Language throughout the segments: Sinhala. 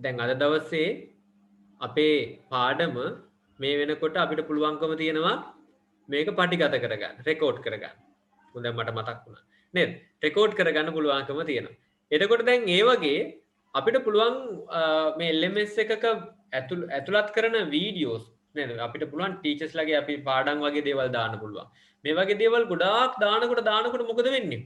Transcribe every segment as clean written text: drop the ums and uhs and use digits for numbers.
දැන් අද දවසේ අපේ පාඩම මේ වෙනකොට අපිට පුළුවන්කම තියෙනවා මේක පටිගත කරගන්න, රෙකෝඩ් කරගන්න. හොඳයි මට මතක් වුණා. නේද? රෙකෝඩ් කරගන්න පුළුවන්කම තියෙනවා. එතකොට දැන් ඒ වගේ අපිට පුළුවන් මේ LMS එකක ඇතුළත් කරන වීඩියෝස් නේද? අපිට පුළුවන් ටීචර්ස් ලගේ අපි පාඩම් වගේ දේවල් දාන්න පුළුවන්. මේ වගේ දේවල් ගොඩාක් දානකොට මොකද වෙන්නේ?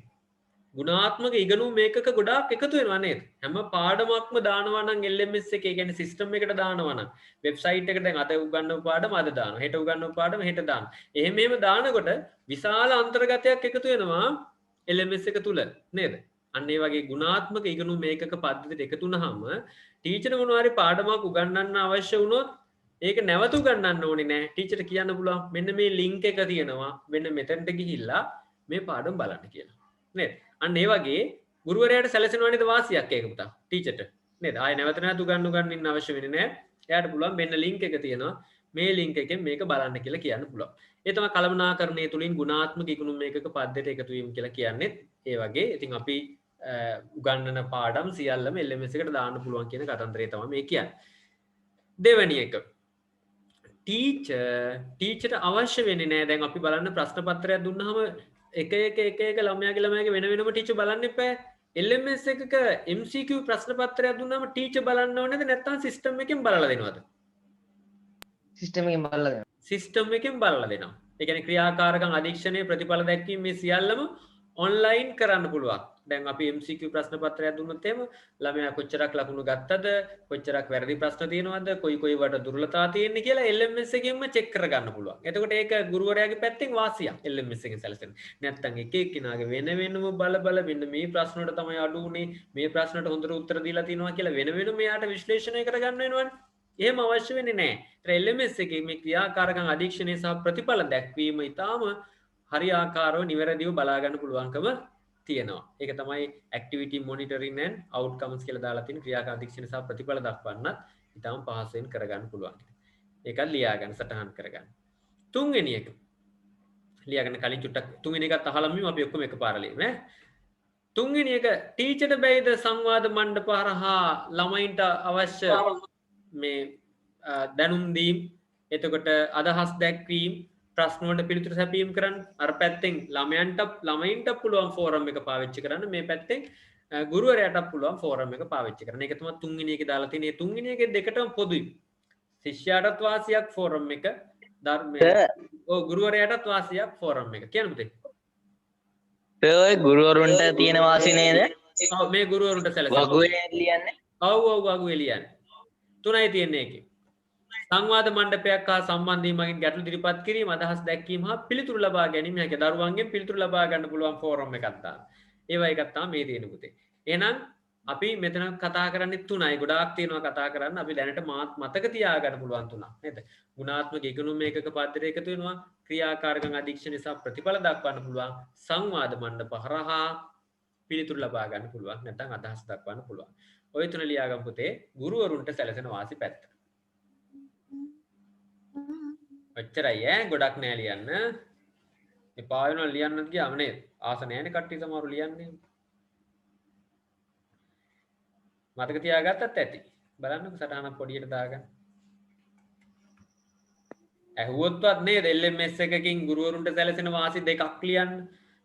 ගුණාත්මක ඉගෙනුම් මේකක ගොඩාක් එකතු වෙනවා නේද? හැම පාඩමක්ම දානවා නම් LMS එකේ, ඒ කියන්නේ සිස්ටම් එකට දානවා නම් වෙබ්සයිට් එකට දැන් අද උගන්වපු පාඩම අද දානවා. හෙට උගන්වපු පාඩම හෙට දානවා. එහෙම දානකොට විශාල අන්තර්ගතයක් එකතු වෙනවා LMS එක තුල නේද? අන්න ඒ වගේ ගුණාත්මක ඉගෙනුම් මේකක පද්ධතියට එකතු වුනහම ටීචර් මොනවාරි පාඩමක් උගන්වන්න අවශ්‍ය වුණොත් ඒක නැවත උගන්වන්න ඕනේ නෑ. ටීචර්ට කියන්න පුළුවන් මෙන්න මේ ලින්ක් එක තියෙනවා. මෙන්න මෙතනට ගිහිල්ලා මේ පාඩම බලන්න කියලා. නේද? අන්න ඒ වගේ ගුරුවරයාට සැලසෙනවා නේද වාසියක් ඒක පුතා ටීචර්ට නේද? ආයෙ නැවත උගන්වන්න ඉන්න අවශ්‍ය වෙන්නේ නැහැ. එයාට පුළුවන් මෙන්න ලින්ක් එක තියෙනවා. මේ ලින්ක් එකෙන් මේක බලන්න කියලා කියන්න පුළුවන්. ඒ තමයි කළමනාකරණය තුලින් ගුණාත්මක ඉගෙනුම් මේකක පද්ධතියට එකතු වීම කියලා කියන්නේ. ඒ වගේ ඉතින් අපි උගන්වන පාඩම් සියල්ලම LMS එකට දාන්න පුළුවන් කියන කතන්දරය තමයි මේ කියන්නේ. දෙවැනි එක ටීචර්ට අවශ්‍ය වෙන්නේ නැහැ. දැන් අපි බලන්න ප්‍රශ්න පත්‍රයක් දුන්නාම එක ළමයාගේ වෙන වෙනම ටීචර් බලන්න එපා. LMS එකක MCQ ප්‍රශ්න පත්‍රයක් දුන්නාම ටීචර් බලන්න ඕනේද නැත්නම් සිස්ටම් එකෙන් බලලා දෙනවද? සිස්ටම් එකෙන් බලලා දෙනවා. සිස්ටම් එකෙන් බලලා දෙනවා. ඒ කියන්නේ ක්‍රියාකාරකම් අධීක්ෂණයේ ප්‍රතිඵල දැක්වීම මේ සියල්ලම ඔන්ලයින් කරන්න පුළුවන්. දැන් අපි MCQ ප්‍රශ්න පත්‍රයක් දුන්නොත් එහෙම ළමයා කොච්චරක් ලකුණු ගත්තද, කොච්චරක් වැරදි ප්‍රශ්න තියෙනවද, කොයි වට දුර්වලතා තියෙන්නේ කියලා LMS එකෙන්ම චෙක් කරගන්න පුළුවන්. එතකොට ඒක ගුරුවරයාගේ පැත්තෙන් වාසියක් LMS එකෙන් සැලසෙන. නැත්තම් එක එක්කිනාගේ වෙන වෙනම බල මෙන්න මේ ප්‍රශ්න වලට තමයි අඩු උනේ, මේ ප්‍රශ්නට හොඳට උත්තර දීලා තිනවා කියලා වෙන වෙනම එයාට විශ්ලේෂණය කරගන්න වෙනවනේ. එහෙම අවශ්‍ය වෙන්නේ නැහැ. LMS එකේ මේ ක්‍රියාකාරකම් අධීක්ෂණය සහ ප්‍රතිඵල දැක්වීම ඊටාම හරියාකාරව නිවැරදිව බලා ගන්න පුළුවන්කම තියෙනවා. ඒක තමයි activity monitoring and outcomes කියලා දාලා තියෙන ක්‍රියාකාරී අධීක්ෂණ සහ ප්‍රතිඵල දක්වන්නත් ඊටාම පහසුවෙන් කරගන්න පුළුවන්. ඒකත් ලියා ගන්න සටහන් කරගන්න. තුන්වෙනි එක ලියාගන්න කලින් චුට්ටක් තුන්වෙනි එකත් අහලම අපි ඔක්කොම එකපාර ලියමු ඈ. තුන්වෙනි එක ටීචර්ට බැයිද සංවාද මණ්ඩප හරහා ළමයින්ට අවශ්‍ය මේ දැනුම් දීම් එතකොට අදහස් දැක්වීම ප්‍රශ්නවලට පිළිතුරු සැපීම් කරන්න අර පැත්තෙන් ළමයින්ට පුළුවන් ෆෝරම් එක පාවිච්චි කරන්න මේ පැත්තෙන් ගුරුවරයාට පුළුවන් ෆෝරම් එක පාවිච්චි කරන්න. ඒක තමයි තුන්වෙනි එකේ දාලා තියෙන්නේ. තුන්වෙනි එකේ දෙකටම පොදුයි. ශිෂ්‍යයාටත් වාසියක් ෆෝරම් එක ධර්මයේ ගුරුවරයාටත් වාසියක් ෆෝරම් එක. කියන්න පුතේ. ඔය ගුරුවරුන්ට තියෙන වාසි නේද? ඔව් මේ ගුරුවරුන්ට සැලසෙනවා. වගුවේ ලියන්නේ. ඔව් වගුවේ ලියන්නේ. තුනයි තියෙන්නේ ඒකේ. සංවාද මණ්ඩපයක් හා සම්බන්ධ වීමකින් ගැටළු ඉදිරිපත් කිරීම, අදහස් දැක්වීම හා පිළිතුරු ලබා ගැනීම හැකියි. දරුවන්ගෙන් පිළිතුරු ලබා ගන්න පුළුවන් ෆෝරම් එකක් දාන්න. ඒවා එකක් තමයි මේ තියෙන පුතේ. එහෙනම් අපි මෙතන කතා කරන්නේ තුනයි. ගොඩාක් තියෙනවා කතා කරන්න. අපි දැනට මතක තියාගන්න පුළුවන් තුනක් නේද? ගුණාත්මක ඉගෙනුම් මේකක පද්ධතිය එකතු වෙනවා. ක්‍රියාකාරකම් අධීක්ෂණ නිසා ප්‍රතිඵල දක්වන්න පුළුවන්. සංවාද මණ්ඩප හරහා පිළිතුරු ලබා ගන්න පුළුවන්. නැත්නම් අදහස් දක්වන්න පුළුවන්. ඔය තුන ලියාගමු පුතේ. ගුරුවරුන්ට සැලසෙන වාසි පැත්ත. ඔච්චරයි ඈ ගොඩක් නෑ ලියන්න. එපා වෙනවා ලියන්නත් ගියාම නේද? ආස නෑනේ කට්ටිය සමහරු ලියන්නේ. මතක තියාගත්තත් ඇති. බලන්නකො සටහනක් පොඩියට දාගන්න. ඇහුවොත්වත් නේද LMS එකකින් ගුරුවරුන්ට සැලසෙන වාසි දෙකක් ලියන්න.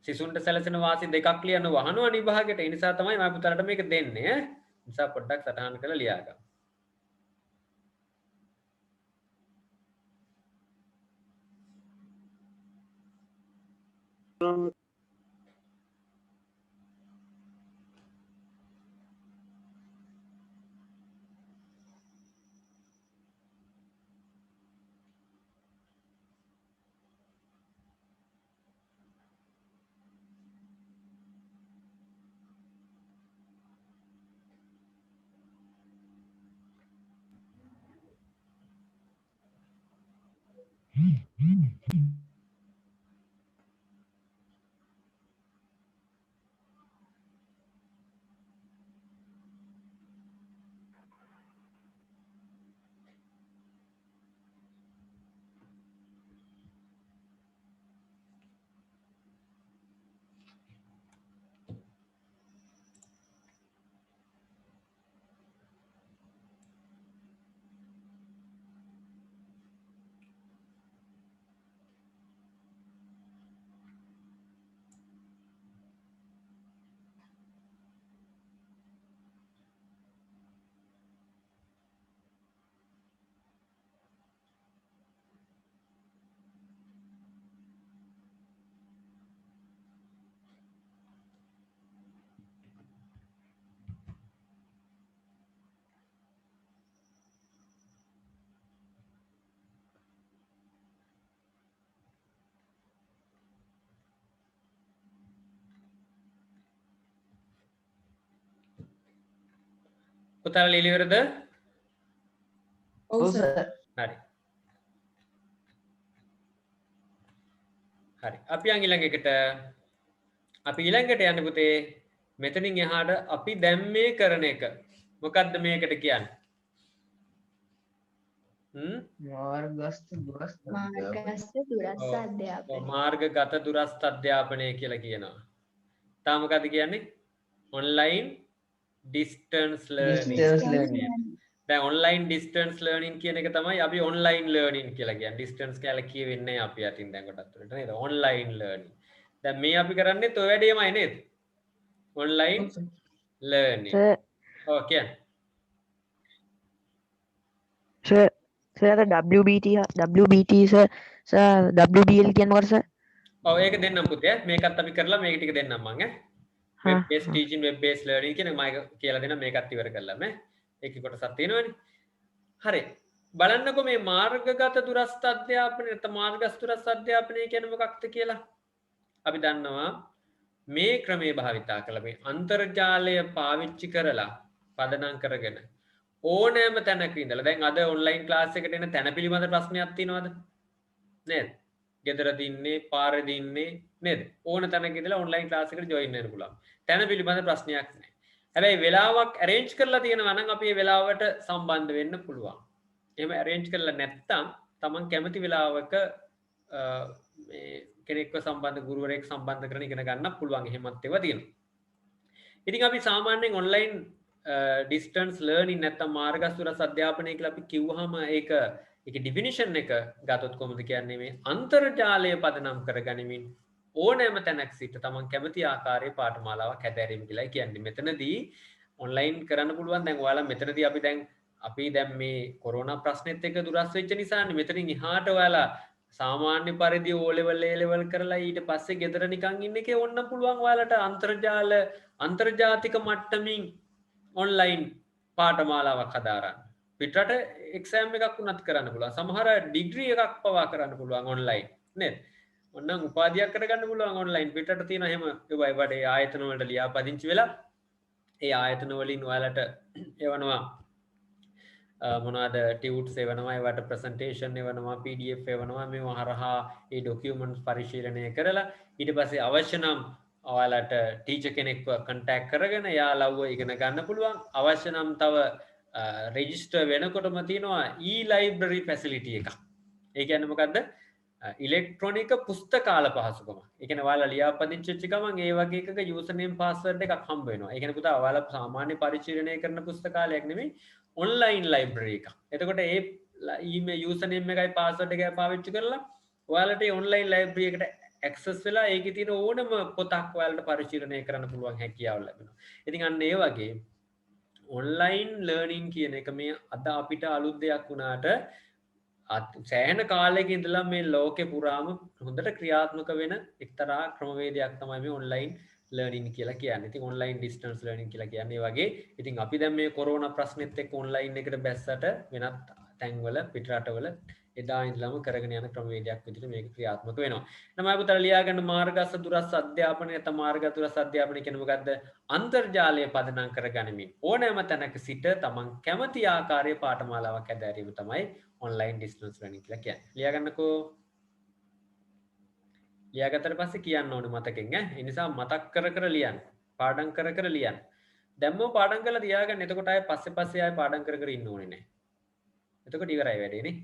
සිසුන්ට සැලසෙන වාසි දෙකක් ලියන්න වහනවා විභාගෙට. ඒ නිසා තමයි මම පුතාලට මේක දෙන්නේ ඈ. නිසා පොඩ්ඩක් සටහන් කරලා ලියාගන්න. පුතාලා ලියලා ඉවරද? ඔව් සර්. හරි. හරි. අපි යන් ඊළඟ එකට. අපි ඊළඟට යන්නේ පුතේ මෙතනින් එහාට අපි දැන් මේ කරන එක. මොකද්ද මේකට කියන්නේ? මාර්ගස්ත දුරස්ත මාර්ගස්ත දුරස්ත අධ්‍යාපනය. මාර්ගගත දුරස්ත අධ්‍යාපනය කියලා කියනවා. තා මොකද්ද කියන්නේ? Online distance learning. දැන් ඔන්ලයින් ඩිස්ටන්ස් ලර්නින් කියන එක තමයි අපි ඔන්ලයින් ලර්නින් කියලා කියන්නේ. ඩිස්ටන්ස් කියලා කියවෙන්නේ අපි අතින් දැන් කොටත් වලට නේද? Online learning. දැන් මේ අපි කරන්නේ ඔය වැඩේමයි නේද? Online learning. ඔව් කියන්න. සර් WBT සර් WBL කියන්නේ මොකක්ද සර්? ඔව් ඒක දෙන්නම් පුතේ. මේකත් අපි කරලා මේක ටික දෙන්නම් මං ඈ. web based teaching web based learning කියන මම කියලා දෙන්න මේකත් ඉවර කළාම ඈ. ඒකේ කොටසක් තියෙනවනේ. හරි. බලන්නකො මේ මාර්ගගත දුරස්ත අධ්‍යාපනය නැත්නම් මාර්ගස්ත දුරස්ත අධ්‍යාපනය කියන්නේ මොකක්ද කියලා. අපි දන්නවා මේ ක්‍රමේ භාවිතා කළා මේ අන්තර්ජාලය පාවිච්චි කරලා පදනම් කරගෙන ඕනෑම තැනක ඉඳලා දැන් අද ඔන්ලයින් ක්ලාස් එකට එන තැන පිළිබඳ ප්‍රශ්නයක් තියෙනවද නේද? ගෙදරදී ඉන්නේ පාරේදී ඉන්නේ නේද? ඕන තැනක ඉඳලා ඔන්ලයින් ක්ලාස් එකට ජොයින් වෙන්න පුළුවන්. තැන පිළිබඳ ප්‍රශ්නයක් නැහැ. හැබැයි වෙලාවක් arrange කරලා තියෙනවා නම් අපි ඒ වෙලාවට සම්බන්ධ වෙන්න පුළුවන්. එහෙම arrange කරලා නැත්නම් Taman කැමති වෙලාවක මේ කෙනෙක්ව සම්බන්ධ ගුරුවරයෙක් සම්බන්ධ කරගෙන ඉගෙන ගන්න පුළුවන්. එහෙමත් ඒවා තියෙනවා. ඉතින් අපි සාමාන්‍යයෙන් ඔන්ලයින් ඩිස්ටන්ස් ලර්නින් නැත්නම් මාර්ගස්ත දුරස්ත අධ්‍යාපනය කියලා අපි කිව්වහම ඒකේ ඩිෆිනිෂන් එක ගත්තොත් කොහොමද කියන්නේ මේ අන්තර්ජාලය පදනම් කරගනිමින් ඕනෑම තැනක සිට තමන් කැමති ආකාරයේ පාඨමාලාවක් හැදෑරීම කියලා කියන්නේ. මෙතනදී ඔන්ලයින් කරන්න පුළුවන්. දැන් ඔයාලා මෙතනදී අපි දැන් මේ කොරෝනා ප්‍රශ්නෙත් එක්ක දුරස් වෙච්ච නිසානේ මෙතනින් එහාට ඔයාලා සාමාන්‍ය පරිදි O level A level කරලා ඊට පස්සේ ගෙදර නිකන් ඉන්න එකේ ඕන්න පුළුවන් ඔයාලට අන්තර්ජාතික මට්ටමින් ඔන්ලයින් පාඨමාලාවක් හදාරන්න. පිටරට එක්සෑම් එකක් වුණත් කරන්න පුළුවන්. සමහර ඩිග්‍රී එකක් පවා කරන්න පුළුවන් ඔන්ලයින් නේද? ඔන්නම් උපාධියක් කරගන්න පුළුවන් ඔන්ලයින්. පිටරට තියෙන හැම ඒවයි වඩේ ආයතන වලට ලියාපදිංචි වෙලා ඒ ආයතන වලින් ඔයාලට එවනවා මොනවද ටියුට්ස් එවනවා, ඒවට ප්‍රසන්ටේෂන් එවනවා, PDF එවනවා. මේව හරහා ඒ ඩොකියුමන්ට්ස් පරිශීලනය කරලා ඊට පස්සේ අවශ්‍ය නම් ඔයාලට ටීචර් කෙනෙක්ව කන්ටැක්ට් කරගෙන එයාලව ඉගෙන ගන්න පුළුවන්. අවශ්‍ය නම් තව රෙජිස්ටර් වෙනකොටම තියෙනවා e-library facility එකක්. ඒ කියන්නේ මොකද්ද? ඉලෙක්ට්‍රොනික පුස්තකාල පහසුකම. ඒ කියන්නේ ඔයාලා ලියාපදිංචි වෙච්ච ගමන් ඒ වගේ එකක යූසර් නේම් පාස්වර්ඩ් එකක් හම්බ වෙනවා. ඒ කියන්නේ පුතා ඔයාලා සාමාන්‍ය පරිශීලනය කරන පුස්තකාලයක් නෙමෙයි ඔන්ලයින් ලයිබ්‍රරි එකක්. එතකොට ඒ ඊමේල් යූසර් නේම් එකයි පාස්වර්ඩ් එකයි පාවිච්චි කරලා ඔයාලට ඔන්ලයින් ලයිබ්‍රරි එකට ඇක්සස් වෙලා ඒකේ තියෙන ඕනම පොතක් ඔයාලට පරිශීලනය කරන්න පුළුවන් හැකියාව ලැබෙනවා. ඉතින් අන්න ඒ වගේ ඔන්ලයින් ලර්නින් කියන එක මේ අද අපිට අලුත් දෙයක් වුණාට සෑහෙන කාලයක ඉඳලා මේ ලෝකේ පුරාම හොඳට ක්‍රියාත්මක වෙන එක්තරා ක්‍රමවේදයක් තමයි මේ ඔන්ලයින් ලර්නින් කියලා කියන්නේ. ඉතින් ඔන්ලයින් ඩිස්ටන්ස් ලර්නින් කියලා කියන්නේ වගේ. ඉතින් අපි දැන් මේ කොරෝනා ප්‍රශ්නෙත් එක්ක ඔන්ලයින් එකට බැස්සට වෙනත් තැන්වල පිටරටවල එදා ඉඳලම කරගෙන යන ක්‍රමවේදයක් විදිහට මේක ක්‍රියාත්මක වෙනවා. නම අපි තල ලියා ගන්න මාර්ගස්ත දුරස්ත අධ්‍යාපනය නැත්නම් මාර්ගස්ත දුරස්ත අධ්‍යාපනය කියන්නේ මොකද්ද? අන්තර්ජාලය පදනම් කරගනිමින් ඕනෑම තැනක සිට තමන් කැමති ආකාරයේ පාඨමාලාවක් හැදෑරීම තමයි ඔන්ලයින් ඩිස්ටන්ස් ලර්නින් කියලා කියන්නේ. ලියා ගන්නකෝ. ලියාගත්තට පස්සේ කියන්න ඕනේ මතකෙන් ඈ. ඒ නිසා මතක් කර ලියන්න. පාඩම් කර ලියන්න. දැම්මම පාඩම් කරලා තියාගන්න. එතකොට ආයේ පස්සේ ආයේ පාඩම් කර ඉන්න ඕනේ නැහැ. එතකොට ඉවරයි වැඩේ නේ.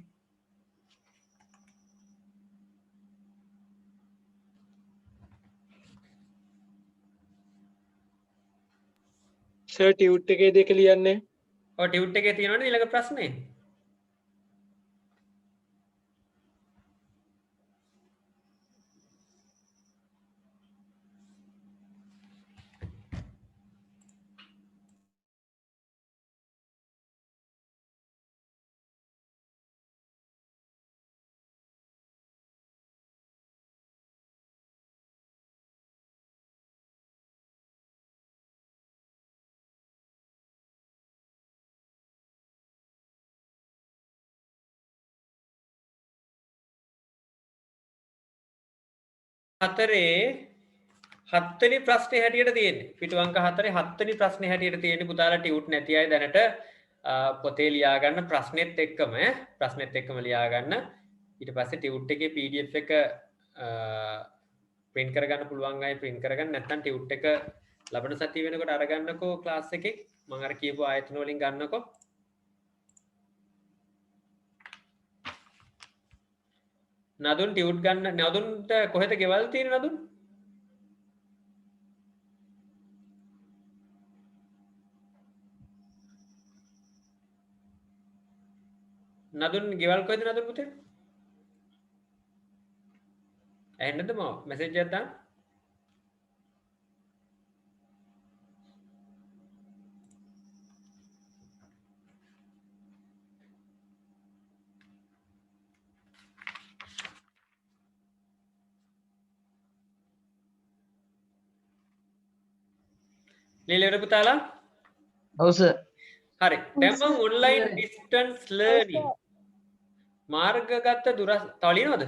සර් ටියුට් එකේ දෙක ලියන්නේ. ඔව් ටියුට් එකේ තියෙනවනේ ඊළඟ ප්‍රශ්නේ. හත්වෙනි ප්‍රශ්නේ හැටියට තියෙන්නේ. පිටු අංක 4 හත්වෙනි ප්‍රශ්නේ හැටියට තියෙන්නේ පුතාලා ටියුට් නැති අය දැනට පොතේ ලියා ගන්න ප්‍රශ්නෙත් එක්කම ලියා ගන්න. ඊට පස්සේ ටියුට් එකේ PDF එක print කරගන්න පුළුවන් අය print කරගන්න. නැත්නම් ටියුට් එක ලබන සතිය වෙනකොට අරගන්නකෝ ක්ලාස් එකේ. මම අර කියපු ආයතන වලින් ගන්නකෝ. නදුන් ටියුට් ගන්න නදුන්ට කොහෙද ගෙවල් තියෙන්නේ නදුන්? නදුන් ගෙවල් කොහෙද නදුන් පුතේ? ඇහෙන්නද මම මැසේජ් එකක් දාන්න? ලියලා පුතාලා? ඔව් සර්. හරි. දැන් මම ඔන්ලයින් ඩිස්ටන්ස් ලර්නින් මාර්ගගත දුරස් තව ලියනවද?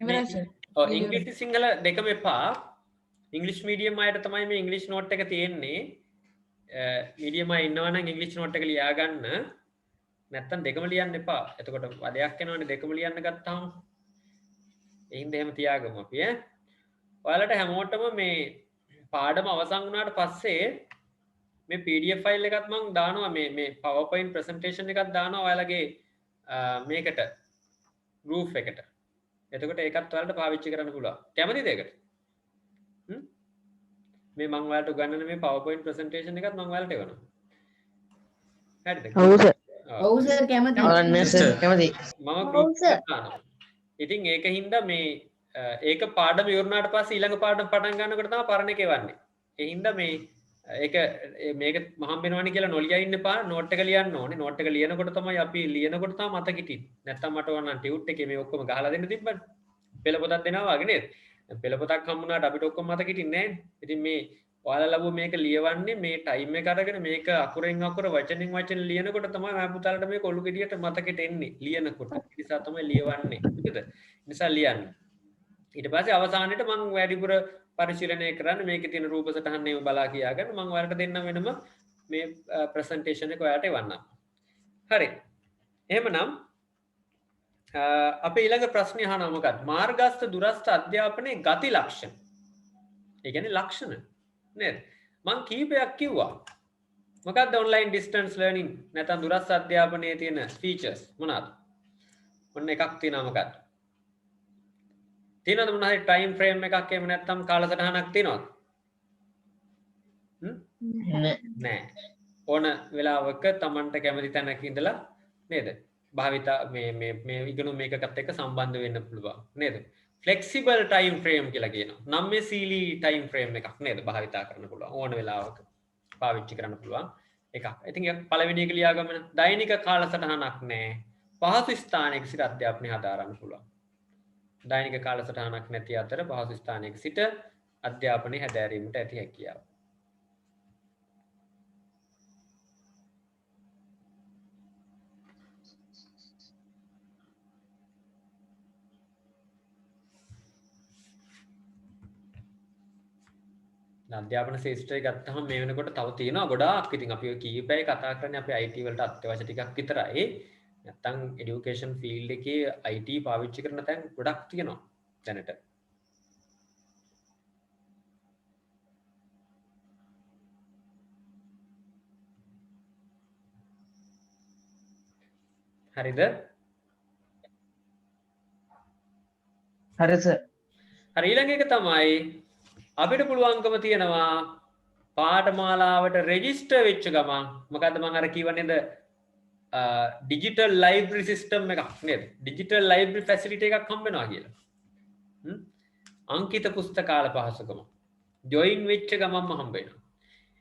ඉවරයි සර්. ඔව් ඉංග්‍රීසි සිංහල දෙකම එපා. ඉංග්‍රීසි මීඩියම් අයට තමයි මේ ඉංග්‍රීසි නෝට් එක තියෙන්නේ. මීඩියම් අය ඉන්නවා නම් ඉංග්‍රීසි නෝට් එක ලියා ගන්න. නැත්තම් දෙකම ලියන්න එපා. එතකොට පදයක් එනවනේ දෙකම ලියන්න ගත්තාම. ඒ හින්දා එහෙම තියාගමු අපි ඈ. ඔයාලට හැමෝටම මේ පාඩම අවසන් වුණාට පස්සේ මේ PDF ෆයිල් එකත් මම දානවා මේ PowerPoint presentation එකක් දානවා ඔයාලගේ මේකට group එකට. එතකොට ඒකත් ඔයාලට පාවිච්චි කරන්න පුළුවන්. කැමතිද ඒකට? මේ මම ඔයාලට උගන්වන මේ PowerPoint presentation එකත් මම ඔයාලට එවනවා. හරිද? ඔව් සර්. ඔව් සර් කැමතියි. අවන්නේ සර් කැමතියි. මම group එකට දානවා. ඉතින් ඒක හින්දා මේ ඒක පාඩම ඉවරනාට පස්සේ ඊළඟ පාඩම පටන් ගන්නකොට තමයි පරණ එක එවන්නේ. ඒ හින්දා මේ ඒක මේක මහම් වෙනවනේ කියලා නොලියා ඉන්න එපා. නෝට් එක ලියන්න ඕනේ. නෝට් එක ලියනකොට තමයි අපි ලියනකොට තමයි මතක හිටින්නේ. නැත්තම් මට ඕන නම් ටියුට් එකේ මේ ඔක්කොම ගහලා දෙන්න තිබ්බනේ. පෙළ පොතක් දෙනවා වගේ නේද? දැන් පෙළ පොතක් හම්බුනාට අපිට ඔක්කොම මතක හිටින්නේ නැහැ. ඉතින් මේ ඔයාලා ලැබුව මේක ලියවන්නේ මේ ටයිම් එක අරගෙන මේක අකුරෙන් අකුර වචනෙන් වචන ලියනකොට තමයි මම පුතාලට මේක ඔලු ගෙඩියට මතකෙට එන්නේ. ලියනකොට. ඒ නිසා තමයි ලියවන්නේ. හරිද? නිසා ලියන්න. ඊට පස්සේ අවසානයේට මම වැඩිපුර පරිශීලනය කරන්න මේකේ තියෙන රූප සටහන් ඒව බලා කියාගන්න මම ඔයාලට දෙන්න වෙනම මේ ප්‍රසන්ටේෂන් එක ඔයාලට එවන්නම්. හරි. එහෙමනම් අපි ඊළඟ ප්‍රශ්නේ අහනවා මොකක්ද? මාර්ගස්ත දුරස්ත අධ්‍යාපනයේ ගති ලක්ෂණ. ඒ කියන්නේ ලක්ෂණ නේද? මම කීපයක් කිව්වා. මොකක්ද ඔන්ලයින් ඩිස්ටන්ස් ලර්නින් නැත්නම් දුරස්ත අධ්‍යාපනයේ තියෙන ෆීචර්ස් මොනවාද? ඔන්න එකක් තියෙනවා මොකක්ද? තියෙනවද මොන හරි ටයිම් ෆ්‍රේම් එකක් එහෙම නැත්නම් කාලසටහනක් තියෙනවද? නෑ. ඕන වෙලාවක Tamanට කැමති තැනක ඉඳලා නේද? භාවිතා මේ ඉගෙනුම් මේකකත් එක්ක සම්බන්ධ වෙන්න පුළුවන් නේද? ෆ්ලෙක්සිබල් ටයිම් ෆ්‍රේම් කියලා කියනවා. නම්‍යශීලී ටයිම් ෆ්‍රේම් එකක් නේද? භාවිතා කරන්න පුළුවන්. ඕන වෙලාවක පාවිච්චි කරන්න පුළුවන් එකක්. ඉතින් පළවෙනි එක ලියාගමන දෛනික කාලසටහනක් නෑ. පහසු ස්ථානයක සිට අධ්‍යාපනය හදාරන්න පුළුවන්. දෛනික කාලසටහනක් නැති අතර පහසු ස්ථානයක සිට අධ්‍යාපනය හැදෑරීමට ඇති හැකියාව. අධ්‍යාපන ශාස්ත්‍රය ගත්තහම මේ වෙනකොට තව තියෙනවා ගොඩාක්. ඉතින් අපි ඔය කීපය කතා කරන්නේ අපේ IT වලට අත්‍යවශ්‍ය ටිකක් විතරයි. නැත්තම් এডুকেෂන් ෆීල්ඩ් එකේ IT පාවිච්චි කරන තැන් ගොඩක් තියෙනවා දැනට. හරිද? හරි සර්. හරි ඊළඟ එක තමයි අපිට පුළුවන්කම තියෙනවා පාඨමාලාවට රෙජිස්ටර් වෙච්ච ගමන් මොකද්ද මම අර කිව්ව නේද ඩිජිටල් ලයිබ්‍රරි සිස්ටම් එකක් නේද? ඩිජිටල් ලයිබ්‍රරි ෆැසිලිටි එකක් හම්බ වෙනවා කියලා. අංකිත පුස්තකාල පහසුකම ජොයින් වෙච්ච ගමන්ම හම්බ වෙනවා.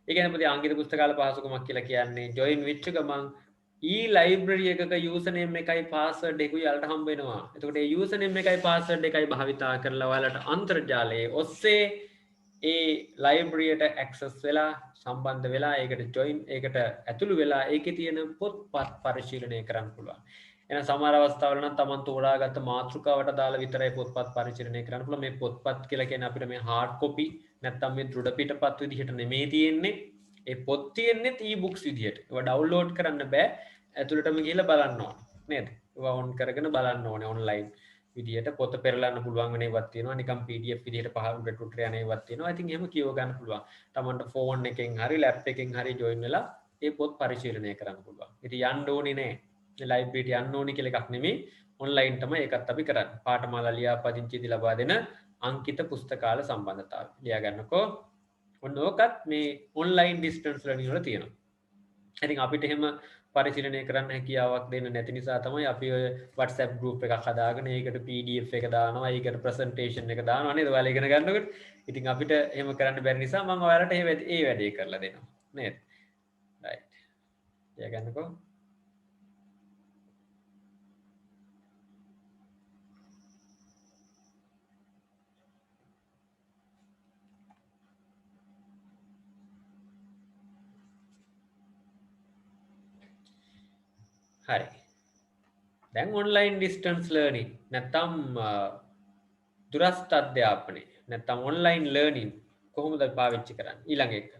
ඒ කියන්නේ පුතේ අංකිත පුස්තකාල පහසුකමක් කියලා කියන්නේ ජොයින් වෙච්ච ගමන් ලයිබ්‍රරි එකක යූසර්නේම් එකයි පාස්වර්ඩ් එකයි යාලට හම්බ වෙනවා. එතකොට ඒ යූසර්නේම් එකයි පාස්වර්ඩ් එකයි භාවිතා කරලා ඔයාලට අන්තර්ජාලයේ ඔස්සේ ඒ ලයිබ්‍රරියට ඇක්සස් වෙලා සම්බන්ධ වෙලා ඒකට ජොයින් ඒකට ඇතුළු වෙලා ඒකේ තියෙන පොත්පත් පරිශීලනය කරන්න පුළුවන්. එහෙනම් සමහර අවස්ථාවල නම් Taman තෝරාගත්ත මාතෘකාවට දාලා විතරයි පොත්පත් පරිචරණය කරන්න පුළුවන්. මේ පොත්පත් කියලා කියන්නේ අපිට මේ hard copy නැත්නම් මේ දෘಢ පිටපත් විදිහට නෙමෙයි තියෙන්නේ. ඒ පොත් තියෙන්නේ e-books විදිහට. ඒවා ඩවුන්ලෝඩ් කරන්න බෑ. ඇතුළටම ගිහලා බලන්න ඕනේ. නේද? ඒවා ඔන් කරගෙන බලන්න ඕනේ ඔන්ලයින් විදිහට පොත පෙරලන්න පුළුවන් වෙන ඒවත් තියෙනවා. නිකන් PDF විදිහට පහළට ටුටර් යන ඒවත් තියෙනවා. I think එහෙම කියව ගන්න පුළුවන්. Tamanට ෆෝන් එකෙන් හරි ලැප් එකෙන් හරි ජොයින් වෙලා ඒ පොත් පරිශීලනය කරන්න පුළුවන්. ඉතින් යන්න ඕනේ නෑ. ලයිබ්‍රරියට යන්න ඕනේ කියලා එකක් නෙමෙයි. ඔන්ලයින් තමයි ඒකත් අපි කරන්නේ. පාඨමාලා ලියාපදිංචිදී ලබා දෙන අංකිත පුස්තකාල සම්බන්ධතාවය. ලියා ගන්නකෝ. ඔන්න ඕකත් මේ ඔන්ලයින් ඩිස්ටන්ස් ලර්නින් වල තියෙනවා. ඉතින් අපිට එහෙම පරිශීලනය කරන්න හැකියාවක් දෙන්න නැති නිසා තමයි අපි ඔය WhatsApp group එකක් හදාගෙන ඒකට PDF එක දානවා, ඒකට presentation එක දානවා නේද? ඔයාලා ඉගෙන ගන්නකොට. ඉතින් අපිට එහෙම කරන්න බැරි නිසා මම ඔයාලට ඒ වැඩේ කරලා දෙනවා. නේද? right. ලියා ගන්නකෝ. හරි. දැන් ඔන්ලයින් ඩිස්ටන්ස් ලර්නින් නැත්නම් දුරස්ථ අධ්‍යාපනය නැත්නම් ඔන්ලයින් ලර්නින් කොහොමද පාවිච්චි කරන්නේ ඊළඟ එක.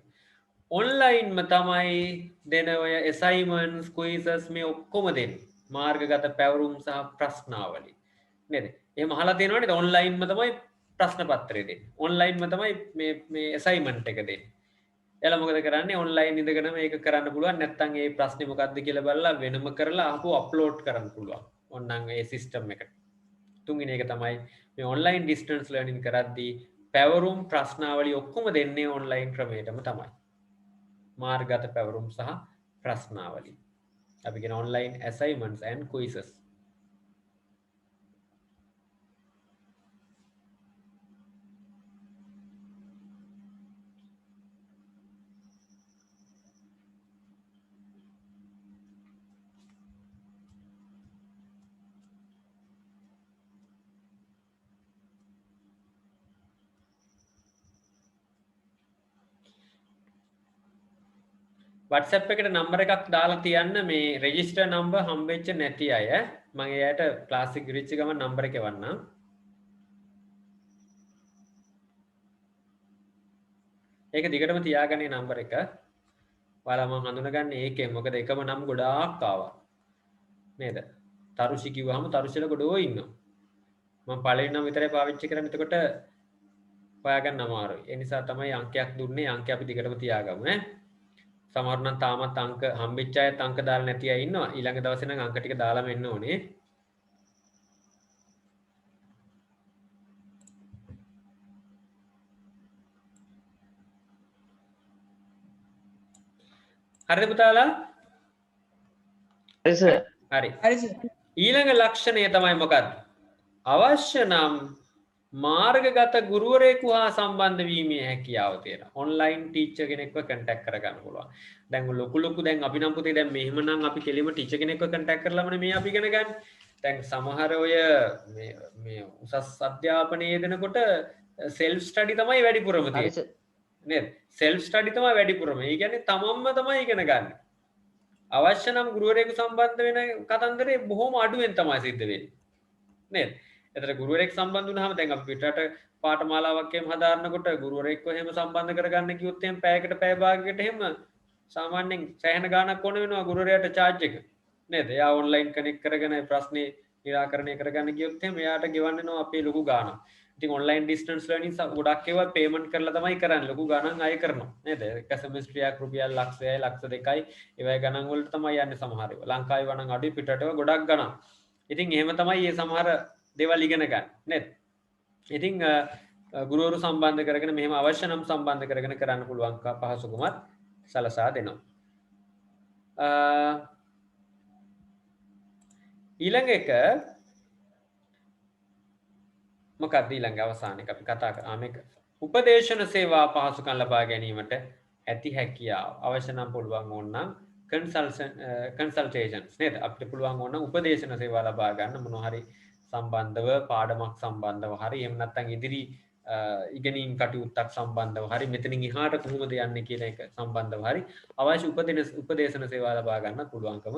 ඔන්ලයින්ම තමයි දෙන ඔය assignments quizzes මේ ඔක්කොම දෙන්නේ. මාර්ගගත පැවරුම් සහ ප්‍රශ්නාවලි. නේද? එහෙම අහලා තියෙනවනේ නේද? ඔන්ලයින්ම තමයි ප්‍රශ්න පත්‍රය දෙන්නේ. ඔන්ලයින්ම තමයි මේ assignment එක දෙන්නේ. එයාලා මොකද කරන්නේ ඔන්ලයින් ඉඳගෙන මේක කරන්න පුළුවන් නැත්නම් ඒ ප්‍රශ්නේ මොකක්ද කියලා බලලා වෙනම කරලා ආපහු අප්ලෝඩ් කරන්න පුළුවන් ඕනනම් ඒ සිස්ටම් එකට. තුන්වෙනි එක තමයි මේ ඔන්ලයින් ඩිස්ටන්ස් ලර්නින් කරද්දී පැවරුම් ප්‍රශ්නාවලි ඔක්කොම දෙන්නේ ඔන්ලයින් ක්‍රමයටම තමයි. මාර්ගගත පැවරුම් සහ ප්‍රශ්නාවලි. අපි කියන online assignments and quizzes. WhatsApp එකට නම්බර එකක් දාලා තියන්න මේ රෙජිස්ටර් නම්බර් හම්බෙච්ච නැති අය මම එයාට ක්ලාස් එක ගිරිච්ච ගමන් නම්බර එක එවන්නම්. ඒක දිගටම තියාගන්නේ නම්බර එක. ඔයාලා මම හඳුනගන්නේ ඒකෙන්. මොකද එකම නම් ගොඩාක් ආවා. නේද? තරුෂි කිව්වහම තරුෂිල ගොඩෝ ඉන්නවා. මම පළවෙනි නම් විතරයි පාවිච්චි කරන්නේ. එතකොට හොයාගන්න අමාරුයි. ඒ නිසා තමයි අංකයක් දුන්නේ. අංකය අපි දිගටම තියාගමු ඈ. සමහර නම් තාමත් අංක හම්බෙච්ච අයත් අංක දාලා නැති අය ඉන්නවා. ඊළඟ දවසේ නම් අංක ටික දාලාම එන්න ඕනේ. හරිද පුතාලා? හරි සර්. හරි. හරි සර්. ඊළඟ ලක්ෂණය තමයි මොකක්ද? අවශ්‍ය නම් මාර්ගගත ගුරුවරයෙකු හා සම්බන්ධ වීමේ හැකියාව තියෙනවා. ඔන්ලයින් ටීචර් කෙනෙක්ව කන්ටැක්ට් කරගන්න පුළුවන්. දැන් ලොකු දැන් අපි නම් පුතේ දැන් මෙහෙමනම් අපි කෙලිම ටීචර් කෙනෙක්ව කන්ටැක්ට් කරලාමනේ මේ අපි ඉගෙන ගන්න. දැන් සමහර ඔය මේ උසස් අධ්‍යාපනයේ යෙදෙනකොට self study තමයි වැඩිපුරම තියෙන්නේ. නේද? self study තමයි වැඩිපුරම. ඒ කියන්නේ තමන්ම තමයි ඉගෙන ගන්න. අවශ්‍ය නම් ගුරුවරයෙකු සම්බන්ධ වෙන කතන්දරේ බොහොම අඩුවෙන් තමයි සිද්ධ වෙන්නේ. නේද? එතන ගුරුවරයෙක් සම්බන්ධ වුණාම දැන් අපි පිටරට පාඨමාලාවක් එහෙම හදාරනකොට ගුරුවරයෙක්ව එහෙම සම්බන්ධ කරගන්න කිව්වොත් එහෙම පැයකට පැය භාගයකට එහෙම සාමාන්‍යයෙන් සෑහෙන ගාණක් ඕන වෙනවා ගුරුවරයාට charge එක. නේද? එයා ඔන්ලයින් කනෙක්ට් කරගෙන ප්‍රශ්නේ निराකරණය කරගන්න ගියොත් එහෙම එයාට ගෙවන්න වෙනවා අපේ ලොකු ගාණක්. ඉතින් ඔන්ලයින් ඩිස්ටන්ස් ලර්නින් ගොඩක් ඒවා පේමන්ට් කරලා තමයි කරන්නේ. ලොකු ගාණක් අය කරනවා. නේද? එක සෙමිස්ටරයක් රුපියල් ලක්ෂයයි ලක්ෂ දෙකයි ඒවයි ගණන් වලට තමයි යන්නේ සමහර ඒවා. ලංකාවේ වණන් අඩුයි පිටරට ඒවා ගොඩක් ගණන්. ඉතින් එහෙම තමයි මේ සමහර දේවල් ඉගෙන ගන්න. නේද? ඉතින් ගුරුවරු සම්බන්ධ කරගෙන මෙහෙම අවශ්‍ය නම් සම්බන්ධ කරගෙන කරන්න පුළුවන් පහසුකමත් සලසා දෙනවා. ඊළඟ එක මොකක්ද ඊළඟ අවසාන එක අපි කතා කරා මේක උපදේශන සේවා පහසුකම් ලබා ගැනීමට ඇති හැකියාව අවශ්‍ය නම් පුළුවන් ඕනනම් කන්සල්ටේෂන්ස් නේද අපිට පුළුවන් ඕන උපදේශන සේවා ලබා ගන්න මොනවා හරි සම්බන්ධව පාඩමක් සම්බන්ධව හරි එහෙම නැත්නම් ඉදිරි ඉගෙනීම් කටයුත්තක් සම්බන්ධව හරි මෙතනින් එහාට කොහොමද යන්නේ කියන එක සම්බන්ධව හරි අවශ්‍ය උපදේශන සේවා ලබා ගන්න පුළුවන්කම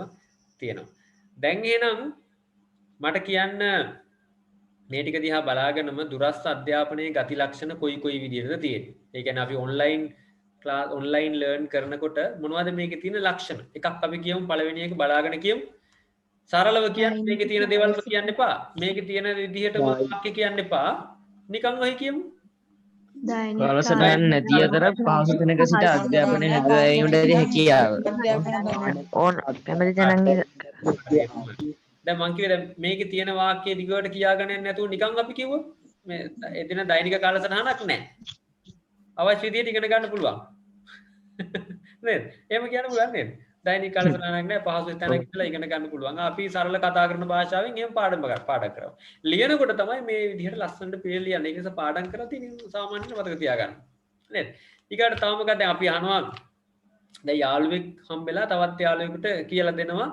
තියෙනවා. දැන් එහෙනම් මට කියන්න මේ ටික දිහා බලාගෙනම දුරස්ථ අධ්‍යාපනයේ ගති ලක්ෂණ කොයි විදිහටද තියෙන්නේ. ඒ කියන්නේ අපි ඔන්ලයින් ලර්න් කරනකොට මොනවද මේකේ තියෙන ලක්ෂණ? එකක් අපි කියමු පළවෙනි එක බලාගෙන කියමු. සරලව කියන්න මේකේ තියෙන දේවල් කියන්න එපා. මේකේ තියෙන විදිහටම වාක්‍ය කියන්න එපා. නිකන් ඔහි කියමු. වලසටහන් නැති අතර පහසු තැනක සිට අධ්‍යාපනය නැතිවීමට හැකියාව. ඕන කැමති තැනන්ගේ දැන් මං කිව්වේ දැන් මේකේ තියෙන වාක්‍ය දිගට කියාගෙන යන්න නැතුව නිකන් අපි කිව්වොත් මේ එදින දෛනික කාලසටහනක් නැහැ. අවශ්‍ය විදිහට ඉගෙන ගන්න පුළුවන්. නේද? එහෙම කියන්න පුළුවන් නේද? දෛනික කාලසටහනක් නැහැ පහසු තැනක ඉඳලා ඉගෙන ගන්න පුළුවන්. අපි සරල කතා කරන භාෂාවෙන් එහෙම පාඩම් කරනවා. ලියනකොට තමයි මේ විදිහට ලස්සනට පිළිල ලියන්නේ. ඒක නිසා පාඩම් කරලා තියෙන සාමාන්‍යයෙන් මතක තියාගන්න. නේද? ඊකට තව මොකක්ද දැන් අපි අහනවා දැන් යාළුවෙක් හම්බෙලා තවත් යාළුවෙකුට කියලා දෙනවා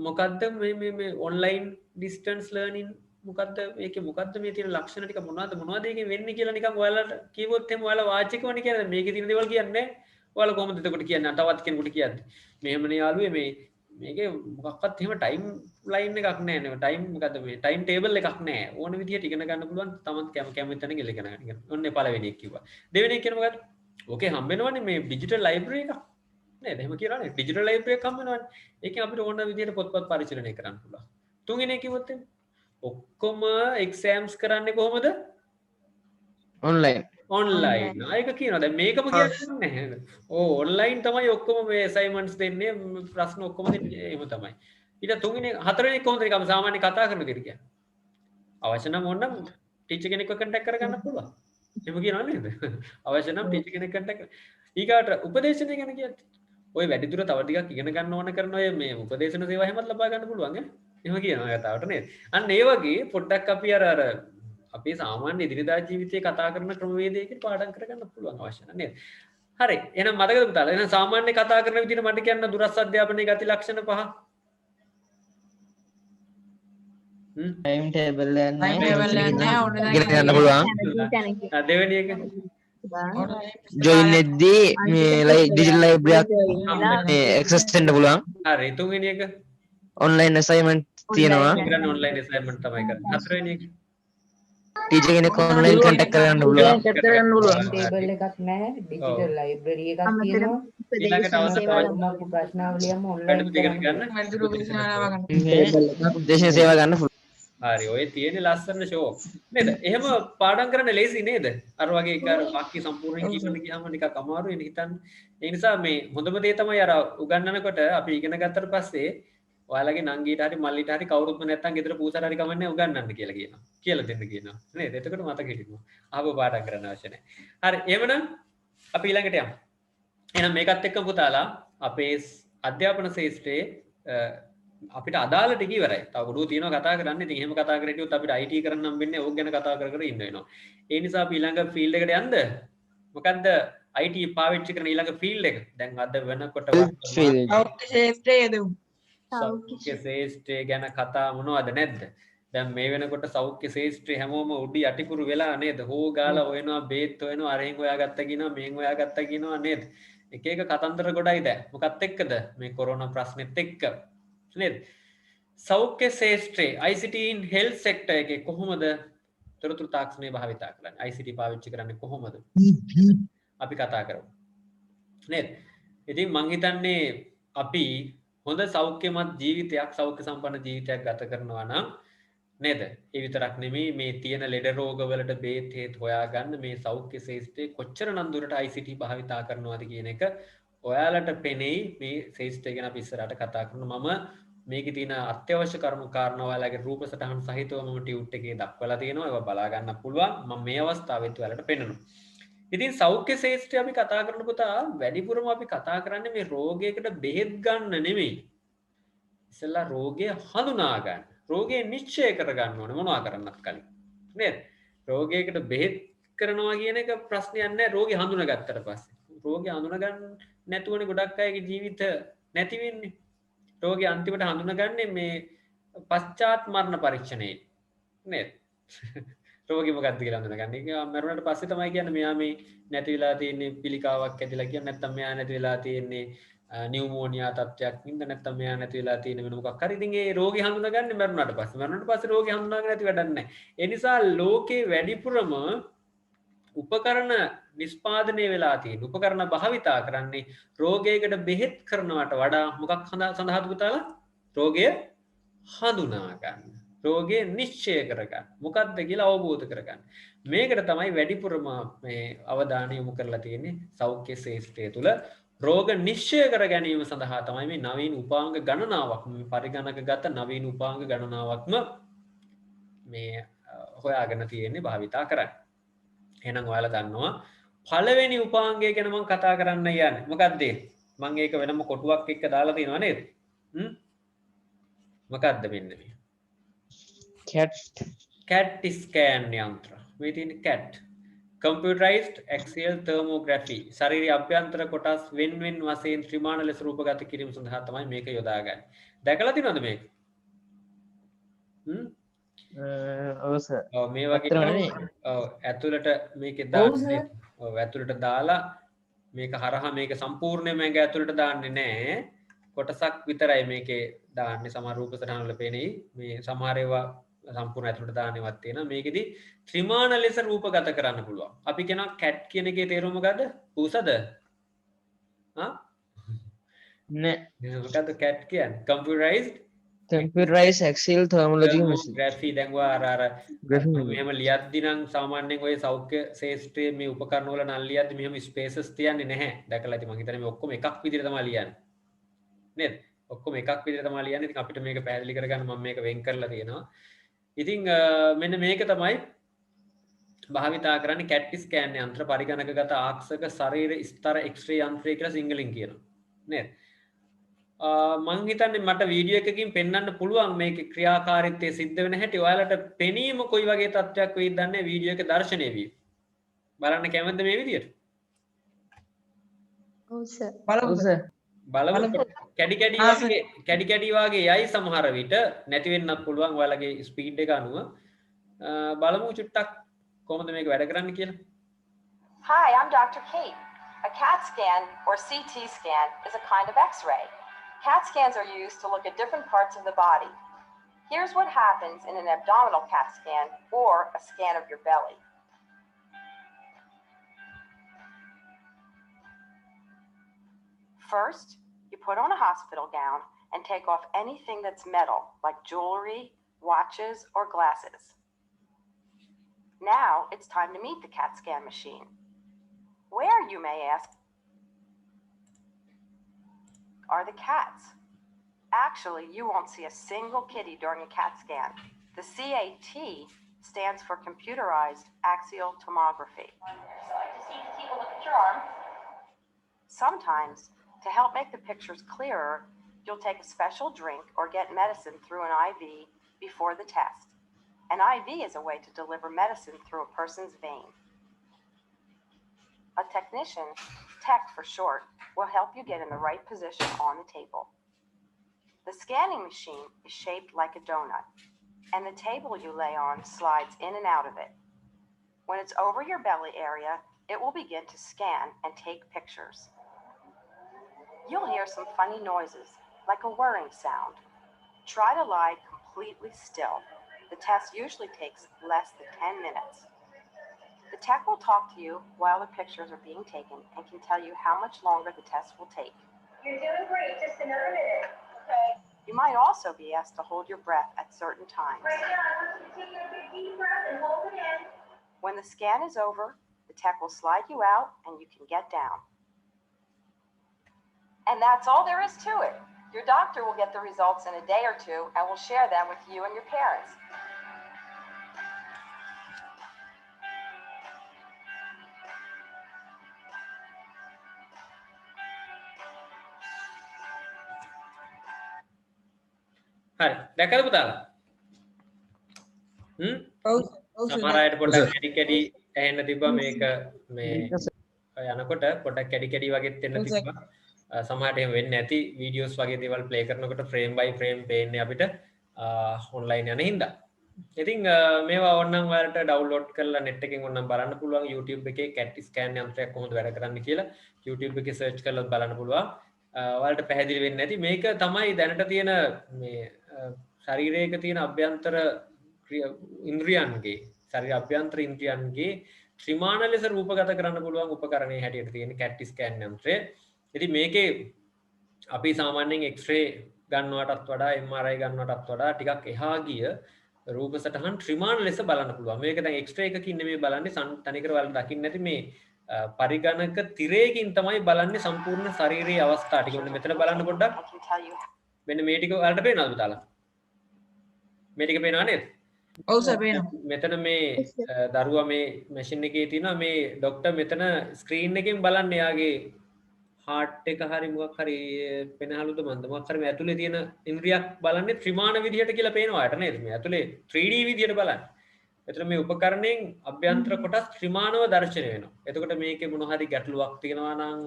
මොකද්ද මේ ඔන්ලයින් ඩිස්ටන්ස් ලර්නින් මොකද්ද මේකේ මොකද්ද මේ තියෙන ලක්ෂණ ටික මොනවද ඒකෙන් වෙන්නේ කියලා නිකන් ඔයාලට කිව්වොත් එහෙම ඔයාලා වාචිකවනේ කියන්නේ මේකේ තියෙන දේවල් කියන්නේ ඔයාලා කොහොමද එතකොට කියන්නේ තවත් කෙනෙකුට කියන්නේ මෙහෙමනේ යාළුවේ මේකේ මොකක්වත් එහෙම ටයිම් ලයින් එකක් නැහැ නේ ටයිම් මොකද්ද මේ ටයිම් ටේබල් එකක් නැහැ ඕන විදිහට ඉගෙන ගන්න පුළුවන් තමත් කැමති තැනක ඉගෙන ගන්න. ඔන්නේ පළවෙනි එක කිව්වා. දෙවෙනි එක කියන්නේ මොකද්ද? ඕකේ හම්බෙනවනේ මේ ඩිජිටල් ලයිබ්‍රරි එකක්. නේද? එහෙම කියලානේ ඩිජිටල් ලයිබ්‍රරි එකක් හම්බෙනවනේ. ඒකෙන් අපිට ඕන විදිහට පොත්පත් පරිශීලනය කරන්න පුළුවන්. තුන්වෙනි එක කිව්වොත් එන්නේ ඔක්කොම එක්සෑම්ස් කරන්නේ කොහොමද? ඔන්ලයින්. ආයක කියනවා දැන් මේකම කියන්නේ නැහැ. ඔන්ලයින් තමයි ඔක්කොම මේ අසයින්මන්ට්ස් දෙන්නේ ප්‍රශ්න ඔක්කොම දෙන්නේ එහෙම තමයි. ඊට තුන්වෙනි හතරවෙනි කොහොමද නිකම් සාමාන්‍ය කතා කරන විදිහට කියන්නේ. අවශ්‍ය නම් ඕනනම් ටීචර් කෙනෙක්ව කන්ටැක්ට් කරගන්න පුළුවන්. එහෙම කියනවා නේද? අවශ්‍ය නම් ටීචර් කෙනෙක් කන්ටැක්ට් ඊගාට උපදේශනය ගැන කියන්නේ. ඔය වැඩිදුර තව ටිකක් ඉගෙන ගන්න ඕන කරන ඔය මේ උපදේශන සේවා හැමත් ලබා ගන්න පුළුවන් ඈ. එහෙම කියනවා කතාවට නේද? අන්න ඒ වගේ පොඩ්ඩක් අපි අර අපේ සාමාන්‍ය එදිනෙදා ජීවිතේ කතා කරන ක්‍රමවේදයකින් පාඩම් කරගන්න පුළුවන් අවශ්‍ය නැහැ නේද? හරි. එහෙනම් මතකද පුතාලා? එහෙනම් සාමාන්‍ය කතා කරන විදිහට මට කියන්න දුරස් අධ්‍යාපනයේ ගති ලක්ෂණ පහ. ටයිම් ටේබල් ඉගෙන ගන්න පුළුවන්. දෙවෙනි එක ජොයින් එද්දී මේ ඩිජිටල් ලයිබ්‍රරියක් මේ ඇක්සස් වෙන්න පුළුවන්. හරි. තුන්වෙනි එක ඔන්ලයින් අසයින්මන්ට් තියෙනවා. කරන්න ඔන්ලයින් අසයින්මන්ට් තමයි කරන්නේ. හතරවෙනි එක ටීචර් කෙනෙක් ඔන්ලයින් කන්ටැක්ට් කරගන්න පුළුවන්. ටේබල් එකක් නැහැ ඩිජිටල් ලයිබ්‍රරි එකක් තියෙනවා ඊළඟට අවශ්‍ය ප්‍රශ්නාවලියම වැඩ ඉගෙන ගන්න. උපදේශන සේවා ගන්න පුළුවන්. හරි ඔය තියෙන ලස්සන ෂෝ නේද? එහෙම පාඩම් කරන්න ලේසි නේද? අර වගේ එක අර වාක්‍ය සම්පූර්ණයෙන් කියන්න ගියාම නිකන් අමාරුයි නේ හිතන්න. ඒ නිසා මේ හොඳම දේ තමයි අර උගන්වනකොට අපි ඉගෙන ගත්තට පස්සේ ඔයාලගේ නංගීට හරි මල්ලිට හරි කවුරුත්ම නැත්තම් ගෙදර පූසට හරි කමන්නේ උගන්වන්න කියලා කියනවා. කියලා දෙන්න කියනවා. නේද? එතකොට මතක හිටිනවා. ආපහු පාඩම් කරන්න අවශ්‍ය නැහැ. හරි එහෙමනම් අපි ඊළඟට යමු. එහෙනම් මේකත් එක්කම පුතාලා අපේ අධ්‍යාපන ශාස්ත්‍රයේ අපිට අදාළ ටික ඉවරයි. තව ගොඩක් තියෙනවා කතා කරන්න. ඉතින් එහෙම කතා කර හිටියොත් අපිට IT කරන්න නම් වෙන්නේ ඕක ගැන කතා කර ඉන්න වෙනවා. ඒ නිසා අපි ඊළඟ ෆීල්ඩ් එකට යන්න. මොකද්ද IT පාවිච්චි කරන ඊළඟ ෆීල්ඩ් එක? දැන් අද වෙනකොට සෞඛ්‍ය ශාස්ත්‍රය ගැන කතා මොනවද නැද්ද? දැන් මේ වෙනකොට සෞඛ්‍ය ශාස්ත්‍රය හැමෝම උඩි යටිකුරු වෙලා නේද? හෝ ගාලා හොයනවා බේත් හොයනවා අරෙන් හොයාගත්තා කියනවා මෙහෙන් හොයාගත්තා කියනවා නේද? එක එක කතන්දර ගොඩයි දැන්. මොකත් එක්කද? මේ කොරෝනා ප්‍රශ්නෙත් එක්ක. නේද? සෞඛ්‍ය ශාස්ත්‍රයේ ICT in health sector එකේ කොහොමද තොරතුරු තාක්ෂණය භාවිතා කරන්නේ? ICT පාවිච්චි කරන්නේ කොහොමද? අපි කතා කරමු. නේද? ඉතින් මං හිතන්නේ අපි හොඳ සෞඛ්‍යමත් ජීවිතයක් සෞඛ්‍ය සම්පන්න ජීවිතයක් ගත කරනවා නම් නේද? ඒ විතරක් නෙමෙයි මේ තියෙන ලෙඩ රෝග වලට බේත් හේත් හොයාගන්න මේ සෞඛ්‍ය ශාස්ත්‍රයේ කොච්චර නම් දුරට ICT භාවිතා කරනවද කියන එක ඔයාලට පෙනෙයි මේ ශාස්ත්‍රය ගැන අපි ඉස්සරහට කතා කරනවා. මම මේකේ තියෙන අත්‍යවශ්‍ය කරුණු කාරණා ඔයාලගේ රූප සටහන් සහිතව මම ටියුට් එකේ දක්වලා තියෙනවා. ඒවා බලා ගන්න පුළුවන්. මම මේ අවස්ථාවෙත් ඔයාලට පෙන්නනවා. ඉතින් සෞඛ්‍ය ශාස්ත්‍රය අපි කතා කරන පුතා වැඩිපුරම අපි කතා කරන්නේ මේ රෝගයකට බෙහෙත් ගන්න නෙමෙයි. ඉස්සෙල්ලා රෝගය හඳුනා ගන්න. රෝගය නිශ්චය කර ගන්න ඕනේ මොනවා කරන්නත් කලින්. නේද? රෝගයකට බෙහෙත් කරනවා කියන එක ප්‍රශ්නයක් නෑ රෝගය හඳුනාගත්තට පස්සේ. රෝගය හඳුනා ගන්න නැතුවනේ ගොඩක් අයගේ ජීවිත නැති වෙන්නේ. රෝගය අන්තිමට හඳුනාගන්නේ මේ පශ්චාත් මරණ පරීක්ෂණයේ. නේද? රෝගී මොකක්ද කියලා හඳුනගන්න. ඒක මරුණට පස්සේ තමයි කියන්නේ මෙයා මේ නැති වෙලා තියෙන්නේ පිළිකාවක් ඇතිලා කියන්නේ නැත්නම් මෙයා නැති වෙලා තියෙන්නේ නියුමෝනියා තත්ත්වයක් ඉඳ නැත්නම් මෙයා නැති වෙලා තියෙන වෙන මොකක් හරි ඉතින් ඒ රෝගේ හඳුනාගන්නේ මරුණාට පස්සේ රෝගේ හඳුනාගෙන නැති වැඩක් නැහැ. ඒ නිසා ලෝකේ වැඩිපුරම උපකරණ නිෂ්පාදනය වෙලා තියෙන උපකරණ භාවිතා කරන්නේ රෝගයකට බෙහෙත් කරනවට වඩා මොකක් සඳහාද පුතාලා? රෝගය හඳුනා ගන්න. රෝගය නිශ්චය කරගන්න. මොකක්ද කියලා අවබෝධ කරගන්න. මේකට තමයි වැඩිපුරම මේ අවධානය යොමු කරලා තියෙන්නේ සෞඛ්‍ය ශාස්ත්‍රය තුල. රෝග නිශ්චය කර ගැනීම සඳහා තමයි මේ නවීන උපාංග ගණනාවක් පරිගණකගත නවීන උපාංග ගණනාවක්ම මේ හොයාගෙන තියෙන්නේ භාවිතා කරන්නේ. එහෙනම් ඔයාලා දන්නවා පළවෙනි උපාංගය ගැන මම කතා කරන්න යන්නේ. මොකක්ද ඒ? මම ඒක වෙනම කොටුවක් එක්ක දාලා තියෙනවා නේද? මොකක්ද මෙන්න මේ? CAT scan යන්ත්‍ර. මේ තියෙන්නේ CAT. Computerized Axial Thermography. ශරීරයේ අභ්‍යන්තර කොටස් වෙන වශයෙන් ත්‍රිමාණ ලෙස රූපගත කිරීම සඳහා තමයි මේක යොදාගන්නේ. දැකලා තියෙනවද මේක? ඔව් සර්. ඔව් මේ වගේ ඔව් ඇතුළට මේකේ දාන්නේ. ඔව් ඇතුළට දාලා මේක හරහා මේක සම්පූර්ණයෙන්ම මේක ඇතුළට දාන්නේ නැහැ. කොටසක් විතරයි මේකේ දාන්නේ. සමහර රූප සටහන් වල පේන්නේ මේ සමහර ඒවා සම්පූර්ණ ඇතුළට දාන්නේවත් තියෙනවා. මේකෙදි ත්‍රිමාණ ලෙස රූපගත කරන්න පුළුවන්. අපි කියනවා CAT කියන එකේ තේරුම මොකද්ද? පූසද? නෑ. මොකද්ද CAT කියන්නේ? Computerized Axial Thermology Machine. Graphy දැන් ඔයා අර මෙහෙම ලියද්දි නම් සාමාන්‍යයෙන් ඔය සෞඛ්‍ය ශාස්ත්‍රයේ මේ උපකරණ වල නම් ලියද්දි මෙහෙම ස්පේසස් තියන්නේ නැහැ. දැකලා ඉතින් මම හිතන්නේ මේ ඔක්කොම එකක් විදිහට තමයි ලියන්නේ. නේද? ඔක්කොම එකක් විදිහට තමයි ලියන්නේ. ඉතින් අපිට මේක පැහැදිලි කරගන්න මම මේක වෙන් කරලා තියෙනවා. ඉතින් මෙන්න මේක තමයි භාවිතා කරන්නේ CAT scan යන්ත්‍ර පරිගණකගත ආක්ෂක ශරීර ස්තර X-ray යන්ත්‍රය කියලා සිංහලෙන් කියනවා. නේද? මං හිතන්නේ මට වීඩියෝ එකකින් පෙන්වන්න පුළුවන් මේකේ ක්‍රියාකාරීත්වය සිද්ධ වෙන හැටි. ඔයාලට පෙනීම කොයි වගේ තත්ත්වයක් වෙයිද දන්නේ වීඩියෝ එක දර්ශනය වී. බලන්න කැමතිද මේ විදියට? ඔව් සර්. බලමු කැඩි කැඩි වගේ යයි සමහර විට නැති වෙන්නත් පුළුවන් ඔයාලගේ ස්පීඩ් එක අනුව. බලමු චුට්ටක් කොහොමද මේක වැඩ කරන්නේ කියලා. Hi, I'm Dr. Kate. A CAT scan or CT scan is a kind of X-ray. CAT scans are used to look at different parts of the body. Here's what happens in an abdominal CAT scan or a scan of your belly. First, you put on a hospital gown and take off anything that's metal, like jewelry, watches, or glasses. Now it's time to meet the CAT scan machine. Where, you may ask, are the cats? Actually, you won't see a single kitty during a CAT scan. The CAT stands for computerized axial tomography. So I just need to take a look at your arm. Sometimes, to help make the pictures clearer, you'll take a special drink or get medicine through an IV before the test. An IV is a way to deliver medicine through a person's vein. A technician, tech for short, will help you get in the right position on the table. The scanning machine is shaped like a donut, and the table you lay on slides in and out of it. When it's over your belly area, it will begin to scan and take pictures. You'll hear some funny noises, like a whirring sound. Try to lie completely still. The test usually takes less than 10 minutes. The tech will talk to you while the pictures are being taken and can tell you how much longer the test will take. You're doing great, just another minute. Okay. You might also be asked to hold your breath at certain times. Right now, I want you to take a big deep breath and hold it in. When the scan is over, the tech will slide you out and you can get down. And that's all there is to it. Your doctor will get the results in a day or two and will share them with you and your parents. හරි දැකලා පුතාලා සමහර අයට පොඩ්ඩක් කැඩි කැඩි ඇහෙන්න තිබ්බා මේක මේ යනකොට පොඩ්ඩක් කැඩි කැඩි වගේත් එන්න තිබ්බා සමහරට එහෙම වෙන්නේ නැති වීඩියෝස් වගේ දේවල් ප්ලේ කරනකොට ෆ්‍රේම් බයි ෆ්‍රේම් පේන්නේ අපිට ඔන්ලයින් යන හින්දා ඉතින් මේවා ඕනනම් ඔයාලට ඩවුන්ලෝඩ් කරලා net එකෙන් ඕනනම් බලන්න පුළුවන් YouTube එකේ CAT scan යන්ත්‍රයක් කොහොමද වැඩ කරන්නේ කියලා YouTube එකේ සර්ච් කරලා බලන්න පුළුවන් ඔයාලට පැහැදිලි වෙන්නේ නැති මේක තමයි දැනට තියෙන මේ ශරීරයක තියෙන අභ්‍යන්තර ඉන්ද්‍රියන්ගේ ශරීර අභ්‍යන්තර ඉන්ද්‍රියන්ගේ ත්‍රිමාණ ලෙස රූපගත කරන්න පුළුවන් උපකරණයේ හැටියට තියෙන CAT ස්කෑන් යන්ත්‍රය. ඉතින් මේකේ අපි සාමාන්‍යයෙන් X-ray ගන්නවටත් වඩා MRI ගන්නවටත් වඩා ටිකක් එහා ගිය රූප සටහන් ත්‍රිමාණ ලෙස බලන්න පුළුවන්. මේක දැන් X-ray එකකින් නෙමෙයි බලන්නේ තනිකර වල දකින්න නැති මේ පරිගණක තිරයකින් තමයි බලන්නේ සම්පූර්ණ ශරීරයේ අවස්ථා ටික. මෙතන බලන්න පොඩ්ඩක්. මෙන්න මේ ටික ඔයාලට පේනවද පුතාලා? මේ ටික පේනව නේද? ඔව් සර් පේනවා. මෙතන මේ දරුවා මේ මැෂින් එකේ තියෙනවා මේ ડોක්ටර් මෙතන ස්ක්‍රීන් එකෙන් බලන්නේ යාගේ හાર્ට් එක හරි මොකක් හරි පෙනහළුද මන්ද මොකක් හරි මේ ඇතුලේ තියෙන ඉන්ද්‍රියක් බලන්නේ ත්‍රිමාණ විදිහට කියලා පේනවා යට නේද? මේ ඇතුලේ 3D විදිහට බලන්නේ. එතන මේ උපකරණයෙන් අභ්‍යන්තර කොටස් ත්‍රිමාණව දර්ශනය වෙනවා. එතකොට මේකේ මොන හරි ගැටලුවක් තියෙනවා නම්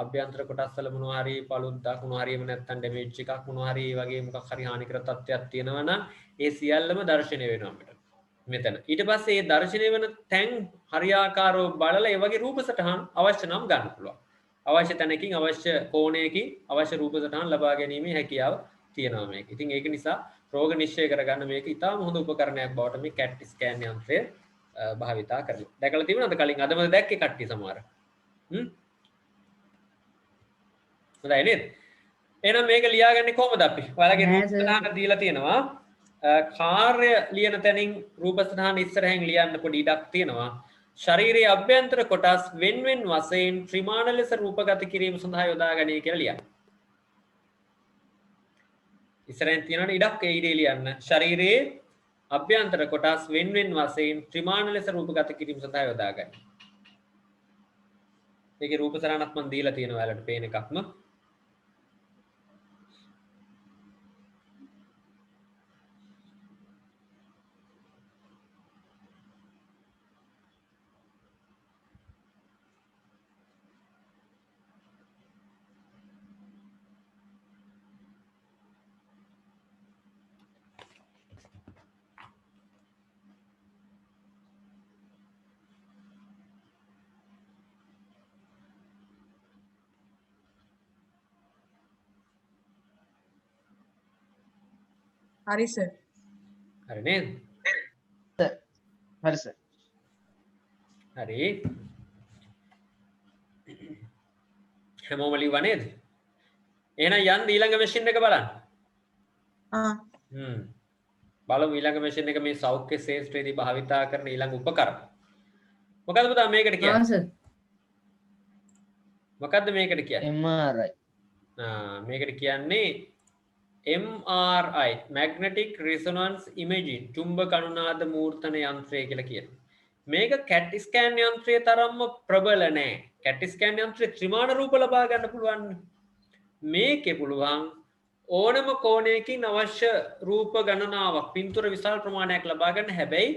අභ්‍යන්තර කොටස් වල මොන හරි පළුද්දක් මොන හරි එහෙම නැත්නම් ඩැමේජ් එකක් මොන හරි වගේ මොකක් හරි හානිකර තත්ත්වයක් තියෙනවා නම් ඒ සියල්ලම දර්ශනය වෙනවා අපිට. මෙතන. ඊට පස්සේ මේ දර්ශනය වෙන තැන් හරියාකාරව බලලා ඒ වගේ රූප සටහන් අවශ්‍ය නම් ගන්න පුළුවන්. අවශ්‍ය තැනකින් අවශ්‍ය කෝණයකින් අවශ්‍ය රූප සටහන් ලබා ගැනීමේ හැකියාව තියෙනවා මේක. ඉතින් ඒක නිසා රෝග නිශ්චය කරගන්න මේක ඉතාම හොඳ උපකරණයක් බවට මේ CAT ස්කෑන් යන්ත්‍රය භාවිතා කරනවා. දැකලා තිබුණාද කලින්? අදම දැක්කේ කට්ටිය සමහර. හොඳයි නේද? එහෙනම් මේක ලියාගන්නේ කොහොමද අපි? ඔයාලගේ රූප සටහන දීලා තියෙනවා. කාර්ය ලියන තැනින් රූප සටහන ඉස්සරහින් ලියන්න පොඩි ඉඩක් තියෙනවා. ශරීරයේ අභ්‍යන්තර කොටස් වෙන්වෙන් වශයෙන් ත්‍රිමාණ ලෙස රූපගත කිරීම සඳහා යොදා ගනී කියලා ලියන්න. ඉස්සරහින් තියෙනවා ඉඩක් ඒ ඉඩේ ලියන්න. ශරීරයේ අභ්‍යන්තර කොටස් වෙන්වෙන් වශයෙන් ත්‍රිමාණ ලෙස රූපගත කිරීම සඳහා යොදා ගනී. මේකේ රූප සටහනක් මම දීලා තියෙනවා ඔයාලට පේන එකක්ම. හරි සර්. හරි නේද? හරි සර්. හරි. හැමෝම ලිව්වා නේද? එහෙනම් යන්න ඊළඟ මැෂින් එක බලන්න. බලමු ඊළඟ මැෂින් එක මේ සෞඛ්‍ය ශාස්ත්‍රයේදී භාවිතා කරන ඊළඟ උපකරණ. මොකද්ද පුතා මේකට කියන්නේ? මොකද්ද මේකට කියන්නේ? MRI. මේකට කියන්නේ MRI magnetic resonance imaging චුම්බක අනුනාද මූර්තන යන්ත්‍රය කියලා කියනවා. මේක CAT ස්කෑන් යන්ත්‍රයේ තරම්ම ප්‍රබල නෑ. CAT ස්කෑන් යන්ත්‍රයේ ත්‍රිමාණ රූප ලබා ගන්න පුළුවන්. මේකේ පුළුවන් ඕනම කෝණයකින් අවශ්‍ය රූප ගණනාවක් පින්තූර විශාල ප්‍රමාණයක් ලබා ගන්න. හැබැයි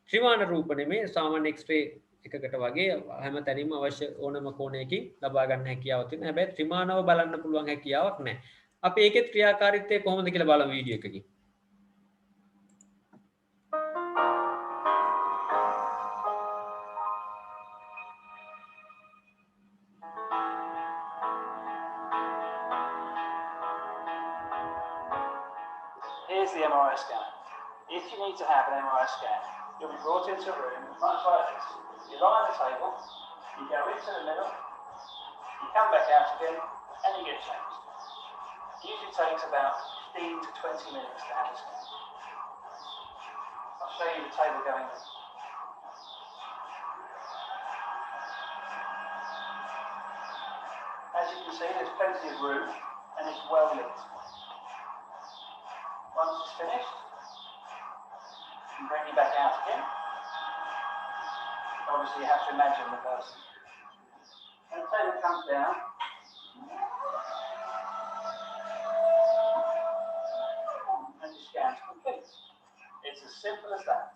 ත්‍රිමාණ රූප නෙමේ සාමාන්‍ය X-ray එකකට වගේ හැම තැනින්ම අවශ්‍ය ඕනම කෝණයකින් ලබා ගන්න හැකියාවක් තියෙනවා. හැබැයි ත්‍රිමාණව බලන්න පුළුවන් හැකියාවක් නැහැ. අපි ඒකේ ක්‍රියාකාරීත්වය කොහොමද කියලා බලමු වීඩියෝ එකකින්. Here's the MRI scanner. If you need to have an MRI scan, you'll be brought into a room much like this. You lie on the table, you go into the middle, you come back out again, and you get changed. It usually takes about 15 to 20 minutes to have a scan. I'll show you the table going in. As you can see, there's plenty of room and it's well lit. Once it's finished, you bring you back out again. Obviously, you have to imagine the person. And the table comes down. And your scan's complete. It's as simple as that.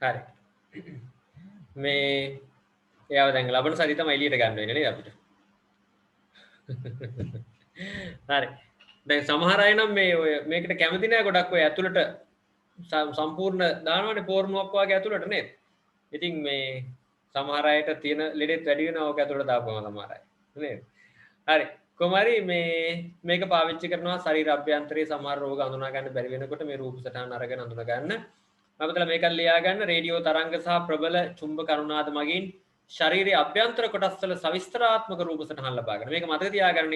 හරි මේ එයාව දැන් ලබන සතිය තමයි එළියට ගන්න වෙන්නේ නේද අපිට හරි දැන් සමහර අය නම් මේ ඔය මේකට කැමති නෑ ගොඩක් ඔය ඇතුළට සම්පූර්ණ දානවනේ පෝර්ණුවක් වගේ ඇතුළට නේද ඉතින් මේ සමහර අයට තියෙන ලෙඩෙත් වැඩි වෙනවා ඔක ඇතුළට දාපුවම සමහර අය නේද හරි කොමාරි මේක පාවිච්චි කරනවා ශරීර අභ්‍යන්තරයේ සමහර රෝග අඳුනා ගන්න බැරි වෙනකොට මේ රූප සටහන් අරගෙන අඳුනා ගන්න අපතල මේක ලියා ගන්න රේඩියෝ තරංග සහ ප්‍රබල චුම්බක කරුණාද මගින් ශරීරයේ අභ්‍යන්තර කොටස් වල සවිස්තරාත්මක රූප සටහන් ලබා ගන්න. මේක මතක තියාගන්න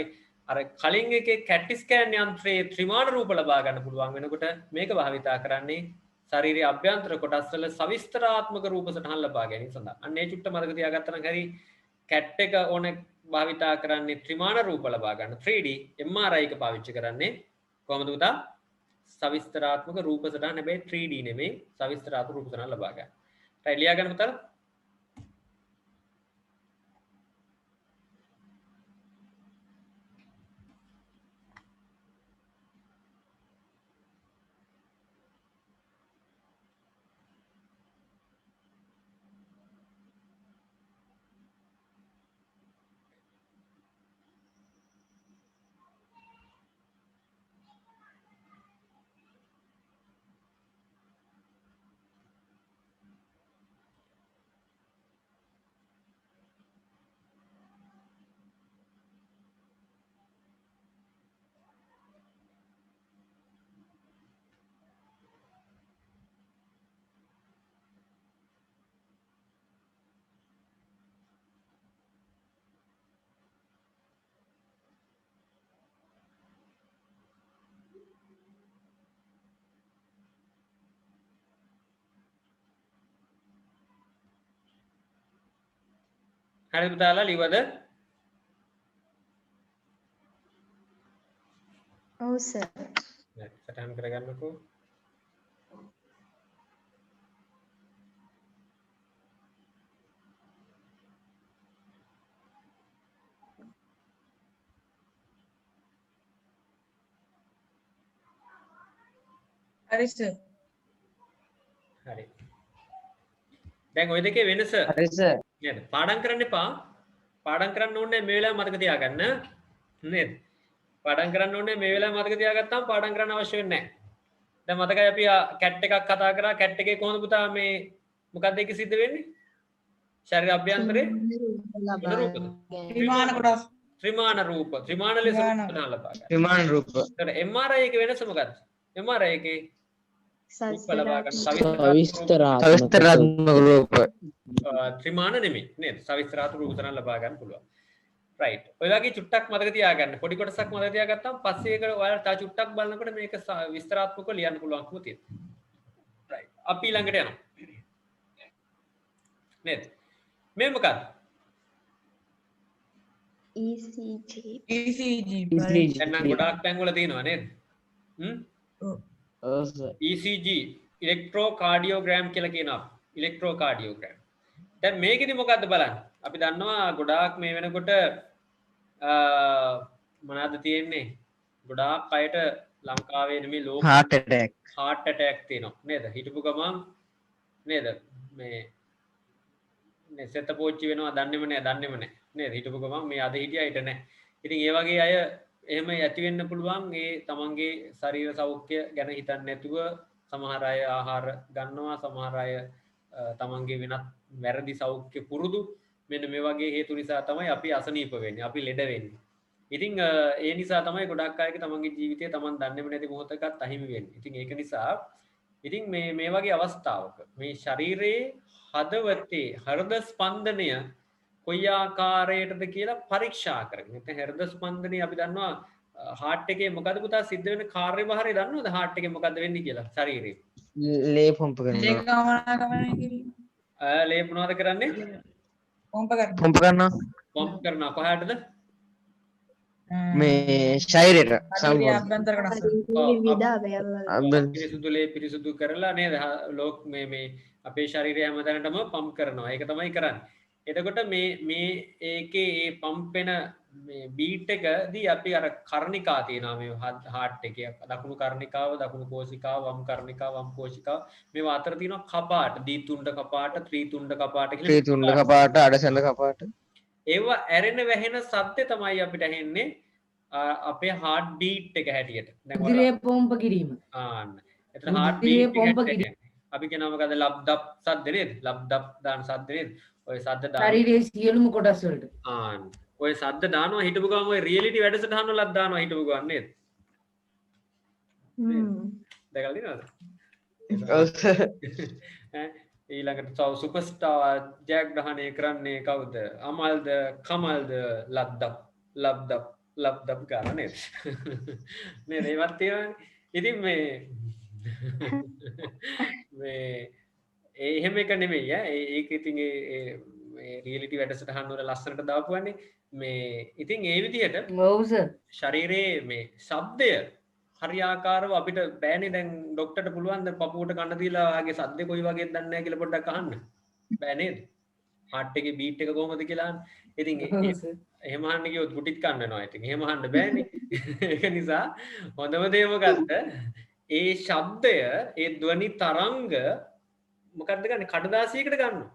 අර කලින් එකේ CAT ස්කෑන් යන්ත්‍රයේ ත්‍රිමාන රූප ලබා ගන්න පුළුවන් වෙනකොට මේක භාවිතා කරන්නේ ශරීරයේ අභ්‍යන්තර කොටස් වල සවිස්තරාත්මක රූප සටහන් ලබා ගැනීම සඳහා. අන්න ඒ චුට්ට මතක තියාගත්තා නම් හරි CAT එක ඕනේ භාවිතා කරන්නේ ත්‍රිමාන රූප ලබා ගන්න 3D MRI එක පාවිච්චි කරන්නේ කොහොමද පුතා? සවිස්තරාත්මක රූප සටහන් හැබැයි 3D නෙමෙයි සවිස්තරාත්මක රූප සටහන් ලබා ගන්න. right ලියා ගන්න පුතා. හරිද පුතාලා ලිව්වද? ඔව් සර්. සටහන් කරගන්නකෝ. හරි සර්. හරි. දැන් ওই දෙකේ වෙනස හරි සර්. නේද? පාඩම් කරන්න එපා. පාඩම් කරන්න ඕනේ මේ වෙලාවේ මතක තියාගන්න. නේද? පාඩම් කරන්න ඕනේ මේ වෙලාවේ මතක තියාගත්තාම පාඩම් කරන්න අවශ්‍ය වෙන්නේ නැහැ. දැන් මතකයි අපි CAT එකක් කතා කරා. CAT එකේ කොහොමද පුතා මේ මොකක්ද ඒක සිද්ධ වෙන්නේ? ශරීර අභ්‍යන්තරේ ත්‍රිමාන කොටස්. ත්‍රිමාන රූප. ත්‍රිමාන ලෙස ලබා ගන්න. විමාන රූප ඒතර MRI එකේ වෙනස මොකක්ද? MRI එකේ සවිස්තරාත්මක රූප ත්‍රිමාන නෙමෙයි නේද? සවිස්තරාත්මක රූප තරම් ලබා ගන්න පුළුවන්. රයිට්. ඔය වගේ චුට්ටක් මතක තියාගන්න. පොඩි කොටසක් මතක තියාගත්තාම පස්සේ ඒක ඔයාලට තා චුට්ටක් බලනකොට මේක විස්තරාත්මකව ලියන්න පුළුවන්කම තියෙනවා. රයිට්. අපි ළඟට යනවා. නේද? මේ මොකක්ද? ECG. දැන් නම් ගොඩාක් තැන් වල තියෙනවා නේද? ECG ඉලෙක්ට්‍රෝකාඩියෝග්‍රෑම් කියලා කියනවා. ඉලෙක්ට්‍රෝකාඩියෝග්‍රෑම්. දැන් මේකෙදි මොකද්ද බලන්න. අපි දන්නවා ගොඩාක් මේ වෙනකොට මොනවද තියෙන්නේ? ගොඩාක් අයට ලංකාවේ නෙමෙයි ලෝකෙ heart attack තියෙනවා නේද? හිටපු ගමන් නේද? මේ සෙත පෝච්චි වෙනවා දන්නේම නැහැ නේද? හිටපු ගමන් මේ අද හිටියා හිට නැහැ. ඉතින් ඒ වගේ අය එහෙම ඇති වෙන්න පුළුවන් ඒ තමන්ගේ ශරීර සෞඛ්‍ය ගැන හිතන්නේ නැතුව සමහර අය ආහාර ගන්නවා සමහර අය තමන්ගේ වෙනත් වැරදි සෞඛ්‍ය පුරුදු මෙන්න මේ වගේ හේතු නිසා තමයි අපි අසනීප වෙන්නේ අපි ලෙඩ වෙන්නේ. ඉතින් ඒ නිසා තමයි ගොඩක් අයගේ තමන්ගේ ජීවිතය තමන් දන්නේම නැති මොහොතකත් අහිමි වෙන්නේ. ඉතින් ඒක නිසා ඉතින් මේ වගේ අවස්ථාවක මේ ශරීරයේ හදවතේ හෘද ස්පන්දනය කොයි ආකාරයටද කියලා පරීක්ෂා කරගෙන. නැත්නම් හෘද ස්පන්දනය අපි දන්නවා heart එකේ මොකද පුතා සිද්ධ වෙන කාර්යභාරය දන්නවද heart එකේ මොකද වෙන්නේ කියලා ශරීරේ? ලේ පොම්ප කරනවා ලේ මොනවද කරන්නේ? පොම්ප කරනවා පොම්ප් කරනවා කොහාටද? මේ ශරීරයට ශරීරයේ සම්පූර්ණ අභ්‍යන්තර කොටස. විවිධ අවයවවල පිරිසුදුලේ පිරිසුදු කරලා නේද ලෝක මේ අපේ ශරීරය හැමතැනටම පම්ප් කරනවා. ඒක තමයි කරන්නේ. එතකොට මේ ඒකේ ඒ පම්ප් වෙන බීට් එකදී අපි අර කර්ණිකා තියෙනවා මේ හાર્ට් එකේ දකුණු කර්ණිකාව දකුණු කෝෂිකාව වම් කර්ණිකාව වම් කෝෂිකාව මේවා අතර තියෙනවා කපාට ද්විතුණ්ඩ කපාට ත්‍රිතුණ්ඩ කපාට කියලා ත්‍රිතුණ්ඩ කපාට අඩසැල කපාට ඒවා ඇරෙන වැහෙන සද්දේ තමයි අපිට ඇහෙන්නේ අපේ හાર્ට් බීට් එක හැටියට. දැන් ඉදිරියේ පොම්ප කිරීම. ආන්න. එතන හાર્ට් බීට් එක හැටියට අපි කියනවා මොකද ලබ්ඩප් සද්ද නේද? ලබ්ඩප් දාන සද්ද නේද? ඔය සද්ද දාන ශරීරයේ සියලුම කොටස් වලට. ආන්න. ඔය සද්ද දානවා හිටපු ගමන් ඔය රියැලිටි වැඩසටහන් වලත් දානවා හිටපු ගමන් නේද? දැකලා තියෙනවද? ඊළඟට සුපර්ස්ටාර් ජයග්‍රහණය කරන්නේ කවුද? අමල්ද කමල්ද ලබ්ඩප් ලබ්ඩප් ලබ්ඩප් ගන්න නේද? නේද? ඒවත් තියෙනවානේ. ඉතින් මේ එහෙම එක නෙමෙයි ඒක ඉතින් ඒ රියැලිටි වැඩසටහන් වල ලස්සනට දාපුවානේ මේ ඉතින් ඒ විදිහට ඔව් සර්. ශරීරයේ මේ ශබ්දය හරියාකාරව අපිට බෑනේ දැන් ડોක්ටර්ට පුළුවන් ද පපුවට කන්න දීලා ආගේ සද්දේ කොයි වගේද දන්නේ නැහැ කියලා පොඩ්ඩක් අහන්න බෑ නේද හાર્ට් එකේ බීට් එක කොහොමද කියලා අහන්න ඉතින් එහෙම අහන්න කිව්වොත් ගුටිත් කන්න වෙනවා ඉතින් එහෙම අහන්න බෑනේ ඒක නිසා හොඳම දේ මොකද්ද ඒ ශබ්දය ඒ ධ්වනි තරංග මොකක්ද ගන්න කඩදාසියකට ගන්නවා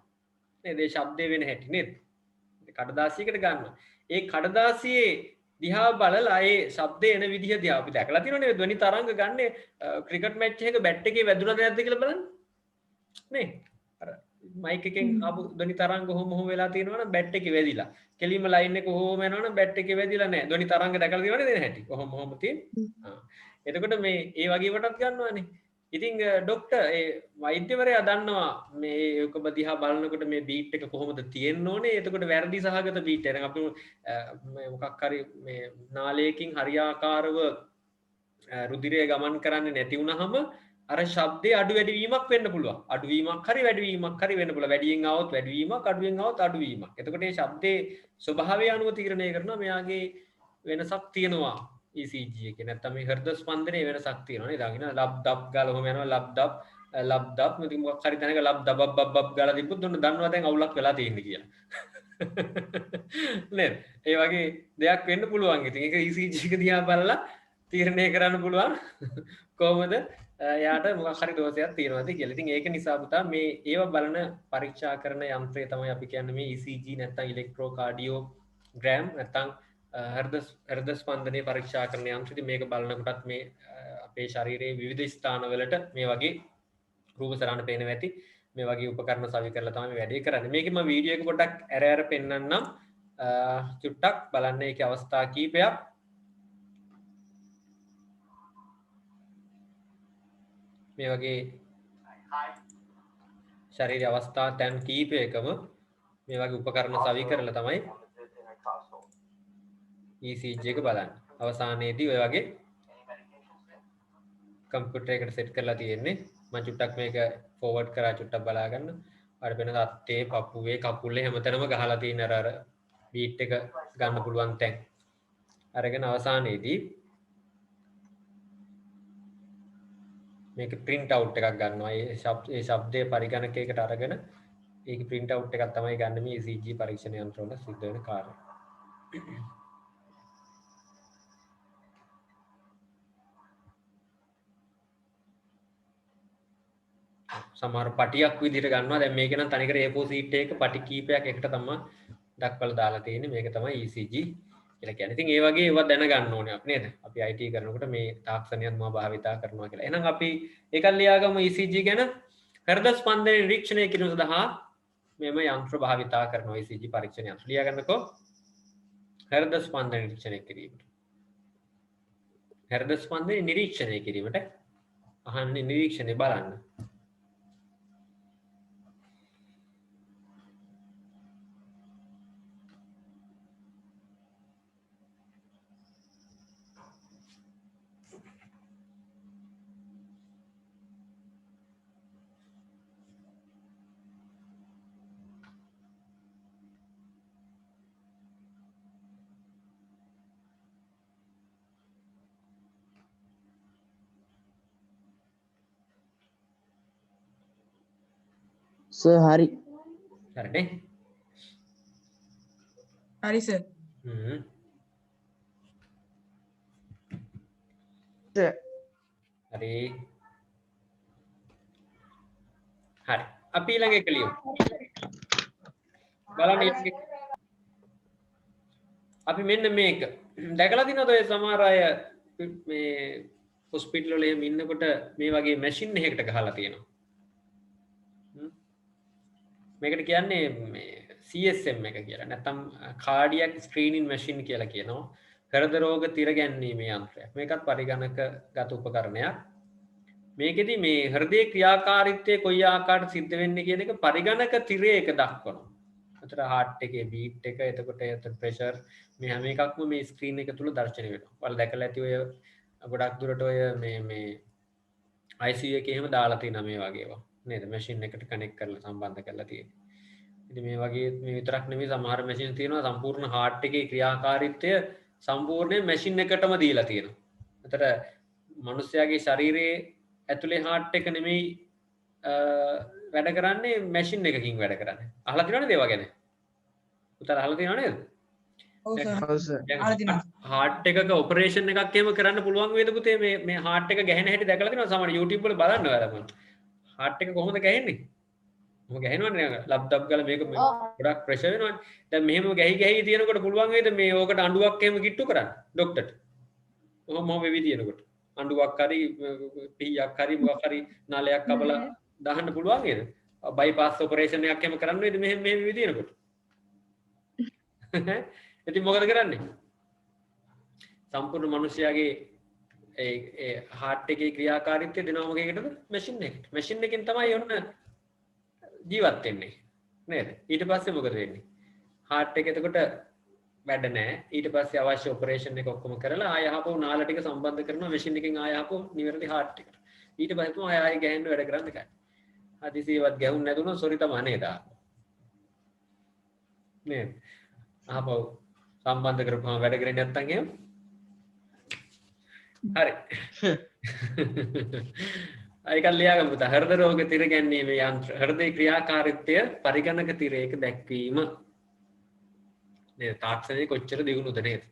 නේද ඒ ශබ්දේ වෙන හැටි නේද කඩදාසියකට ගන්නවා ඒ කඩදාසියේ දිහා බලලා ඒ ශබ්දේ එන විදිහ දිහා අපි දැකලා තියෙනවනේ ධ්වනි තරංග ගන්න ක්‍රිකට් මැච් එකක බැට් එකේ වැදුනද නැද්ද කියලා බලන්න නේ අර මයික් එකෙන් ආපු ධ්වනි තරංග කොහොම වෙලා තියෙනවනම් බැට් එකේ වැදිලා කෙලින්ම ලයින් එක කොහොම යනවනම් බැට් එකේ වැදිලා නැහැ ධ්වනි තරංග දැකලා තියෙනවනේ දෙන හැටි කොහොම තියෙන්නේ එතකොට මේ ඒ වගේ වටත් ගන්නවානේ ඉතින් ડોක්ටර් ඒ වෛද්‍යවරයා දන්නවා මේ ඔක දිහා බලනකොට මේ බීට් එක කොහොමද තියෙන්න ඕනේ එතකොට වැරදි සහගත බීට් එක. අපි මොකක් හරි මේ නාලයකින් හරියාකාරව රුධිරය ගමන් කරන්නේ නැති වුනහම අර ශබ්දේ අඩු වැඩි වීමක් වෙන්න පුළුවන්. අඩු වීමක් හරි වැඩි වීමක් හරි වෙන්න පුළුවන්. වැඩියෙන් આવොත් වැඩි වීමක් අඩුවෙන් આવොත් අඩු වීමක්. එතකොට මේ ශබ්දේ ස්වභාවය අනුව තීරණය කරනවා මෙයාගේ වෙනසක් තියෙනවා. ECG එකේ නැත්නම් මේ හෘද ස්පන්දනයේ වෙනසක් තියෙනවා නේද? අගින ලබ් ඩබ් ගාලා ඔහම යනවා ලබ් ඩබ් ඉතින් මොකක් හරි තැනක ලබ් ඩබ් බබ් ගාලා තිබ්බොත් ඔන්න දන්නවා දැන් අවුලක් වෙලා තියෙන්නේ කියලා. නේද? ඒ වගේ දෙයක් වෙන්න පුළුවන්. ඉතින් ඒක ECG එක දිහා බලලා තීරණය කරන්න පුළුවන් කොහොමද එයාට මොකක් හරි දෝෂයක් තියෙනවද කියලා. ඉතින් ඒක නිසා පුතා මේ ඒව බලන පරීක්ෂා කරන යන්ත්‍රය තමයි අපි කියන්නේ මේ ECG නැත්නම් ඉලෙක්ට්‍රෝකාඩියෝග්‍රෑම් නැත්නම් හෘද ස්පන්දනය පරීක්ෂා කරන යන්ත්‍රය. ඉතින් මේක බලනකොටත් මේ අපේ ශරීරයේ විවිධ ස්ථානවලට මේ වගේ රූප සරණ පේනවා ඇති. මේ වගේ උපකරණ සවි කරලා තමයි වැඩේ කරන්නේ. මේකේ මම වීඩියෝ එක පොඩ්ඩක් ඇර පෙන්නන්නම්. චුට්ටක් බලන්න ඒකේ අවස්ථා කීපයක්. මේ වගේ ශරීර අවස්ථා තැන් කීපයකම මේ වගේ උපකරණ සවි කරලා තමයි ECG එක බලන්න. අවසානයේදී ඔය වගේ කම්පියුටර් එකට සෙට් කරලා තියෙන්නේ. මම චුට්ටක් මේක ෆෝවර්ඩ් කරා චුට්ටක් බලා ගන්න. අර වෙන තත්තේ පපුවේ කකුලේ හැමතැනම ගහලා තියෙන අර බීට් එක ගන්න පුළුවන් තැන්. අරගෙන අවසානයේදී මේක print out එකක් ගන්නවා. ඒ ශබ්දයේ පරිගණකයකට අරගෙන ඒක print out එකක් තමයි ගන්න මේ ECG පරීක්ෂණ යන්ත්‍රවල සිද්ධ වෙන කාර්යය. සමහර පටියක් විදිහට ගන්නවා. දැන් මේක නම් තනිකර A4 sheet එකක පටි කීපයක් එකට තමයි දක්වලා දාලා තියෙන්නේ. මේක තමයි ECG කියලා කියන්නේ. ඉතින් ඒ වගේ ඒවා දැනගන්න ඕනේ අපි නේද? අපි IT කරනකොට මේ තාක්ෂණයත් මම භාවිතා කරනවා කියලා. එහෙනම් අපි ඒකත් ලියාගමු ECG ගැන. හෘද ස්පන්දන නිරීක්ෂණය කිරීම සඳහා මෙම යන්ත්‍ර භාවිතා කරනවා ECG පරීක්ෂණ යන්ත්‍ර. ලියාගන්නකෝ. හෘද ස්පන්දන නිරීක්ෂණය කිරීමට. හෘද ස්පන්දන නිරීක්ෂණය කිරීමට අහන්නේ නිරීක්ෂණය බලන්න. සර් හරි. හරිනේ. හරි සර්. හරි. හරි. අපි ඊළඟ එක ලියමු. බලන්න අපි මෙන්න මේක දැකලා තිනවද ඔය සමහර අය මේ හොස්පිටල් වල එහෙම ඉන්නකොට මේ වගේ මැෂින් එකකට ගහලා තියෙනවා. මේකට කියන්නේ මේ CSM එක කියලා. නැත්නම් කාඩියක් ස්ක්‍රීනින් මැෂින් කියලා කියනවා. හෘද රෝග තිර ගැන්වීමේ යන්ත්‍රයක්. මේකත් පරිගණකගත උපකරණයක්. මේකෙදි මේ හෘදයේ ක්‍රියාකාරීත්වය කොයි ආකාරයට සිද්ධ වෙන්නේ කියන එක පරිගණක තිරයක දක්වනවා. අතට heart එකේ beat එක, එතකොට එතන pressure මේ හැම එකක්ම මේ ස්ක්‍රීන් එක තුල දැర్శණය වෙනවා. ඔයාලා දැකලා ඇති ඔය ගොඩක් දුරට ඔය මේ ICU එකේ එහෙම දාලා තියෙනවා මේ වගේ ඒවා. නේද? මැෂින් එකට කනෙක්ට් කරලා සම්බන්ධ කරලා තියෙන්නේ. ඉතින් මේ වගේ මේ විතරක් නෙමෙයි සමහර මැෂින් තියෙනවා සම්පූර්ණ heart එකේ ක්‍රියාකාරීත්වය සම්පූර්ණයෙන් මැෂින් එකටම දීලා තියෙනවා. අතට මිනිස්යාගේ ශරීරයේ ඇතුලේ heart එක නෙමෙයි වැඩ කරන්නේ මැෂින් එකකින් වැඩ කරන්නේ. අහලා තියෙනවද ඒවා ගැන? උතර අහලා තියෙනව නේද? ඔව් සර්. heart එකක ඔපරේෂන් එකක් එහෙම කරන්න පුළුවන් වේද පුතේ මේ heart එක ගැහෙන හැටි දැකලා තියෙනවද? සමහර YouTube වල බලන්න ඔයාලා. heart එක කොහොමද ගැහෙන්නේ? මොකද ගැහෙනවනේ ලබ් ඩබ් ගාලා මේක ගොඩක් ප්‍රෙෂර් වෙනවනේ. දැන් මෙහෙම ගැහි තියෙනකොට පුළුවන් වේද මේ ඕකට අඬුවක් එහෙම කිට්ටු කරන්න ડોක්ටර්ට? ඔහොම වෙවි තියෙනකොට අඬුවක් හරි පීයක් හරි මොකක් හරි නාලයක් කපලා දාන්න පුළුවන් වේද? බයිපාස් ඔපරේෂන් එකක් එහෙම කරන්න වේද මෙහෙම වෙවි තියෙනකොට? ඉතින් මොකද කරන්නේ? සම්පූර්ණ මිනිස්යාගේ ඒ heart එකේ ක්‍රියාකාරීත්වය දෙනවා මොකේකටද? මැෂින් එකට. මැෂින් එකෙන් තමයි ඔන්න ජීවත් වෙන්නේ. නේද? ඊට පස්සේ මොකද වෙන්නේ? heart එක එතකොට වැඩ නැහැ. ඊට පස්සේ අවශ්‍ය ඔපරේෂන් එක ඔක්කොම කරලා ආය ආපහු නාල ටික සම්බන්ධ කරනවා මැෂින් එකෙන් ආය ආපහු නිවැරදි heart එකට. ඊට පස්සේ තමයි ආය ගෑන්න වැඩ කරන්න ගන්නේ. හදිසියවත් ගැහුන්නේ නැතුනොත් සොරි තමයි නේද? නේද? ආපහු සම්බන්ධ කරපුවම වැඩ කරන්නේ නැත්තම් එහෙම. හරි. ඒක ලියාගමු පුතා. හෘද රෝග තිර ගැන්වීමේ යන්ත්‍ර හෘදේ ක්‍රියාකාරීත්වය පරිගණක තිරයක දැක්වීම. නේද? තාක්ෂණය කොච්චර දියුණුද නේද?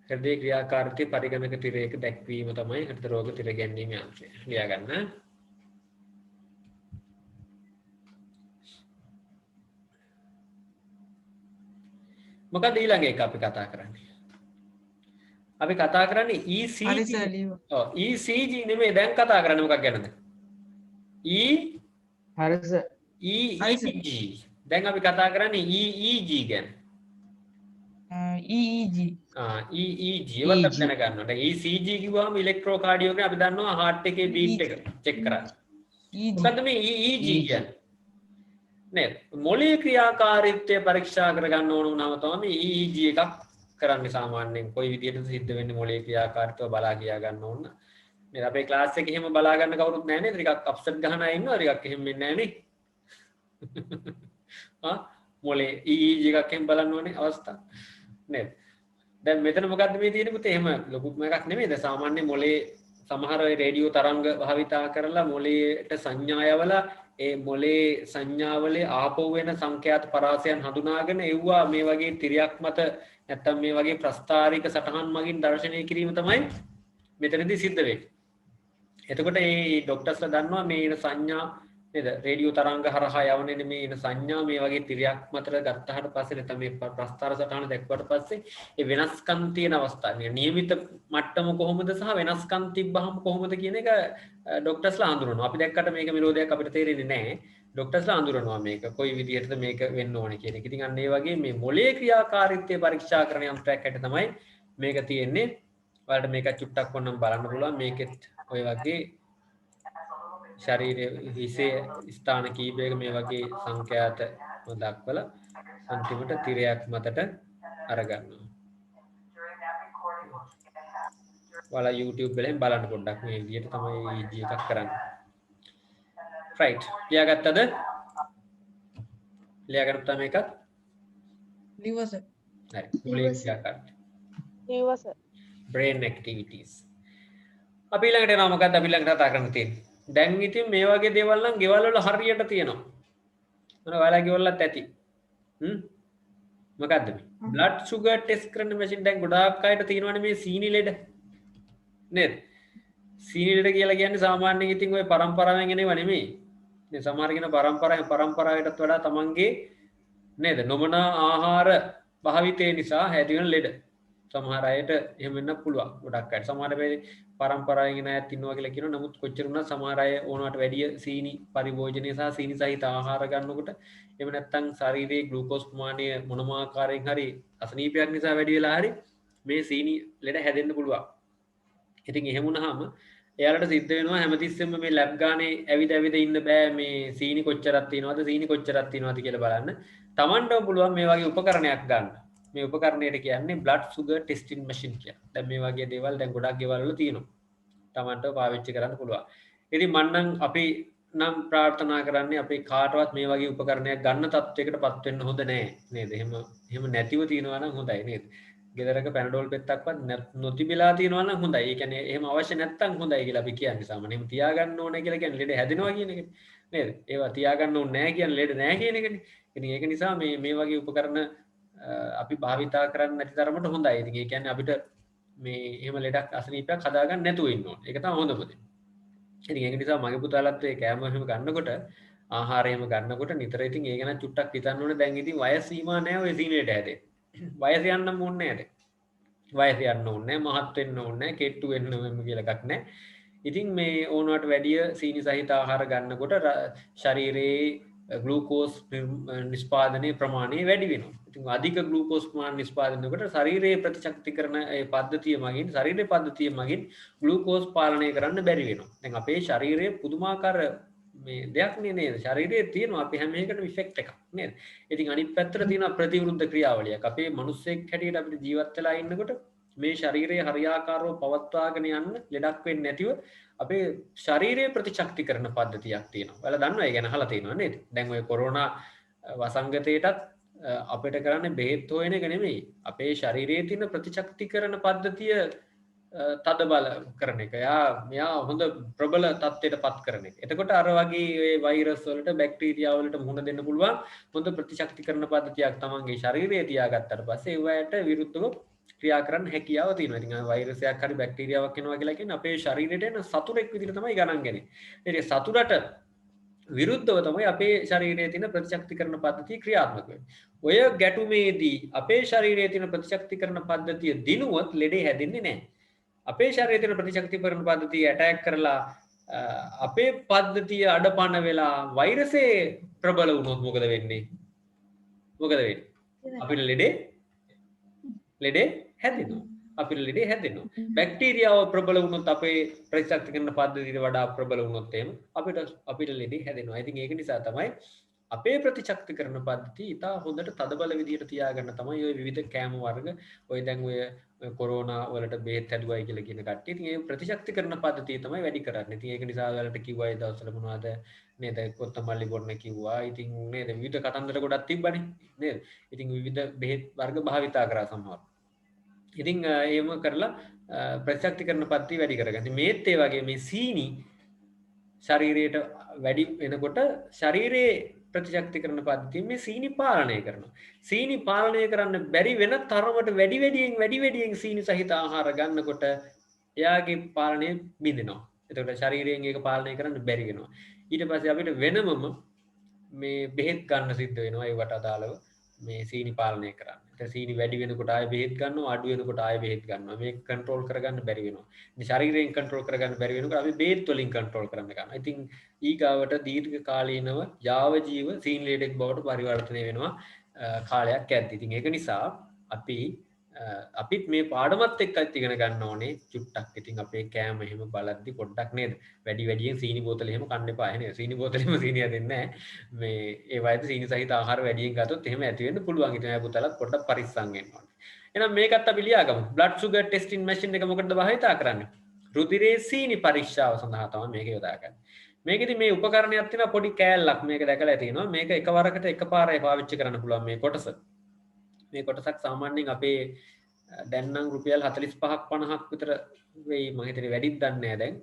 හෘදේ ක්‍රියාකාරීත්වය පරිගණක තිරයක දැක්වීම තමයි හෘද රෝග තිර ගැන්වීමේ යන්ත්‍රය. ලියාගන්න. මොකද ඊළඟ එක අපි කතා කරන්නේ? අපි කතා කරන්නේ ECG. ඔව් ECG නෙමෙයි දැන් කතා කරන්නේ මොකක් ගැනද? හරි සර්. EEG. දැන් අපි කතා කරන්නේ EEG ගැන. EEG. EEG වලට දැනගන්න ඕනේ. ECG කිව්වම ඉලෙක්ට්‍රෝකාඩියෝග්‍රෑම් අපි දන්නවා heart එකේ beat එක චෙක් කරන්න. මොකද්ද මේ EEG කියන්නේ? නේද? මොළයේ ක්‍රියාකාරීත්වය පරීක්ෂා කරගන්න ඕන වුණාම තමයි EEG එකක් කරන්නේ සාමාන්‍යයෙන්. කොයි විදිහටද සිද්ධ වෙන්නේ මොළයේ ක්‍රියාකාරීත්වය බලා කියා ගන්න ඕන. නේද? අපේ ක්ලාස් එකේ එහෙම බලා ගන්න කවුරුත් නැහැ නේද? ටිකක් අප්සෙට් ගහන අය ඉන්නවා. ටිකක් එහෙම වෙන්නේ නැහැ නේ. මොළේ EEG එකක් එහෙම බලන්න ඕනේ අවස්ථා. නේද? දැන් මෙතන මොකද්ද මේ තියෙන්නේ පුතේ? එහෙම ලොකු එකක් නෙමෙයිද? සාමාන්‍ය මොළේ සමහර ඔය රේඩියෝ තරංග භාවිතා කරලා මොළයට සංඥා යවලා ඒ මොළේ සංඥාවලේ ආපහු වෙන සංඛ්‍යාත පරාසයන් හඳුනාගෙන එව්වා මේ වගේ තිරයක් මත නැත්තම් මේ වගේ ප්‍රස්ථාරික සටහන් මගින් දර්ශනය කිරීම තමයි මෙතනදී සිද්ධ වෙන්නේ. එතකොට මේ ડોක්ටර්ස්ලා දන්නවා මේ ඉන සංඥා නේද? රේඩියෝ තරංග හරහා යවන්නේ මේ ඉන සංඥා මේ වගේ තිරයක් මතට ගත්තාට පස්සේ නැත්නම් මේ ප්‍රස්ථාර සටහන දැක්වට පස්සේ ඒ වෙනස්කම් තියෙන අවස්ථා නියමිත මට්ටම කොහොමද සහ වෙනස්කම් තිබ්බහම කොහොමද කියන එක ડોක්ටර්ස්ලා හඳුනනවා. අපි දැක්කට මේක විරෝධයක් අපිට තේරෙන්නේ නැහැ. ડોක්ටර්ස්ලා හඳුනනවා මේක කොයි විදිහටද මේක වෙන්න ඕනේ කියන එක. ඉතින් අන්න ඒ වගේ මේ මොළයේ ක්‍රියාකාරීත්වය පරීක්ෂා කරන යන්ත්‍රයක් හැට තමයි මේක තියෙන්නේ. ඔයාලට මේක චුට්ටක් වොන්නම් බලන්න පුළුවන්. මේකෙත් ඔය වගේ ශරීරයේ හිසේ ස්ථාන කීපයක මේ වගේ සංඛ්‍යාත දක්වලා අන්තිමට තිරයක් මතට අරගන්නවා. ඔයාලා YouTube වලින් බලන්න පොඩ්ඩක් මේ විදිහට තමයි EEG එකක් කරන්නේ. right. ලියාගත්තද? ලියාගන්න තමයි එකක්. ලියුවා සර්. හරි. මුලින් ලියාගන්න. ලියුවා සර්. brain activities. අපි ළඟට එනවා මොකක්ද අපි ළඟට කතා කරන්න තියෙන්නේ? දැන් ඉතින් මේ වගේ දේවල් නම් ගෙවල් වල හරියට තියෙනවා. මොන ඔයාලා ගෙවල්ලත් ඇති. මොකද්ද මේ? blood sugar test කරන මැෂින් දැන් ගොඩාක් අයට තියෙනවනේ මේ සීනි ලෙඩ. නේද? සීනි ලෙඩ කියලා කියන්නේ සාමාන්‍යයෙන් ඉතින් ඔය පරම්පරාවෙන් එනව නෙමෙයි. මේ සමහර කෙනා පරම්පරාවටත් වඩා තමන්ගේ නේද? නොමන ආහාර භාවිතය නිසා හැදෙන ලෙඩ. සමහර අයට එහෙම වෙන්න පුළුවන්. ගොඩක් අයට සමහර වෙලේ පරම්පරාවෙන් එන අයත් ඉන්නවා කියලා කියනවා. නමුත් කොච්චර වුණත් සමහර අය ඕනවට වැඩිය සීනි පරිභෝජනය සහ සීනි සහිත ආහාර ගන්නකොට එහෙම නැත්නම් ශරීරයේ ග්ලූකෝස් ප්‍රමාණය මොනම ආකාරයෙන් හරි අසනීපයක් නිසා වැඩි වෙලා හරි මේ සීනි ලෙඩ හැදෙන්න පුළුවන්. ඉතින් එහෙම වුණාම එයාලට සිද්ධ වෙනවා හැමතිස්සෙම මේ ලැබ් ගානේ ඇවිද ඉන්න බෑ මේ සීනි කොච්චරක් තියෙනවද කියලා බලන්න. Tamanටම පුළුවන් මේ වගේ උපකරණයක් ගන්න. මේ උපකරණයට කියන්නේ blood sugar testing machine කියලා. දැන් මේ වගේ දේවල් දැන් ගොඩක් ගෙවල් වල තියෙනවා. Tamanට පාවිච්චි කරන්න පුළුවන්. ඉතින් මන්නම් අපි නම් ප්‍රාර්ථනා කරන්නේ අපේ කාටවත් මේ වගේ උපකරණයක් ගන්න තත්වයකටපත් වෙන්න හොඳ නෑ නේද? එහෙම නැතිව තියෙනවා නම් හොඳයි නේද? ගෙදරක පැනඩෝල් පෙත්තක්වත් නොතිබිලා තියෙනවා නම් හොඳයි. ඒ කියන්නේ එහෙම අවශ්‍ය නැත්තම් හොඳයි කියලා අපි කියන්නේ සාමාන්‍යයෙන්. එහෙම තියාගන්න ඕනේ කියලා කියන්නේ ලෙඩ හැදෙනවා කියන එක නේද? ඒවා තියාගන්න ඕනේ නැහැ කියන්නේ ලෙඩ නැහැ කියන එකනේ. ඉතින් ඒක නිසා මේ වගේ උපකරණ අපි භාවිතා කරන්න නැති තරමට හොඳයි. ඉතින් ඒ කියන්නේ අපිට මේ එහෙම ලෙඩක් අසනීපයක් හදාගන්න නැතුව ඉන්න ඕනේ. ඒක තමයි හොඳම දේ. ඉතින් ඒක නිසා මගේ පුතාලත් ඒ කෑම එහෙම ගන්නකොට ආහාරය එහෙම ගන්නකොට නිතර ඉතින් ඒ ගැන චුට්ටක් හිතන්න ඕනේ. දැන් ඉතින් වයස් සීමා නැහැ ඔය සීනේට හැදෙන්න. වයස යන්න ඕනේ නැහැ. වයස යන්න ඕනේ නැහැ, මහත් වෙන්න ඕනේ නැහැ, කෙට්ටු වෙන්න ඕනේ කියලා එකක් නැහැ. ඉතින් මේ ඕනවට වැඩිය සීනි සහිත ආහාර ගන්නකොට ශරීරයේ ග්ලූකෝස් නිෂ්පාදනයේ ප්‍රමාණය වැඩි වෙනවා. ඉතින් අධික ග්ලූකෝස් ප්‍රමාණය නිෂ්පාදනය කරනකොට ශරීරයේ ප්‍රතිශක්තිකරණ පද්ධතිය මගින් ශරීරයේ පද්ධතිය මගින් ග්ලූකෝස් පාලනය කරන්න බැරි වෙනවා. දැන් අපේ ශරීරයේ පුදුමාකාර මේ දෙයක් නේද? ශරීරයේ තියෙනවා අපි හැම එකකටම ඉෆෙක්ට් එකක් නේද? ඉතින් අනිත් පැත්තට තියෙනවා ප්‍රතිවිරුද්ධ ක්‍රියාවලියක්. අපේ මිනිස්සෙක් හැටියට අපිට ජීවත් වෙලා ඉන්නකොට මේ ශරීරයේ හරියාකාරව පවත්වාගෙන යන්න ලෙඩක් වෙන්නේ නැතිව අපේ ශරීරයේ ප්‍රතිශක්ති කරන පද්ධතියක් තියෙනවා. ඔයාලා දන්නවා ඒ ගැන අහලා තියෙනවා නේද? දැන් ඔය කොරෝනා වසංගතයටත් අපිට කරන්නේ බෙහෙත් හොයන එක නෙමෙයි. අපේ ශරීරයේ තියෙන ප්‍රතිශක්ති කරන පද්ධතිය තද බල කරන එක. මෙයා හොඳ ප්‍රබල තත්ත්වයට පත් කරන එක. එතකොට අර වගේ වෛරස් වලට බැක්ටීරියා වලට මුහුණ දෙන්න පුළුවන් හොඳ ප්‍රතිශක්ති කරන පද්ධතියක් තමන්ගේ ශරීරයේ තියාගත්තට පස්සේ ඒවට විරුද්ධව ක්‍රියා කරන්න හැකියාව තියෙනවා. ඉතින් වෛරසයක් හරි බැක්ටීරියාවක් එනවා කියලා කියන්නේ අපේ ශරීරයට එන සතුරෙක් විදිහට තමයි ගණන් ගන්නේ. ඒ සතුරට විරුද්ධව තමයි අපේ ශරීරයේ තියෙන ප්‍රතිශක්තිකරණ පද්ධතිය ක්‍රියාත්මක වෙන්නේ. ඔය ගැටුමේදී අපේ ශරීරයේ තියෙන ප්‍රතිශක්තිකරණ පද්ධතිය දිනුවොත් ලෙඩේ හැදෙන්නේ නැහැ. අපේ ශරීරයේ තියෙන ප්‍රතිශක්තිකරණ පද්ධතිය ඇටැක් කරලා අපේ පද්ධතිය අඩපණ වෙලා වෛරසේ ප්‍රබල වුණොත් මොකද වෙන්නේ? අපිට ලෙඩේ හැදෙනවා. අපිට ලෙඩේ හැදෙනවා. බැක්ටීරියාව ප්‍රබල වුණොත් අපේ ප්‍රතිශක්තිකරණ පද්ධතියට වඩා ප්‍රබල වුණොත් එහෙම අපිට ලෙඩේ හැදෙනවා. ඉතින් ඒක නිසා තමයි අපේ ප්‍රතිශක්තිකරණ පද්ධතිය ඉතා හොඳට තදබල විදිහට තියාගන්න තමයි ඔය විවිධ කෑම වර්ග ඔය දැන් ඔය කොරෝනා වලට බෙහෙත් හැදුවයි කියලා කියන කට්ටිය. ඉතින් ඒ ප්‍රතිශක්තිකරණ පද්ධතිය තමයි වැඩි කරන්නේ. ඉතින් ඒක නිසා ඔයාලට කිව්වා ඒ දවස්වල මොනවද නේද කොත්තමල්ලි බොන්න කිව්වා. ඉතින් නේද විවිධ කතන්දර ගොඩක් තිබ්බනේ නේද? ඉතින් විවිධ බෙහෙත් වර්ග භාවිතා කරා සමහර. ඉතින් එහෙම කරලා ප්‍රතිශක්තිකරණ පද්ධතිය වැඩි කරගන්න. මේත් ඒ වගේ මේ සීනි ශරීරයට වැඩි වෙනකොට ශරීරයේ ප්‍රතිශක්තිකරණ පද්ධතිය මේ සීනි පාලනය කරනවා. සීනි පාලනය කරන්න බැරි වෙන තරමට වැඩි වැඩියෙන් සීනි සහිත ආහාර ගන්නකොට එයාගේ පාලනය බිඳෙනවා. එතකොට ශරීරයෙන් ඒක පාලනය කරන්න බැරි වෙනවා. ඊට පස්සේ අපිට වෙනමම මේ බෙහෙත් ගන්න සිද්ධ වෙනවා ඒවට අදාළව මේ සීනි පාලනය කරන්න. ඒත් සීනි වැඩි වෙනකොට ආයෙ බෙහෙත් ගන්නවා, අඩු වෙනකොට ආයෙ බෙහෙත් ගන්නවා. මේක කන්ට්‍රෝල් කරගන්න බැරි වෙනවා. මේ ශරීරයෙන් කන්ට්‍රෝල් කරගන්න බැරි වෙනකොට අපි බෙහෙත් වලින් කන්ට්‍රෝල් කරන්න ගන්නවා. ඉතින් ඊගාවට දීර්ඝ කාලීනව යාව ජීව සීනි ලෙඩෙක් බවට පරිවර්තනය වෙනවා කාලයක් යද්දී. ඉතින් ඒක නිසා අපිත් මේ පාඩමත් එක්ක ඉගෙන ගන්න ඕනේ චුට්ටක්. ඉතින් අපේ කෑම එහෙම බලද්දි පොඩ්ඩක් නේද වැඩියෙන් සීනි බෝතල එහෙම කන්න එපා නේද? සීනි බෝතලෙම සීනි හැදෙන්නේ නැහැ. මේ ඒ වයිද සීනි සහිත ආහාර වැඩියෙන් ගත්තොත් එහෙම ඇති වෙන්න පුළුවන්. ඉතින් අය පුතලත් පොඩ්ඩක් පරිස්සම් වෙන්න ඕනේ. එහෙනම් මේකත් අපි ලියාගමු. blood sugar testing machine එක මොකටද භාවිතා කරන්නේ? රුධිරයේ සීනි පරීක්ෂාව සඳහා තමයි මේක යොදාගන්නේ. මේකෙදි මේ උපකරණයක් තියෙනවා පොඩි කෑල්ලක් මේක දැකලා තියෙනවා. මේක එකවරකට එකපාරයි පාවිච්චි කරන්න පුළුවන් මේ කොටස. මේ කොටසක් සාමාන්‍යයෙන් අපේ දැන් නම් රුපියල් 45ක් 50ක් විතර වෙයි මම හිතන්නේ වැඩිත් දන්නේ නැහැ දැන්.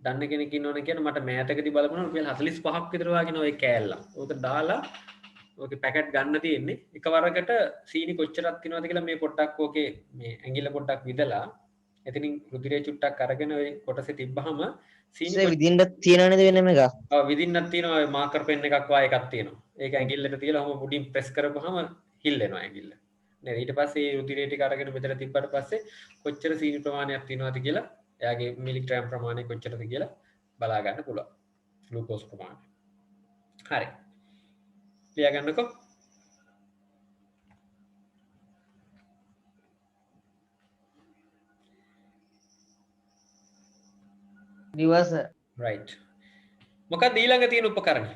දන්න කෙනෙක් ඉන්නවනේ කියන මට මෑතකදී බලපුණා රුපියල් 45ක් විතර වගේ නෝ ඒ කෑල්ල. ඕක දාලා ඕකේ පැකට් ගන්න තියෙන්නේ. එකවරකට සීනි කොච්චරක් තියනවද කියලා මේ පොට්ටක් ඕකේ මේ ඇඟිල්ල පොට්ටක් විදලා එතනින් රුධිරය චුට්ටක් අරගෙන ඔය කොටසේ තිබ්බහම සීනි විදින්න තියෙනවද වෙනම එකක්? ඔව් විදින්නක් තියෙනවා. ඔය මාකර් පෙන් එකක් වාය එකක් තියෙනවා. ඒක ඇඟිල්ලට තියලා ඔහම උඩින් ප්‍රෙස් කරපුවාම හිල්ලෙනවා ඇඟිල්ල. නේද? ඊට පස්සේ රුධිරය ටික අරගෙන මෙතන තිබ්බට පස්සේ කොච්චර සීනි ප්‍රමාණයක් තියෙනවද කියලා එයාගේ මිලිග්‍රෑම් ප්‍රමාණය කොච්චරද කියලා බලා ගන්න පුළුවන්. ග්ලූකෝස් ප්‍රමාණය. හරි. ලියා ගන්නකො. දිවස right. මොකක්ද ඊළඟ තියෙන උපකරණය?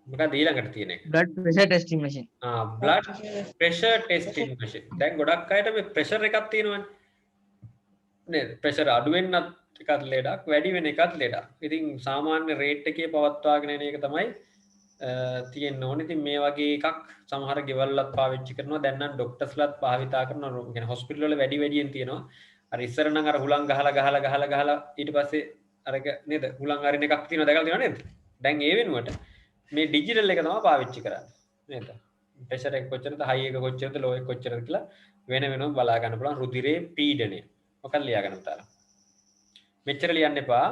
මොකක්ද ඊළඟට තියෙන එක? blood pressure testing machine. blood pressure testing machine. දැන් ගොඩක් අයට මේ pressure එකක් තියෙනවනේ. නේද? pressure අඩු වෙන්නත් එකක් ලෙඩක්, වැඩි වෙන එකක් ලෙඩක්. ඉතින් සාමාන්‍ය රේට් එකේ පවත්වාගෙන යන එක තමයි තියෙන්න ඕනේ. ඉතින් මේ වගේ එකක් සමහර ගෙවල් වලත් පාවිච්චි කරනවා. දැන් නම් ડોක්ටර්ස්ලාත් භාවිතා කරනවා. يعني හොස්පිටල් වල වැඩි වැඩියෙන් තියෙනවා. අර ඉස්සර නම් අර හුලං ගහලා ඊට පස්සේ අරක නේද? හුලං අරින එකක් තියෙනවා දැකලා තියෙනව නේද? දැන් ඒ වෙනුවට මේ ඩිජිටල් එක තමයි පාවිච්චි කරන්නේ. නේද? ප්‍රෙෂර් එක කොච්චරද, හයි එක කොච්චරද, ලෝ එක කොච්චරද කියලා වෙනම බලා ගන්න පුළුවන්. රුධිරයේ පීඩනය. මොකක්ද ලියා ගන්න උතාලා? මෙච්චර ලියන්න එපා.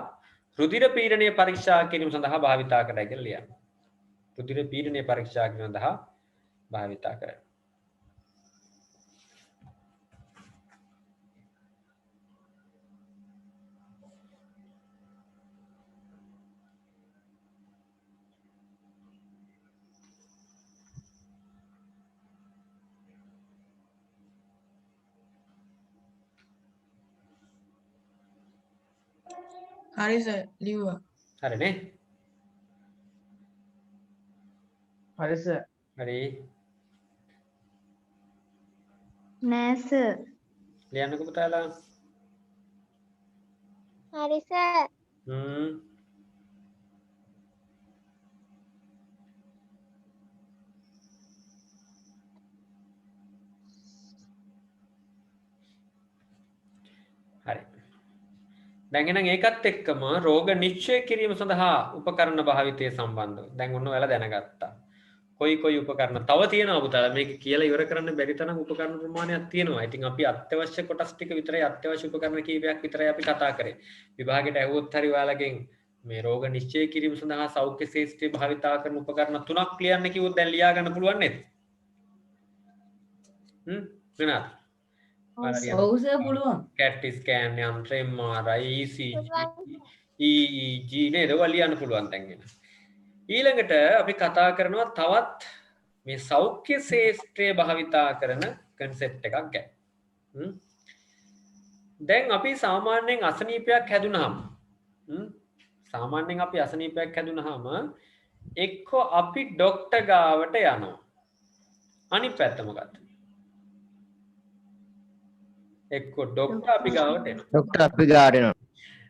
රුධිර පීඩනය පරීක්ෂා කිරීම සඳහා භාවිතා කරයි කියලා ලියන්න. රුධිර පීඩනය පරීක්ෂා කිරීම සඳහා භාවිතා කරයි. හරි සර් ලිව්වා. හරිනේ? හරි සර්. හරි. නෑ සර්. ලියන්නකො පුතාලා. හරි සර්. හරි. දැන් එහෙනම් ඒකත් එක්කම රෝග නිශ්චය කිරීම සඳහා උපකරණ භාවිතය සම්බන්ධව දැන් ඔන්න ඔයාලා දැනගත්තා. කොයි උපකරණ තව තියෙනවා පුතාලා මේක කියලා ඉවර කරන්න බැරි තරම් උපකරණ ප්‍රමාණයක් තියෙනවා. ඉතින් අපි අත්‍යවශ්‍ය කොටස් ටික විතරයි අත්‍යවශ්‍ය උපකරණ කීපයක් විතරයි අපි කතා කරේ. විභාගයට ඇහුවොත් හරි ඔයාලගෙන් මේ රෝග නිශ්චය කිරීම සඳහා සෞඛ්‍ය ශාස්ත්‍රයේ භාවිතා කරන උපකරණ 3ක් ලියන්න කිව්වොත් දැන් ලියා ගන්න පුළුවන් නේද? වෙනද? ඔව් සර් පුළුවන්. CAT scan යන්ත්‍ර MRI ECG EEG නේද? ඔය ලියන්න පුළුවන් දැන් එන. ඊළඟට අපි කතා කරනවා තවත් මේ සෞඛ්‍ය ශාස්ත්‍රයේ භාවිතා කරන concept එකක් ගැන. දැන් අපි සාමාන්‍යයෙන් අසනීපයක් හැදුනහම එක්ක අපි ડોක්ටර් ගාවට යනවා. අනිත් පැත්ත මොකක්ද? එක්ක ડોක්ටර් අපි ගාවට එනවා. ડોක්ටර් අපි ගාවට එනවා.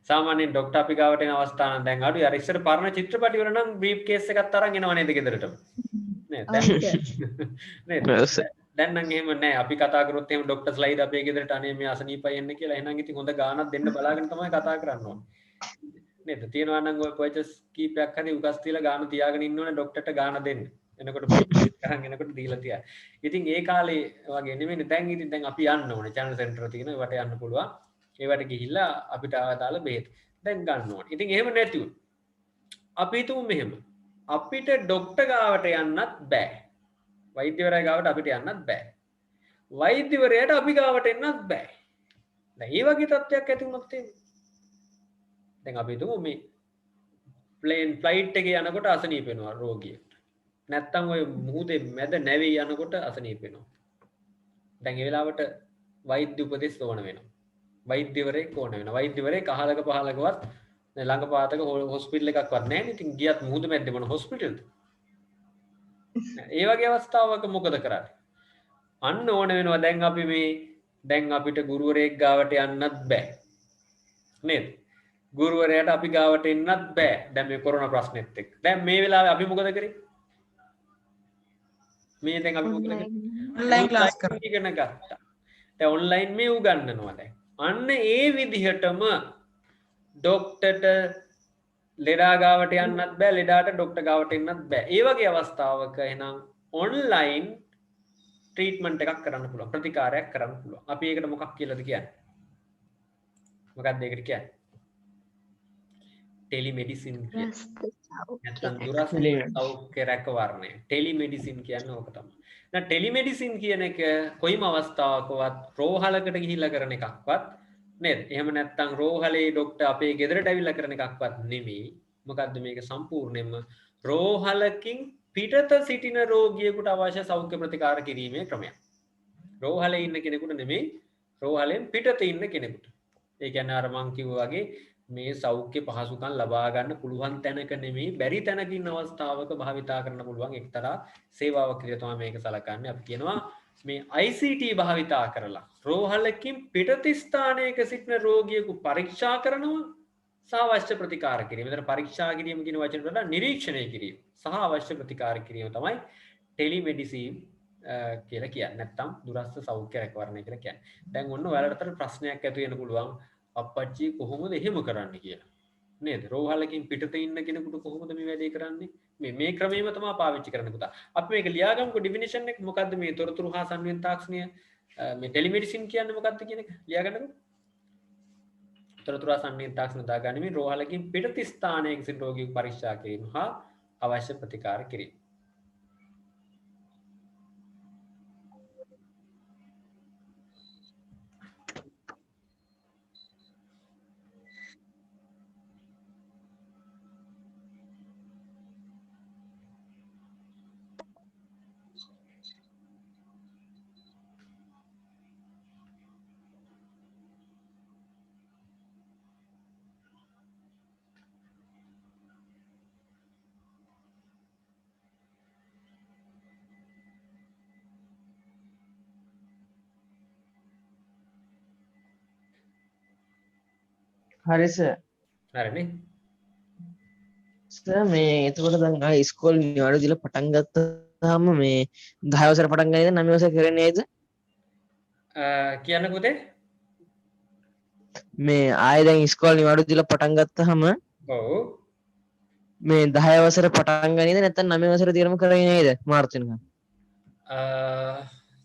සාමාන්‍යයෙන් ડોක්ටර් අපි ගාවට එන අවස්ථා නම් දැන් අඩුයි. අර ඉස්සර පරණ චිත්‍රපටි වල නම් බ්‍රීෆ් කේස් එකක් අරන් එනවා නේද ගෙදරටම. නේද? නේද? දැන් නම් එහෙම නැහැ. අපි කතා කරොත් එහෙම ડોක්ටර්ස්ලා ඉද අපේ ගෙදරට අනේ මේ අසනීපයි එන්නේ කියලා. එහෙනම් ඉතින් හොඳ ගාණක් දෙන්න බලාගෙන තමයි කතා කරන්න ඕනේ. නේද? තියනවා නම් ඔය පර්චේස් කීපයක් හරි උගස් තියලා ගාණ තියාගෙන ඉන්න ඕනේ ડોක්ටර්ට ගාණ දෙන්න. එනකොට කරන් එනකොට දීලා තියා. ඉතින් ඒ කාලේ වගේ නෙමෙයි දැන් ඉතින් දැන් අපි යන්න ඕනේ. channel center තියෙන ඒවට යන්න පුළුවන්. ඒවට ගිහිල්ලා අපිට ආදාළ බෙහෙත් දැන් ගන්න ඕනේ. ඉතින් එහෙම නැතිව අපි හිතමු මෙහෙම. අපිට ડોක්ටර් ගාවට යන්නත් බෑ. වෛද්‍යවරයා ගාවට අපිට යන්නත් බෑ. වෛද්‍යවරයාට අපි ගාවට එන්නත් බෑ. දැන් මේ වගේ තත්ත්වයක් ඇති වුණොත් දැන් අපි හිතමු මේ ප්ලේන් ෆ්ලයිට් එකේ යනකොට අසනීප වෙනවා රෝගියෙක්. නැත්තම් ඔය මුහුදේ මැද නැවේ යනකොට අසනීප වෙනවා. දැන් ඒ වෙලාවට වෛද්‍ය උපදෙස් ඕන වෙනවා. වෛද්‍යවරයෙක් ඕන වෙනවා. වෛද්‍යවරයෙක් අහලක පහලකවත් ළඟපාතක හොස්පිටල් එකක්වත් නැහැ නේ. ඉතින් ගියත් මුහුද මැද්දේ මොන හොස්පිටල්ද? ඒ වගේ අවස්ථාවක මොකද කරන්නේ? අන්න ඕන වෙනවා දැන් අපිට ගුරුවරයෙක් ගාවට යන්නත් බෑ. නේද? ගුරුවරයාට අපි ගාවට එන්නත් බෑ. දැන් මේ කොරෝනා ප්‍රශ්නෙත් එක්ක. දැන් මේ වෙලාවේ අපි මොකද කරේ? දැන් අපි මොකද කරේ? ඔන්ලයින් ක්ලාස් කරා. ඉගෙන ගත්තා. දැන් ඔන්ලයින් මේ උගන්වනවා දැන්. අන්න ඒ විදිහටම ඩොක්ටර්ට ලෙඩා ගාවට යන්නත් බෑ ලෙඩාට ඩොක්ටර් ගාවට එන්නත් බෑ. ඒ වගේ අවස්ථාවක එහෙනම් ඔන්ලයින් ට්‍රීට්මන්ට් එකක් කරන්න පුළුවන්. ප්‍රතිකාරයක් කරන්න පුළුවන්. අපි ඒකට මොකක් කියලාද කියන්නේ? මොකක්ද ඒකට කියන්නේ? ටෙලිමෙඩිසින් කියන්නේ. නැත්නම් දුරස්ත සෞඛ්‍ය රැකවරණය. ටෙලිමෙඩිසින් කියන්නේ ඕක තමයි. දැන් ටෙලිමෙඩිසින් කියන එක කොයිම අවස්ථාවකවත් රෝහලකට ගිහිල්ලා කරන එකක්වත් නේද? එහෙම නැත්නම් රෝහලේ ડોක්ටර් අපේ ගෙදරට ඇවිල්ලා කරන එකක්වත් නෙමෙයි. මොකද්ද මේක සම්පූර්ණයෙන්ම රෝහලකින් පිටත සිටින රෝගියෙකුට අවශ්‍ය සෞඛ්‍ය ප්‍රතිකාර කිරීමේ ක්‍රමයක්. රෝහලේ ඉන්න කෙනෙකුට නෙමෙයි රෝහලෙන් පිටත ඉන්න කෙනෙකුට. ඒ කියන්නේ අර මං කිව්වා වගේ මේ සෞඛ්‍ය පහසුකම් ලබා ගන්න පුළුවන් තැනක නෙමෙයි බැරි තැනක ඉන්න අවස්ථාවක භාවිතා කරන්න පුළුවන් එක්තරා සේවාවක් විදිහට තමයි මේක සලකන්නේ. අපි කියනවා මේ ICT භාවිතා කරලා රෝහලකින් පිටත ස්ථානයක සිටින රෝගියෙකු පරීක්ෂා කරනවා සහ අවශ්‍ය ප්‍රතිකාර කිරීම. මෙතන පරීක්ෂා කිරීම කියන වචනට වඩා නිරීක්ෂණය කිරීම සහ අවශ්‍ය ප්‍රතිකාර කිරීම තමයි ටෙලිමෙඩිසින් කියලා කියන්නේ. නැත්නම් දුරස්ත සෞඛ්‍ය රැකවරණය කියලා කියන්නේ. දැන් ඔන්න ඔයාලට ප්‍රශ්නයක් ඇති වෙන්න පුළුවන් අප්පච්චි කොහොමද එහෙම කරන්නේ කියලා. නේද? රෝහලකින් පිටත ඉන්න කෙනෙකුට කොහොමද මේ වැඩේ කරන්නේ? මේ ක්‍රමයේම තමයි පාවිච්චි කරන්න පුතා. අපි මේක ලියාගමුකෝ ඩිෆිනිෂන් එක මොකද්ද මේ තොරතුරු හා සංවේද තාක්ෂණය මේ ටෙලිමෙඩිසින් කියන්නේ මොකක්ද කියන එක ලියාගන්නකෝ. තොරතුරු හා සංවේද තාක්ෂණ දාගන්න මේ රෝහලකින් පිටත ස්ථානයක සිට රෝගියෙකු පරීක්ෂා කිරීම හා අවශ්‍ය ප්‍රතිකාර කිරීම. හරි සර්. හරිනේ. සර් මේ එතකොට දැන් ආ ඉස්කෝලේ නිවාඩු දීලා පටන් ගත්තාම මේ 10 වසර පටන් ගන්නද 9 වසර කරන්නේ නේද? කියන්න පුතේ? මේ ආයෙ දැන් ඉස්කෝලේ නිවාඩු දීලා පටන් ගත්තාම ඔව් මේ 10 වසර පටන් ගන්නද නැත්නම් 9 වසර දිගටම කරන්නේ නේද මාර්තු වෙනකම්?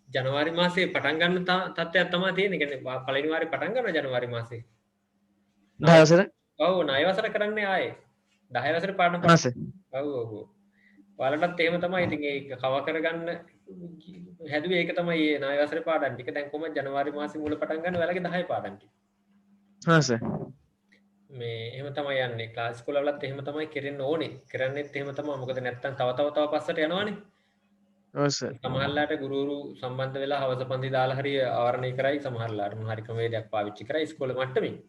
ජනවාරි මාසේ පටන් ගන්න තත්ත්වයක් තමයි තියෙන්නේ. කියන්නේ පළවෙනි වාරේ පටන් ගන්නවා ජනවාරි මාසේ. 10 වසර? ඔව් 9 වසර කරන්නේ ආයේ. 10 වසර පාඩම් මාසේ. ඔව් ඔව්. ඔයාලටත් එහෙම තමයි. ඉතින් ඒක කව කරගන්න හැදුවේ ඒක තමයි මේ 9 වසරේ පාඩම් ටික. දැන් කොහොමද ජනවාරි මාසේ මුල පටන් ගන්න ඔයාලගේ 10 පාඩම් ටික. හා සර්. මේ එහෙම තමයි යන්නේ. ක්ලාස් ස්කූල් වලත් එහෙම තමයි කරන්න ඕනේ. කරන්නෙත් එහෙම තමයි. මොකද නැත්තම් තව පස්සට යනවනේ. ඔව් සර්. සමහරලාට ගුරුවරු සම්බන්ධ වෙලා හවස පන්ති දාලා හරි ආවරණය කරයි. සමහරලාට මොන හරි ක්‍රමවේදයක් පාවිච්චි කරයි ඉස්කෝලේ මට්ටමින්.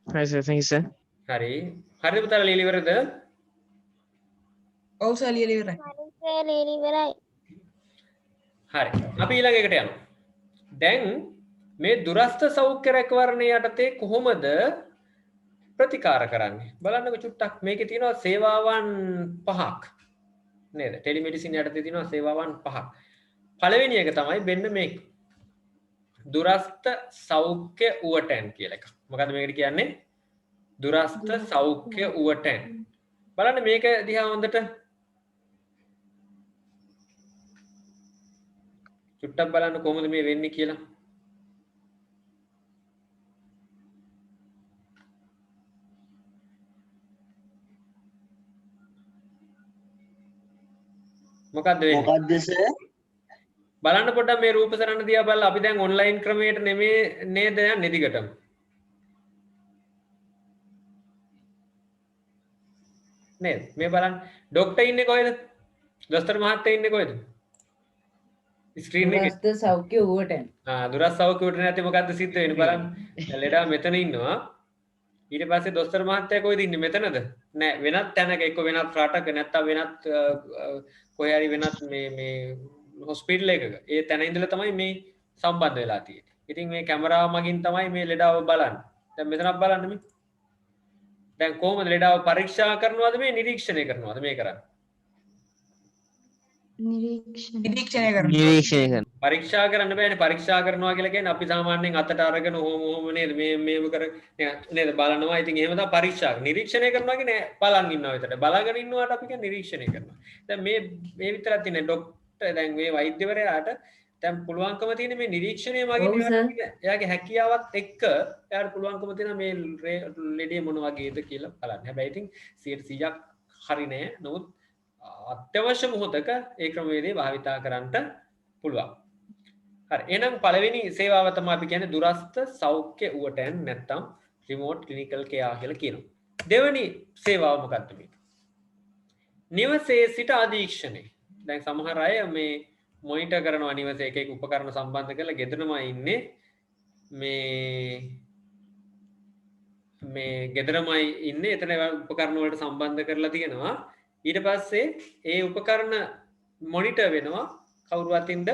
හරි සර්. thank you sir. හරි. හරිද පුතාලා ලියලා ඉවරද? ඔව් සර් ලියලා ඉවරයි. හරි. අපි ඊළඟ එකට යනවා. දැන් මේ දුරස්ත සෞඛ්‍ය රැකවරණය යටතේ කොහොමද ප්‍රතිකාර කරන්නේ? බලන්නකො චුට්ටක්. මේකේ තියෙනවා සේවාවන් 5ක්. නේද? ටෙලිමෙඩිසින් යටතේ තියෙනවා සේවාවන් 5ක්. පළවෙනි එක තමයි මෙන්න මේක. දුරස්ත සෞඛ්‍ය උවටැන් කියලා එකක්. මොකද්ද මේකට කියන්නේ? දුරස්ත සෞඛ්‍ය උවටැන්. බලන්න මේක දිහා හොඳට චුට්ටක් බලන්න කොහොමද මේ වෙන්නේ කියලා. මොකද්ද වෙන්නේ? මොකද්ද සර්? බලන්න පොඩ්ඩක් මේ රූප සරණ දිහා බලලා අපි දැන් ඔන්ලයින් ක්‍රමයට නෙමේ නේද යන්නේ දිගටම. නේද? මේ බලන්න ડોක්ටර් ඉන්නේ කොහෙද? දොස්තර මහත්තයා ඉන්නේ කොහෙද? ස්ක්‍රීන් එකේ. දුරස්ත සෞඛ්‍ය උවටෙන්. දුරස්ත සෞඛ්‍ය උවටෙන් නැති මොකද්ද සිද්ධ වෙන්නේ බලන්න. ලෙඩා මෙතන ඉන්නවා. ඊට පස්සේ දොස්තර මහත්තයා කොහෙද ඉන්නේ? මෙතනද? නෑ වෙනත් තැනක එක්ක වෙනත් රටක නැත්තම් වෙනත් කොහේ හරි වෙනත් මේ හොස්පිටල් එකක. ඒ තැන ඉඳලා තමයි මේ සම්බන්ධ වෙලා තියෙන්නේ. ඉතින් මේ කැමරාව මගින් තමයි මේ ලෙඩාව බලන්නේ. දැන් මෙතනක් බලන්න මේ. දැන් කොහොමද ලෙඩාව පරීක්ෂා කරනවද මේ නිරීක්ෂණය කරනවද මේ කරන්නේ? නිරීක්ෂණය කරනවා. නිරීක්ෂණය කරන පරීක්ෂා කරන්න බෑනේ පරීක්ෂා කරනවා කියලා කියන්නේ අපි සාමාන්‍යයෙන් අතට අරගෙන ඔහොම නේද මේව කර නේද බලනවා ඉතින් එහෙම තමයි පරීක්ෂා නිරීක්ෂණය කරනවා කියන්නේ බලන් ඉන්නවා විතරයි බලාගෙන ඉන්නවාට අපි කියන්නේ නිරීක්ෂණය කරනවා දැන් මේ විතරක් තියෙන ડોක්ටර් දැන් මේ වෛද්‍යවරයාට දැන් පුළුවන්කම තියෙන මේ නිරීක්ෂණය මගින් එයාගේ හැකියාවත් එක්ක එයාට පුළුවන්කම තියෙන මේ ලෙඩේ මොන වගේද කියලා බලන්න හැබැයි ඉතින් 100%ක් හරි නෑ නමුත් අත්‍යවශ්‍ය මොහොතක ඒ ක්‍රමවේදය භාවිතා කරන්නට පුළුවන්. හරි. එහෙනම් පළවෙනි සේවාව තමයි අපි කියන්නේ දුරස්ත සෞඛ්‍ය උවටැන් නැත්නම් රිමෝට් ක්ලිනිකල් කෙයා කියලා කියනවා. දෙවෙනි සේවාව මොකක්ද මේක? නිවසේ සිට අධීක්ෂණය. දැන් සමහර අය මේ මොනිටර් කරනවා නිවසේ එක එක උපකරණ සම්බන්ධ කරලා ගෙදරම ඉන්නේ මේ ගෙදරමයි ඉන්නේ එතන උපකරණ වලට සම්බන්ධ කරලා තියෙනවා. ඊට පස්සේ ඒ උපකරණ මොනිටර් වෙනවා කවුරු අතින්ද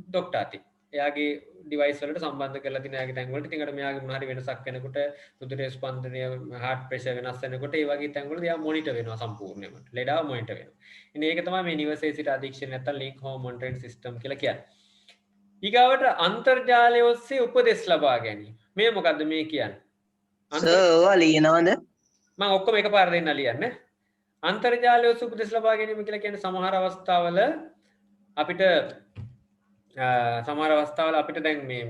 ડોක්ටර් අතින්. එයාගේ ඩිවයිස් වලට සම්බන්ධ කරලා තියෙන එයාගේ තැන් වලට. ඉතින් අර මෙයාගේ මොන හරි වෙනසක් වෙනකොට හෘදේ ස්පන්දනය, heart pressure වෙනස් වෙනකොට ඒ වගේ තැන් වලදී එයා මොනිටර් වෙනවා සම්පූර්ණයෙන්ම. ලෙඩාව මොනිටර් වෙනවා. ඉතින් ඒක තමයි මේ නිවසේ සිට අධීක්ෂණය නැත්නම් link home monitoring system කියලා කියන්නේ. ඊගාවට අන්තර්ජාලය ඔස්සේ උපදෙස් ලබා ගැනීම. මේ මොකද්ද මේ කියන්නේ? සර් ලියනවද? මම ඔක්කොම එකපාර දෙන්න ලියන්නේ. අන්තර්ජාලය ඔස්සේ උපදෙස් ලබා ගැනීම කියලා කියන්නේ සමහර අවස්ථාවල අපිට දැන් මේ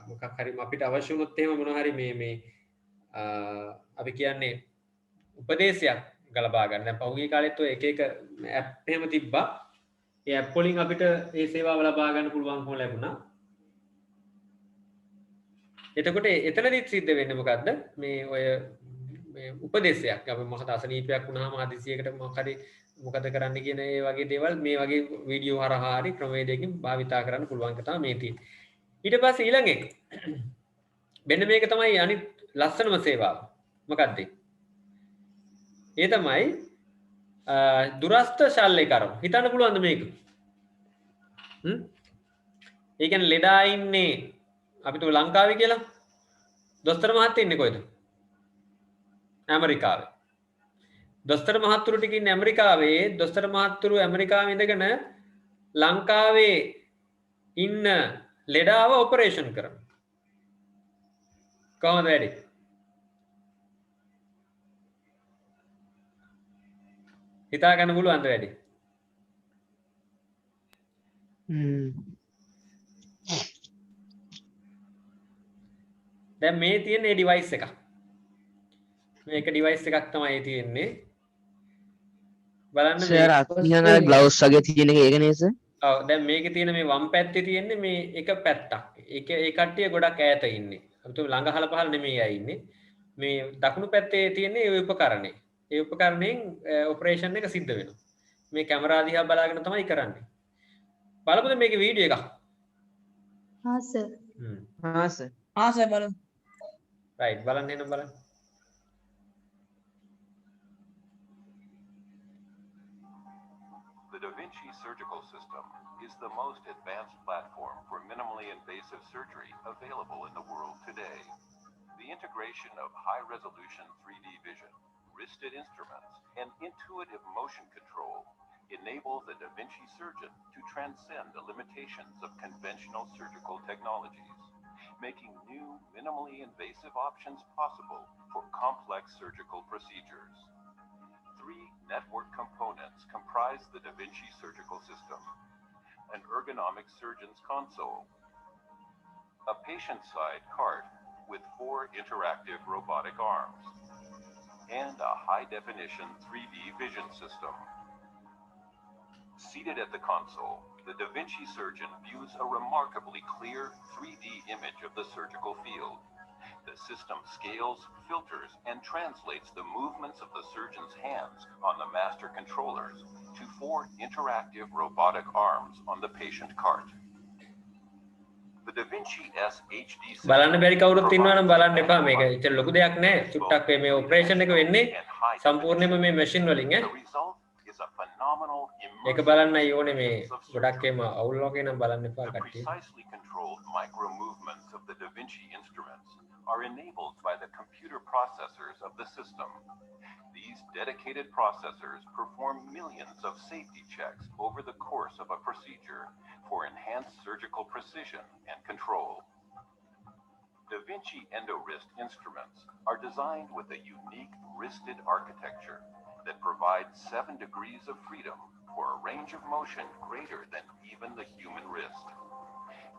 මොකක් හරි අපිට අවශ්‍ය වුණොත් එහෙම මොන හරි මේ අපි කියන්නේ උපදේශයක් ලබා ගන්න. දැන් පහුගිය කාලෙත් ඔය එක ඇප් එහෙම තිබ්බා. ඒ ඇප් වලින් අපිට මේ සේවාව ලබා ගන්න පුළුවන්කම ලැබුණා. එතකොට එතනදිත් සිද්ධ වෙන්නේ මොකද්ද? මේ ඔය මේ උපදේශයක් අපි මොකද අසනීපයක් වුණාම හදිසියකට මොකද කරන්න කියන ඒ වගේ දේවල් මේ වගේ වීඩියෝ හරහා හරි ක්‍රමවේදයකින් භාවිතා කරන්න පුළුවන්කම තමයි මේ තියෙන්නේ. ඊට පස්සේ ඊළඟ එක මෙන්න මේක තමයි අනිත් ලස්සනම සේවාව. මොකක්ද ඒ තමයි දුරස්ත ශල්‍යකරම. හිතන්න පුළුවන්ද මේක? ඒ කියන්නේ ලෙඩා ඉන්නේ අපිට ලංකාවේ කියලා. දොස්තර මහත්තයා ඉන්නේ කොහෙද? ඇමරිකාවේ. දොස්තර මහත්තුරු ටික ඉන්නේ ඇමරිකාවේ. දොස්තර මහත්තුරු ඇමරිකාවේ ඉඳගෙන ලංකාවේ ඉන්න ලෙඩාව ඔපරේෂන් කරනවා. කොහොමද වැඩි? හිතා ගන්න පුළුවන්ද වැඩි? දැන් මේ තියෙන මේ ඩිවයිස් එක. මේක ඩිවයිස් එකක් තමයි තියෙන්නේ. බලන්න මේ ග්ලව්ස් වගේ තියෙන එක ඒක නේද? ඔව් දැන් මේකේ තියෙන මේ වම් පැත්තේ තියෙන්නේ මේ එක පැත්තක්. ඒ කට්ටිය ගොඩක් ඈත ඉන්නේ. අපිට ළඟ හල පහල නෙමෙයි අය ඉන්නේ. මේ දකුණු පැත්තේ තියෙන්නේ ඒ උපකරණේ. ඒ උපකරණයෙන් ඔපරේෂන් එක සිද්ධ වෙනවා. මේ කැමරා දිහා බලාගෙන තමයි කරන්නේ. බලමුද මේකේ වීඩියෝ එකක්? හා සර්. ආසයි බලමු. රයිට් බලන්න එන්න බලන්න. The Da Vinci surgical system is the most advanced platform for minimally invasive surgery available in the world today. The integration of high-resolution 3D vision, wristed instruments, and intuitive motion control enables the Da Vinci surgeon to transcend the limitations of conventional surgical technologies, making new, minimally invasive options possible for complex surgical procedures. 3 network components comprise the Da Vinci surgical system: an ergonomic surgeon's console, a patient-side cart with 4 interactive robotic arms, and a high-definition 3D vision system. Seated at the console, the Da Vinci surgeon views a remarkably clear 3D image of the surgical field. The system scales, filters, and translates the movements of the surgeon's hands on the master controllers to 4 interactive robotic arms on the patient cart. The Da Vinci S HD බලන්න බැරි කවුරුත් ඉන්නවා නම් බලන්න එපා මේක. ඉතින් ලොකු දෙයක් නෑ. චුට්ටක් මේ ඔපරේෂන් එක වෙන්නේ සම්පූර්ණයෙන්ම මේ මැෂින් වලින් ඈ. ඒක බලන්නයි ඕනේ මේ ගොඩක් එම අවුල් වගේ නම් බලන්න එපා කට්ටිය. precisely controlled micro movements of the Da Vinci instruments are enabled by the computer processors of the system. These dedicated processors perform millions of safety checks over the course of a procedure for enhanced surgical precision and control. Da Vinci EndoWrist instruments are designed with a unique wristed architecture that provides 7 degrees of freedom for a range of motion greater than even the human wrist.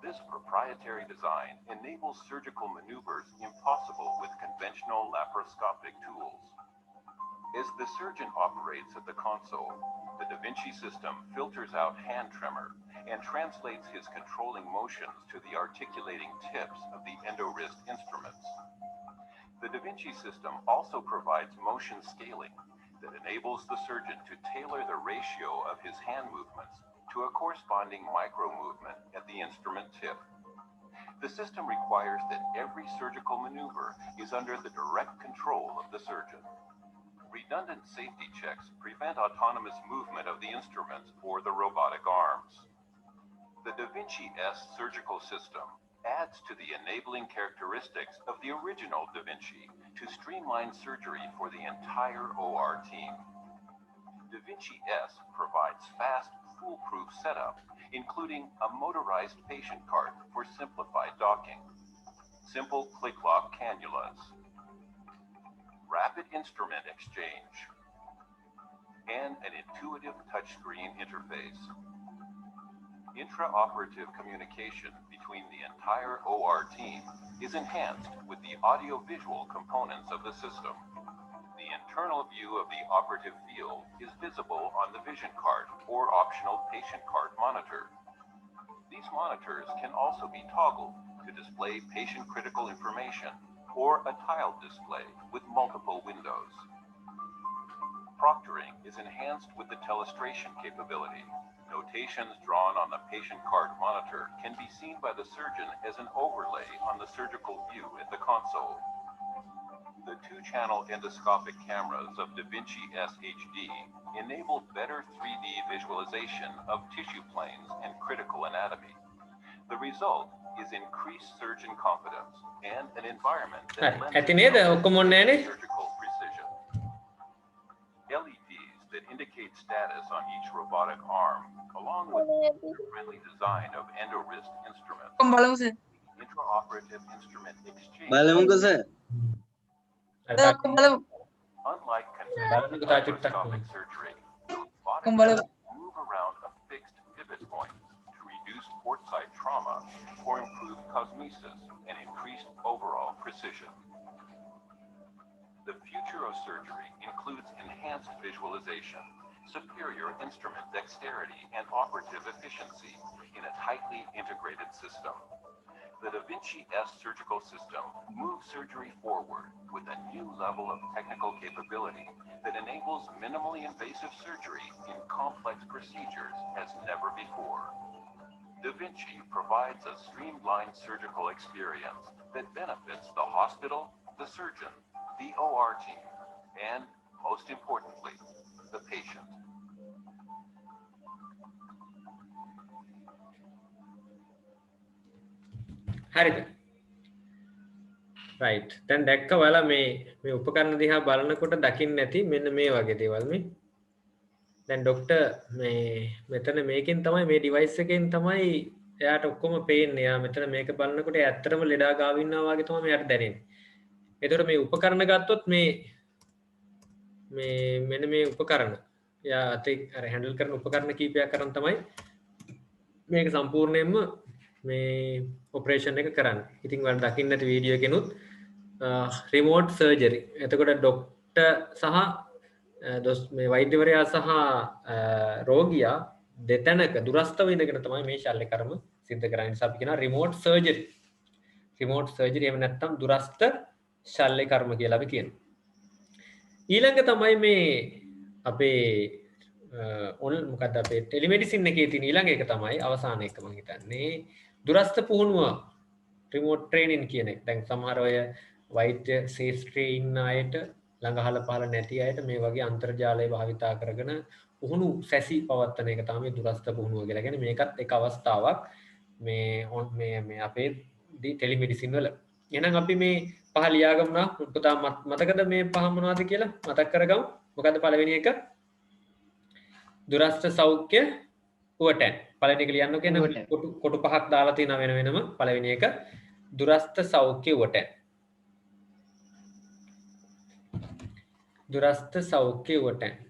This proprietary design enables surgical maneuvers impossible with conventional laparoscopic tools. As the surgeon operates at the console, the Da Vinci system filters out hand tremor and translates his controlling motions to the articulating tips of the EndoWrist instruments. The Da Vinci system also provides motion scaling that enables the surgeon to tailor the ratio of his hand movements to a corresponding micro movement at the instrument tip. The system requires that every surgical maneuver is under the direct control of the surgeon. Redundant safety checks prevent autonomous movement of the instruments or the robotic arms. The Da Vinci S surgical system adds to the enabling characteristics of the original Da Vinci to streamline surgery for the entire OR team. Da Vinci S provides fast, foolproof setup, including a motorized patient cart for simplified docking, simple click-lock cannulas, rapid instrument exchange, and an intuitive touchscreen interface. Intraoperative communication between the entire OR team is enhanced with the audio-visual components of the system. The internal view of the operative field is visible on the vision cart or optional patient cart monitor. These monitors can also be toggled to display patient-critical information or a tiled display with multiple windows. Proctoring is enhanced with the telestration capability. Notations drawn on the patient cart monitor can be seen by the surgeon as an overlay on the surgical view at the console. The 2-channel endoscopic cameras of Da Vinci SHD enable better 3D visualization of tissue planes and critical anatomy. The result is increased surgeon confidence and an environment that lends itself to surgical precision. LEDs that indicate status on each robotic arm, along with the user-friendly design of EndoWrist instruments, intraoperative instrument exchange. Unlike conventional laparoscopic surgery, robotics move around a fixed pivot point to reduce port site trauma or improve cosmesis and increased overall precision. The future of surgery includes enhanced visualization, superior instrument dexterity, and operative efficiency in a tightly integrated system. The Da Vinci S surgical system moves surgery forward with a new level of technical capability that enables minimally invasive surgery in complex procedures as never before. Da Vinci provides a streamlined surgical experience that benefits the hospital, the surgeon, the OR team, and, most importantly, the patient. හරිද? රයිට්. දැන් දැක්ක ඔයාලා මේ උපකරණ දිහා බලනකොට දකින්න නැති මෙන්න මේ වගේ දේවල් මේ. දැන් ડોක්ටර් මේ මෙතන මේකෙන් තමයි මේ ඩිවයිස් එකෙන් තමයි එයාට ඔක්කොම පේන්නේ. එයා මෙතන මේක බලනකොට ඇත්තටම ලෙඩා ගාව ඉන්නවා වගේ තමයි එයාට දැනෙන්නේ. ඒතකොට මේ උපකරණ ගත්තොත් මේ මෙන්න මේ උපකරණ එයා අතේ අර හැන්ඩල් කරන උපකරණ කීපයක් අරන් තමයි මේක සම්පූර්ණයෙන්ම මේ ඔපරේෂන් එක කරන්න. ඉතින් ඔයාලා දකින්න ඇති වීඩියෝ එකෙනුත් රිමෝට් සර්ජරි. එතකොට ડોක්ටර් සහ මේ වෛද්‍යවරයා සහ රෝගියා දෙතැනක දුරස්ථව ඉඳගෙන තමයි මේ ශල්‍ය කර්ම සිද්ධ කරන්නේ. නිසා අපි කියනවා රිමෝට් සර්ජරි. රිමෝට් සර්ජරි එහෙම නැත්නම් දුරස්ථ ශල්‍ය කර්ම කියලා අපි කියනවා. ඊළඟ තමයි මේ අපේ මොකක්ද අපේ ටෙලිමෙඩිසින් එකේ තියෙන ඊළඟ එක තමයි අවසාන එක මම හිතන්නේ දුරස්ථ පුහුණුව රිමෝට් ට්‍රේනින් කියන එක. දැන් සමහර අය වෛද්‍ය ශාස්ත්‍රයේ ඉන්න අයට ළඟ අහල පහල නැති අයට මේ වගේ අන්තර්ජාලය භාවිතා කරගෙන පුහුණු සැසි පවත්වන එක තමයි දුරස්ථ පුහුණුව කියලා කියන්නේ. මේකත් එක අවස්ථාවක් මේ අපේ ටෙලිමෙඩිසින් වල. එහෙනම් අපි මේ පහ ලියාගමු නා පුතා මතකද මේ පහ මොනවද කියලා මතක් කරගමු මොකද්ද පළවෙනි එක දුරස්ත සෞඛ්‍ය උවටැන් පළවෙනි එක ලියන්න ඕකේ නම් කොටු පහක් දාලා තියෙනවා වෙන වෙනම පළවෙනි එක දුරස්ත සෞඛ්‍ය උවටැන් දුරස්ත සෞඛ්‍ය උවටැන්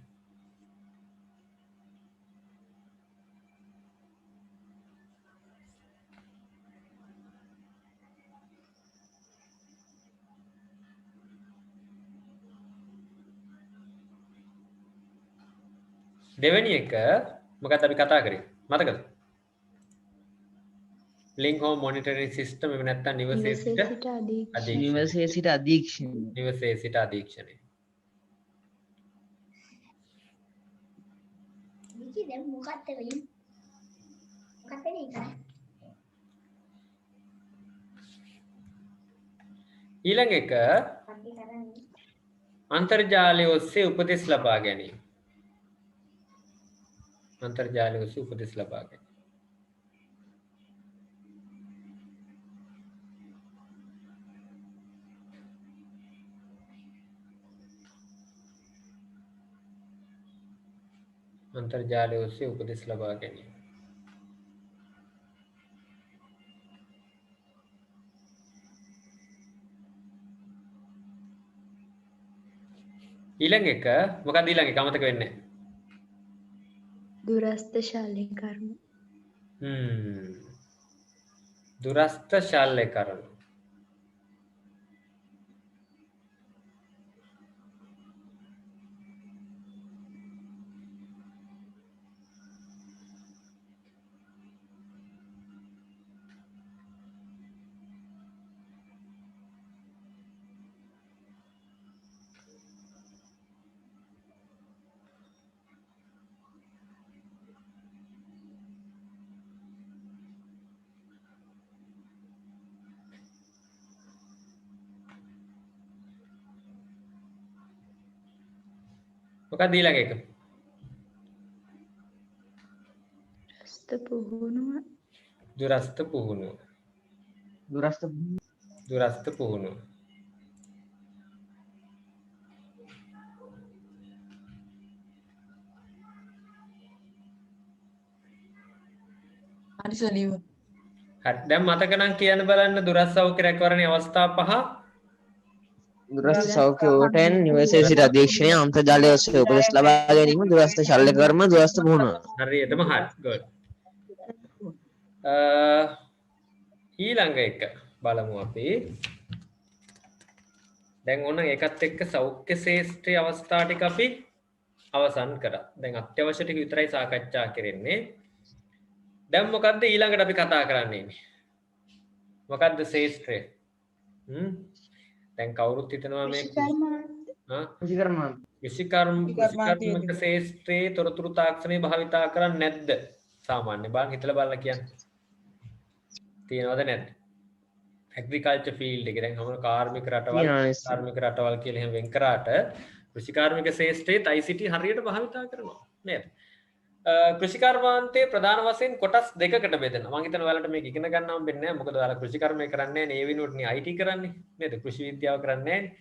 දෙවෙනි එක මොකක්ද අපි කතා කරේ මතකද link home monitoring system එහෙම නැත්නම් නිවසේ සිට අධීක්ෂණය නිවසේ සිට අධීක්ෂණය විකි දැන් මොකක්ද වෙන්නේ මොකක්ද වෙන්නේ ඊළඟ එක අන්තර්ජාලය ඔස්සේ උපදෙස් ලබා ගැනීම अंतर्जाल उसे उपदेश लगा के अंतर्जाल उसे उपदेश लगा के नहीं ඊළඟ එක මොකක්ද ඊළඟ එක අමතක වෙන්නේ දුරස්ත ශල්‍ය කර්ම දුරස්ත ශල්‍ය කර්ම මොකක්ද ඊළඟ එක දුරස්ත පුහුණුව දුරස්ත පුහුණුව හරි සලියව හරි දැන් මතක නම් කියන්න බලන්න දුරස්ත සෞඛ්‍ය රැකවරණයේ අවස්ථා පහ දුරස්ත සෞඛ්‍ය උවටැන් නිවසේ සිට අධීක්ෂණය අන්තර්ජාලය ඔස්සේ උපදෙස් ලබා ගැනීම දුරස්ත ශල්‍ය කර්ම දුරස්ත පුහුණුව හරියටම හරි good ඊළඟ එක බලමු අපි දැන් ඕන ඒකත් එක්ක සෞඛ්‍ය ශාස්ත්‍රයේ අවස්ථා ටික අපි අවසන් කරා දැන් අත්‍යවශ්‍ය ටික විතරයි සාකච්ඡා කරන්නේ දැන් මොකද්ද ඊළඟට අපි කතා කරන්නේ මොකද්ද ශාස්ත්‍රය දැන් කවුරුත් හිතනවා මේ විශිකර්මක ශාස්ත්‍රයේ තොරතුරු තාක්ෂණය භාවිතා කරන්නේ නැද්ද සාමාන්‍ය බලන්න හිතලා බලලා කියන්න තියනවද නැද්ද ඇග්‍රිකල්චර් ෆීල්ඩ් එකේ දැන් අපේ කාර්මික රටවල් කියලා එහෙම වෙන් කරාට කෘෂිකාර්මික ශාස්ත්‍රයේ ICT හරියට භාවිතා කරනවා නේද කෘෂිකර්මාන්තයේ ප්‍රධාන වශයෙන් කොටස් දෙකකට බෙදෙනවා මම හිතනවා ඔයාලට මේක ඉගෙන ගන්න හම්බෙන්නේ නැහැ මොකද ඔයාලා කෘෂිකර්මය කරන්නේ නැහැ ඒ වෙනුවට IT කරන්නේ නේද කෘෂි විද්‍යාව කරන්නේ නැහැ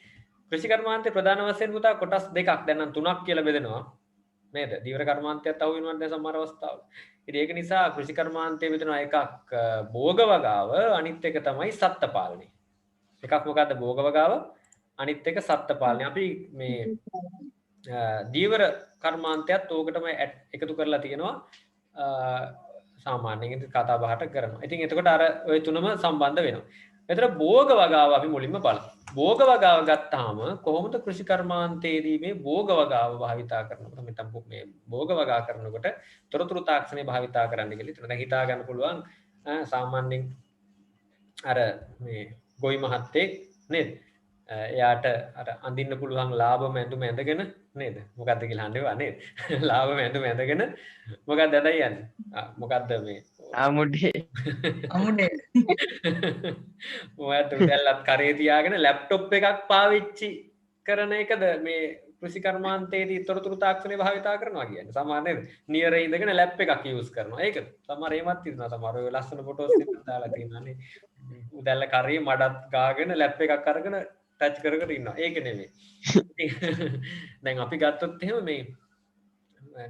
කෘෂිකර්මාන්තයේ ප්‍රධාන වශයෙන් පුතා කොටස් දෙකක් දැන් නම් තුනක් කියලා බෙදෙනවා නේද දීවර කර්මාන්තයත් අහු වෙනවා දැන් සමහර අවස්ථාවල ඉතින් ඒක නිසා කෘෂිකර්මාන්තයේ බෙදෙනවා එකක් භෝග වගාව අනිත් එක තමයි සත්ත්ව පාලනය එකක් මොකද්ද භෝග වගාව අනිත් එක සත්ත්ව පාලනය අපි මේ දීවර කර්මාන්තයත් ඕකටම එකතු කරලා තියෙනවා සාමාන්‍යයෙන් කතා බහට කරනවා. ඉතින් එතකොට අර ওই තුනම සම්බන්ධ වෙනවා. එතන භෝග වගාව අපි මුලින්ම බලමු. භෝග වගාව ගත්තාම කොහොමද කෘෂි කර්මාන්තයේදී මේ භෝග වගාව භාවිතා කරනකොට මෙතන මේ භෝග වගා කරනකොට තොරතුරු තාක්ෂණය භාවිතා කරන්න කියලා හිතන. දැන් හිතා ගන්න පුළුවන් සාමාන්‍යයෙන් අර මේ ගොවි මහත්තයෙක් නේද? එයාට අර අඳින්න පුළුවන් ලාභ මැඳුම ඇඳගෙන නේද මොකද්ද කියලා අහන්නේ නේද ලාභ මැඳුම ඇඳගෙන මොකක්ද ඇඳයි යන්නේ මොකද්ද මේ ආමුඩේ මොකද්ද උදැල්ලත් කරේ තියාගෙන ලැප්ටොප් එකක් පාවිච්චි කරන එකද මේ කෘෂි කර්මාන්තයේදී තොරතුරු තාක්ෂණය භාවිතා කරනවා කියන්නේ සමහර නේද නියර ඉඳගෙන ලැප් එකක් යූස් කරනවා ඒකද සමහර ඒවත් තියෙනවා සමහර ඔය ලස්සන ෆොටෝස් එකක් දාලා තියෙනවානේ උදැල්ල කරේ මඩත් ගාගෙන ලැප් එකක් අරගෙන ටච් කර කර ඉන්නවා. ඒක නෙමෙයි. දැන් අපි ගත්තොත් එහෙම මේ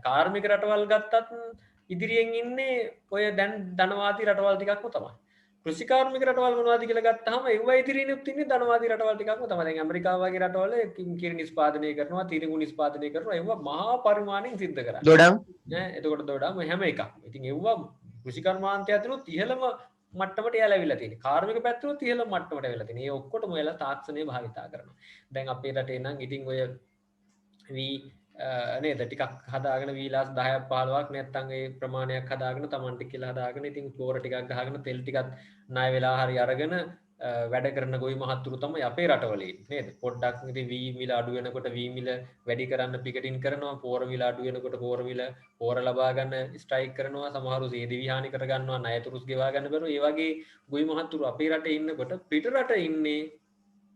කාර්මික රටවල් ගත්තත් ඉදිරියෙන් ඉන්නේ ඔය දැන් ධනවාදී රටවල් ටිකක්ම තමයි. කෘෂිකාර්මික රටවල් මොනවද කියලා ගත්තාම ඒව ඉදිරියෙත් ඉන්නේ ධනවාදී රටවල් ටිකක්ම තමයි. දැන් ඇමරිකාව වගේ රටවල කිරි නිෂ්පාදනය කරනවා, තිරිඟු නිෂ්පාදනය කරනවා. ඒව මහා පරිමාණයෙන් සිද්ධ කරන්නේ. දොඩම් ඈ එතකොට දොඩම් හැම එකක්. ඉතින් ඒව කෘෂිකර්මාන්තය ඇතුළත් ඉහළම මට්ටමට එයාලා ඇවිල්ලා තියෙන්නේ. කාර්මික පැත්තට ඉහළම මට්ටමට ඇවිල්ලා තියෙන්නේ. ඒ ඔක්කොටම එයාලා තාක්ෂණය භාවිතා කරනවා. දැන් අපේ රටේ නම් ඉතින් ඔය නේද ටිකක් හදාගෙන වීලාස් 10ක් 15ක් නැත්තම් ඒ ප්‍රමාණයක් හදාගෙන Tamanට කියලා හදාගෙන ඉතින් ක්ලෝර ටිකක් ගහගෙන තෙල් ටිකක් ණය වෙලා හරි අරගෙන වැඩ කරන ගොවි මහත්තුරු තමයි අපේ රටවල නේද පොඩ්ඩක් ඉතින් වී මිල අඩු වෙනකොට වී මිල වැඩි කරන්න පිකටින් කරනවා පෝර මිල අඩු වෙනකොට පෝර ලබා ගන්න ස්ට්‍රයික් කරනවා සමහරු සීදි විහානි කර ගන්නවා ණය තුරුස් ගෙවා ගන්න බැරුව ඒ වගේ ගොවි මහත්තුරු අපේ රටේ ඉන්නකොට පිට රට ඉන්නේ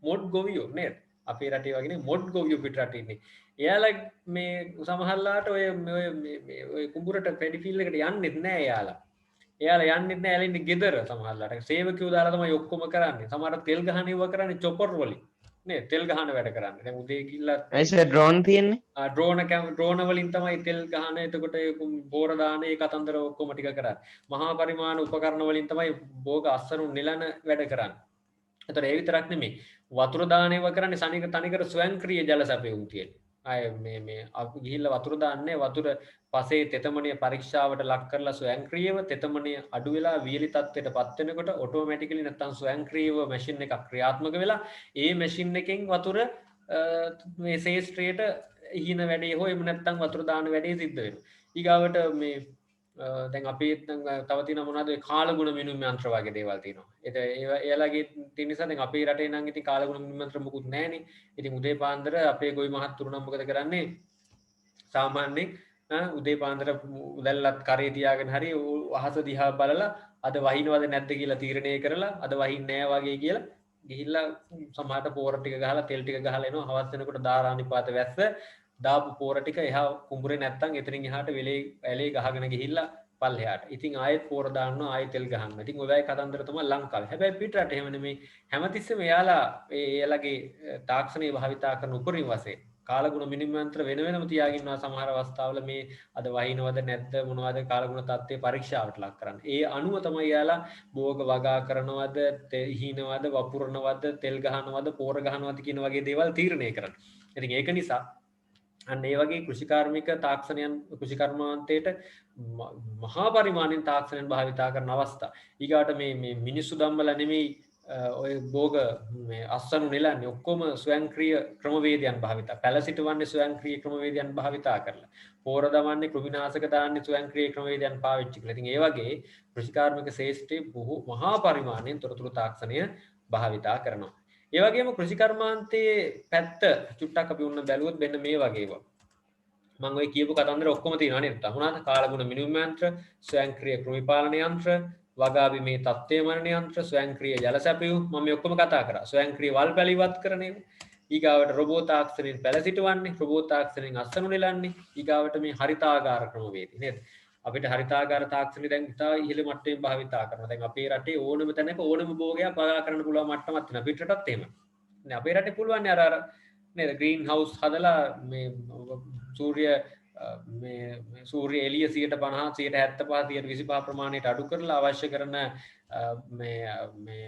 මොඩ් ගොවියෝ නේද අපේ රටේ වගේ මොඩ් ගොවියෝ පිට රටේ ඉන්නේ එයාලා මේ සමහරලාට ඔය කුඹුරට පැඩි ෆීල්ඩ් එකට යන්නෙත් නෑ එයාලා යන්නෙත් නෑ එයාලා ඉන්නේ ගෙදර සමහරලාට සේවකයෝ දාලා තමයි ඔක්කොම කරන්නේ සමහර තෙල් ගහන ඒවා කරන්නේ චොපර් වලින් නේ තෙල් ගහන වැඩ කරන්නේ දැන් උදේ ගිහිල්ලා ඇයිස ඩ්‍රෝන් තියෙන්නේ ඩ්‍රෝන වලින් තමයි තෙල් ගහන එතකොට බෝර දාන ඒ කතන්දර ඔක්කොම ටික කරන්නේ මහා පරිමාණ උපකරණ වලින් තමයි භෝග අස්සරු නෙලන වැඩ කරන්නේ එතකොට ඒ විතරක් නෙමෙයි වතුර දාන ඒවා කරන්නේ තනිකර ස්වයංක්‍රීය ජල සැපයුම් තියෙන්නේ අය මේ අපි ගිහිල්ලා වතුර දාන්නේ වතුර පසේ තෙතමනිය පරීක්ෂාවට ලක් කරලා ස්වයංක්‍රීයව තෙතමනිය අඩු වෙලා වියලි තත්ත්වයටපත් වෙනකොට ඔටෝමැටිකලි නැත්තම් ස්වයංක්‍රීයව මැෂින් එකක් ක්‍රියාත්මක වෙලා ඒ මැෂින් එකෙන් වතුර මේ ශේෂ්ත්‍රයට ඉහින වැඩේ හෝ එහෙම නැත්තම් වතුර දාන වැඩේ සිද්ධ වෙනවා ඊගාවට මේ දැන් අපි තව තියෙන මොනවද ඒ කාලගුණ මිනුම් යන්ත්‍ර වගේ දේවල් තියෙනවා. ඒලාගේ තියෙන නිසා දැන් අපේ රටේ නම් ඉතින් කාලගුණ මිනුම් යන්ත්‍ර මොකුත් නැහනේ. ඉතින් උදේ පාන්දර අපේ ගොවි මහත්තුරු නම් මොකද කරන්නේ? සාමාන්‍යයෙන් උදේ පාන්දර උදැල්ලත් කරේ තියාගෙන හරි අහස දිහා බලලා අද වහිනවද නැද්ද කියලා තීරණය කරලා අද වහින්නේ නැහැ වගේ කියලා ගිහිල්ලා සමහරට පෝර ටික ගහලා තෙල් ටික ගහලා එනවා. හවස් වෙනකොට දාරානිපාත වැස්ස දාපු පෝර ටික එහා කුඹුරේ නැත්තම් එතනින් එහාට ඇලේ ගහගෙන ගිහිල්ලා පල්ලෙහාට. ඉතින් ආයෙත් පෝර දාන්නවා ආයෙත් තෙල් ගහනවා. ඉතින් ඔය වගේ කතන්දර තමයි ලංකාවේ. හැබැයි පිටරට එහෙම නෙමෙයි. හැමතිස්සෙම එයාලගේ තාක්ෂණීය භාවිතා කරන උපරිම වශයෙන් කාලගුණ මිනිම් යන්ත්‍ර වෙන වෙනම තියාගෙන ඉන්නවා සමහර අවස්ථාවල මේ අද වහිනවද නැද්ද මොනවද කාලගුණ තත්ත්වයේ පරීක්ෂාවට ලක් කරන්නේ. ඒ අනුව තමයි එයාලා භෝග වගා කරනවද, හිනවද, වපුරනවද, තෙල් ගහනවද, පෝර ගහනවද කියන වගේ දේවල් තීරණය කරන්නේ. ඉතින් ඒක නිසා අන්න ඒ වගේ කෘෂිකාර්මික තාක්ෂණයන් කෘෂිකර්මාන්තයට මහා පරිමාණයෙන් තාක්ෂණයන් භාවිතා කරන අවස්ථා. ඊගාට මේ මිනිස්සු ධම්මලා නෙමෙයි ඔය භෝග මේ අස්සනු නෙලන්නේ ඔක්කොම ස්වයංක්‍රීය ක්‍රමවේදයන් භාවිතා. පැල සිටවන්නේ ස්වයංක්‍රීය ක්‍රමවේදයන් භාවිතා කරලා. පෝර දමන්නේ කෘමිනාශක දාන්නේ ස්වයංක්‍රීය ක්‍රමවේදයන් පාවිච්චි කරලා. ඉතින් ඒ වගේ කෘෂිකාර්මික ශේෂ්ත්‍රයේ බොහෝ මහා පරිමාණයෙන් තොරතුරු තාක්ෂණය භාවිතා කරනවා. ඒ වගේම කෘෂිකර්මාන්තයේ පැත්ත චුට්ටක් අපි උන්න බැලුවොත් මෙන්න මේ වගේ ඒවා. මම ඔය කියපු කතන්දර ඔක්කොම තියෙනවා නේද? තහුණාද කාලගුණ මිනුම් යන්ත්‍ර, ස්වයංක්‍රීය කෘමි පාලන යන්ත්‍ර, වගාබි මේ තත්ත්වය මරණ යන්ත්‍ර, ස්වයංක්‍රීය ජල සැපයුම් මම මේ ඔක්කොම කතා කරා. ස්වයංක්‍රීය වල් පැල ඉවත් කරන ඒවා. ඊගාවට රොබෝ තාක්ෂණයෙන් පැල සිටවන්නේ, රොබෝ තාක්ෂණයෙන් අස්සනු නෙලන්නේ, ඊගාවට මේ හරිතාගාර ක්‍රමවේදී නේද? අපිට හරිතාගාර තාක්ෂණය දැන් ඉතා ඉහළ මට්ටමේ භාවිතා කරනවා. දැන් අපේ රටේ ඕනම තැනක ඕනම භෝගයක් වගා කරන්න පුළුවන් මට්ටමක් තියෙනවා. පිටරටත් එහෙම. නේ අපේ රටේ පුළුවන් නේ අර නේද ග්‍රීන් හවුස් හදලා මේ සූර්ය එළිය 150 175 125 ප්‍රමාණයට අඩු කරලා අවශ්‍ය කරන මේ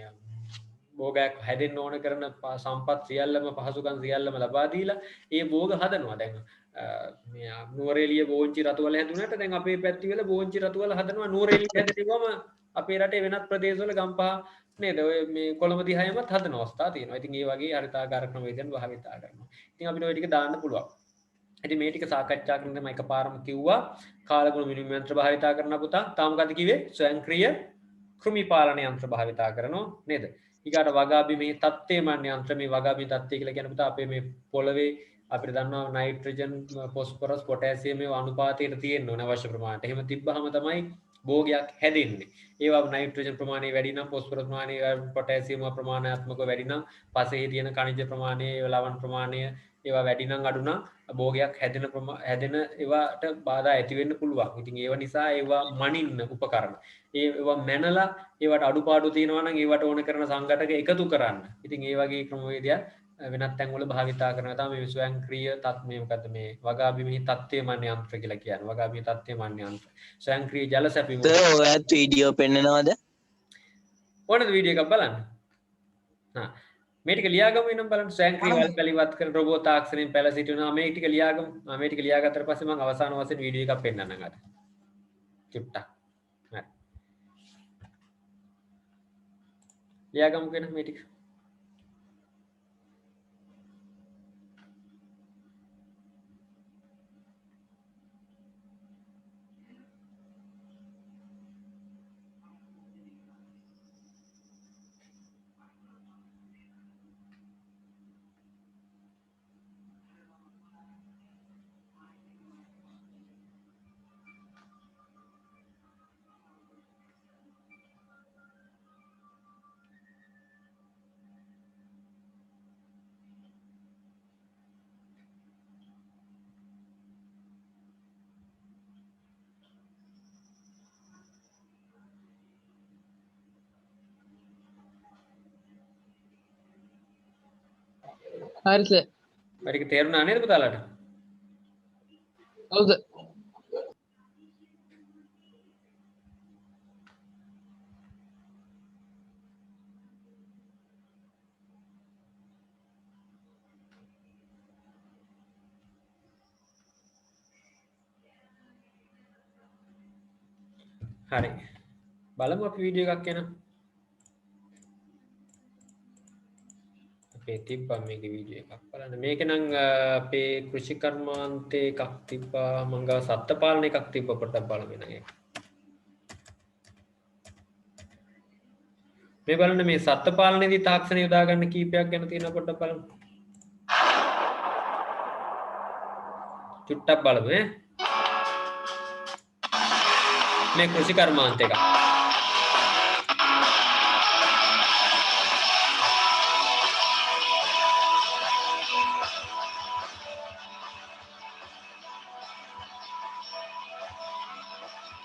භෝගයක් හැදෙන්න ඕන කරන සම්පත් සියල්ලම පහසුකම් සියල්ලම ලබා දීලා ඒ භෝග හදනවා. දැන් මේ නුවරඑළිය බෝංචි රතුවල හැදුනට දැන් අපේ පැතිවල බෝංචි රතුවල හදනවා නුවරඑළිය හැදෙනවම අපේ රටේ වෙනත් ප්‍රදේශවල ගම්පහ නේද ඔය මේ කොළඹ දිහායමත් හදන අවස්ථා තියෙනවා. ඉතින් ඒ වගේ හරිතාගාර ක්‍රමවේදයන් භාවිතා කරනවා. ඉතින් අපිට ওই ටික දාන්න පුළුවන්. ඉතින් මේ ටික සාකච්ඡා කරන තමයි එකපාරම කිව්වා කාලගුණ මිනුම් යන්ත්‍ර භාවිතා කරන පුතා. තාම මොකද කිව්වේ? ස්වයංක්‍රීය කෘමි පාලන යන්ත්‍ර භාවිතා කරනවා නේද? ඊගාට වගාබි මේ තත්ත්වයේ මන් යන්ත්‍ර මේ වගාබි තත්ත්වය කියලා කියන පුතා අපේ මේ පොළවේ අපිට දන්නවා නයිට්‍රජන් ෆොස්ෆරස් පොටෑසියම් මේ අනුපාතයට තියෙන්න ඕන අවශ්‍ය ප්‍රමාණයට. එහෙම තිබ්බහම තමයි භෝගයක් හැදෙන්නේ. ඒවා නයිට්‍රජන් ප්‍රමාණය වැඩි නම් ෆොස්ෆරස් ප්‍රමාණය පොටෑසියම් ප්‍රමාණාත්මකව වැඩි නම් පසේ තියෙන ඛනිජ ප්‍රමාණය ලවණ ප්‍රමාණය ඒවා වැඩි නම් අඩු නම් භෝගයක් හැදෙන ඒවාට බාධා ඇති වෙන්න පුළුවන්. ඉතින් ඒව නිසා ඒවා මනින්න උපකරණ. ඒවා මැනලා ඒවට අඩුපාඩු තියෙනවා නම් ඒවට ඕන කරන සංඝටක එකතු කරන්න. ඉතින් ඒ වගේ ක්‍රමවේදයක් වෙනත් තැන්වල භාවිතා කරනවා. තමයි මේ ස්වයංක්‍රීය තත්ත්වය මොකද්ද මේ වගාබිමෙහි තත්ත්වය මන් යන්ත්‍ර කියලා කියන්නේ. වගාබිමේ තත්ත්වය මන් යන්ත්‍ර. ස්වයංක්‍රීය ජල සැපීම. ඔයත් වීඩියෝ පෙන්නනවද? ඕනද වීඩියෝ එකක් බලන්න? හා මේ ටික ලියාගමු වෙනම් බලන්න ස්වයංක්‍රීය වල් පැලිවත් කරන රොබෝ තාක්ෂණයෙන් පැල සිටිනවා. මේ ටික ලියාගමු. මේ ටික ලියාගත්තට පස්සේ මම අවසාන වශයෙන් වීඩියෝ එකක් පෙන්නන්නම් අද. චුට්ටක්. හරි. ලියාගමු කියන මේ ටික. හරි සර්. මේක තේරුණා නේද පුතාලාට? ඔව් සර්. හරි. බලමු අපි වීඩියෝ එකක් එන. අපේ තිබ්බා මේකේ වීඩියෝ එකක් බලන්න. මේක නම් අපේ කෘෂි කර්මාන්තේ එකක් තිබ්බා. මං ගාව සත්ත්ව පාලන එකක් තිබ්බා පොඩ්ඩක් බලමු නේද ඒක. මේ බලන්න මේ සත්ත්ව පාලනයේදී තාක්ෂණය යොදා ගන්න කීපයක් ගැන තියෙනවා පොඩ්ඩක් බලමු. චුට්ටක් බලමු ඈ. මේ කෘෂි කර්මාන්ත එක.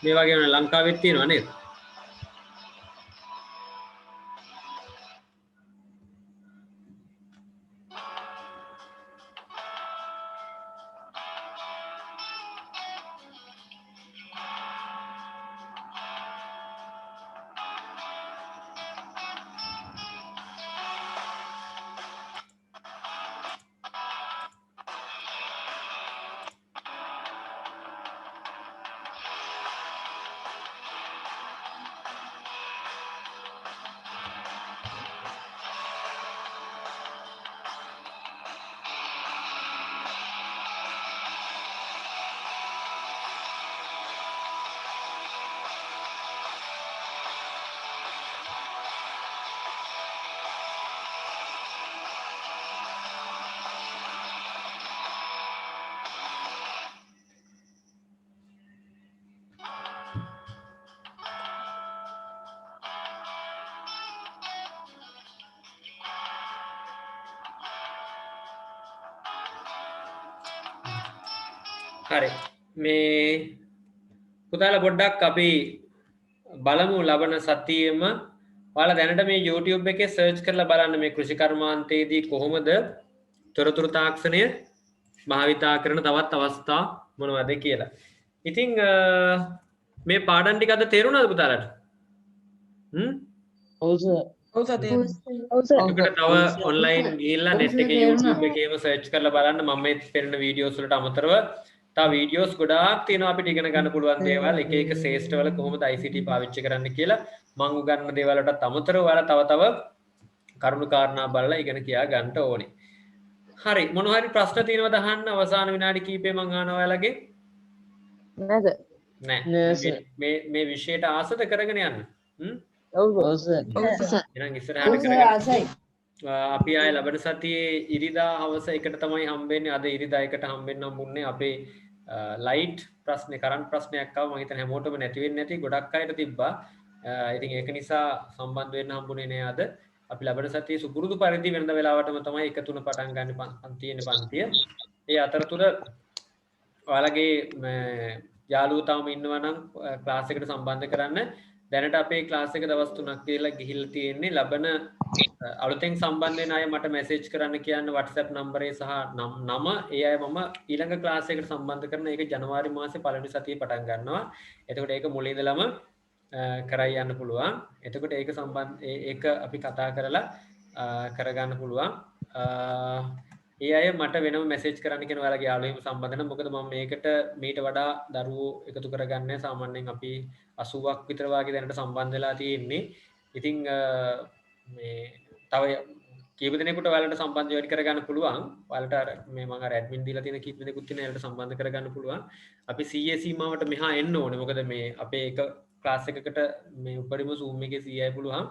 මේ වගේ වෙන ලංකාවෙත් තියෙනවා නේද? හරි මේ පුතාලා පොඩ්ඩක් අපි බලමු ලබන සතියේම ඔයාලා දැනට මේ YouTube එකේ සර්ච් කරලා බලන්න මේ කෘෂි කර්මාන්තයේදී කොහොමද තොරතුරු තාක්ෂණය භාවිතා කරන තවත් අවස්ථා මොනවද කියලා. ඉතින් මේ පාඩම් ටික අද තේරුණාද පුතාලාට? ඔව් සර්. ඔව් සර් තේරුණා. ඒකට තව ඔන්ලයින් ගිහිල්ලා net එකේ YouTube එකේම සර්ච් කරලා බලන්න මම මේ පෙන්නන වීඩියෝස් වලට අමතරව තව වීඩියෝස් ගොඩාක් තියෙනවා අපිට ඉගෙන ගන්න පුළුවන් දේවල් එක එක ශේෂ්ඨවල කොහොමද ICT පාවිච්චි කරන්න කියලා මම උගන්වන දේවල් වලට අමතරව ඔයාලා තව කරුණු කාරණා බලලා ඉගෙන කියා ගන්න ඕනේ. හරි මොන හරි ප්‍රශ්න තියෙනවද අහන්න අවසාන විනාඩි කිහිපේ මම අහනවා ඔයාලගේ? නේද? නෑ. මේ විෂයට ආසද කරගෙන යන්න. ඔව් සර්. එහෙනම් ඉස්සරහට කරගෙන අපි ආය ලබන සතියේ ඉරිදා හවස එකට තමයි හම්බෙන්නේ. අද ඉරිදා එකට හම්බෙන්න හම්බුන්නේ අපේ ලයිට් ප්‍රශ්නේ කරන්ට් ප්‍රශ්නයක් ආව. මම හිතන්නේ හැමෝටම නැති වෙන්නේ නැති ගොඩක් අයට තිබ්බා. ඉතින් ඒක නිසා සම්බන්ධ වෙන්න හම්බුනේ නෑ අද. අපි ලබන සතියේ සුපුරුදු පරිදි වෙනද වෙලාවටම තමයි 1-3 පටන් ගන්න තියෙන පන්තිය. ඒ අතරතුර ඔයාලගේ යාළුවෝ තාම ඉන්නවා නම් ක්ලාස් එකට සම්බන්ධ කරන්න. දැනට අපේ ක්ලාස් එක දවස් 3ක් කියලා ගිහිල්ලා තියෙන්නේ. ලබන අලුතෙන් සම්බන්ධ වෙන අය මට මැසේජ් කරන්න කියන්න WhatsApp නම්බරේ සහ නම ඒ අය මම ඊළඟ ක්ලාස් එකට සම්බන්ධ කරන ඒක ජනවාරි මාසේ පළවෙනි සතියේ පටන් ගන්නවා. එතකොට ඒක මුලින් ඉඳලම කරයි යන්න පුළුවන්. එතකොට ඒක සම්බන්ධ ඒක අපි කතා කරලා කරගන්න පුළුවන්. ඒ අය මට වෙනම මැසේජ් කරන්න කියන ඔයාලගේ යාළුවෝ සම්බන්ධ වෙන. මොකද මම මේකට මීට වඩා දරුවෝ එකතු කරගන්නේ සාමාන්‍යයෙන් අපි 80ක් විතර වගේ දැනට සම්බන්ධ වෙලා තියෙන්නේ. ඉතින් මේ තව කීප දෙනෙකුට ඔයාලට සම්බන්ධ වෙන්න කරගන්න පුළුවන්. ඔයාලට අර මේ මම අර ඇඩ්මින් දීලා තියෙන කීප දෙනෙකුත් ඉන්න ඒකට සම්බන්ධ කරගන්න පුළුවන්. අපි CA සීමාවට මෙහා එන්න ඕනේ. මොකද මේ අපේ එක ක්ලාස් එකකට මේ උඩරිම Zoom එකේ CA පුළුවන්.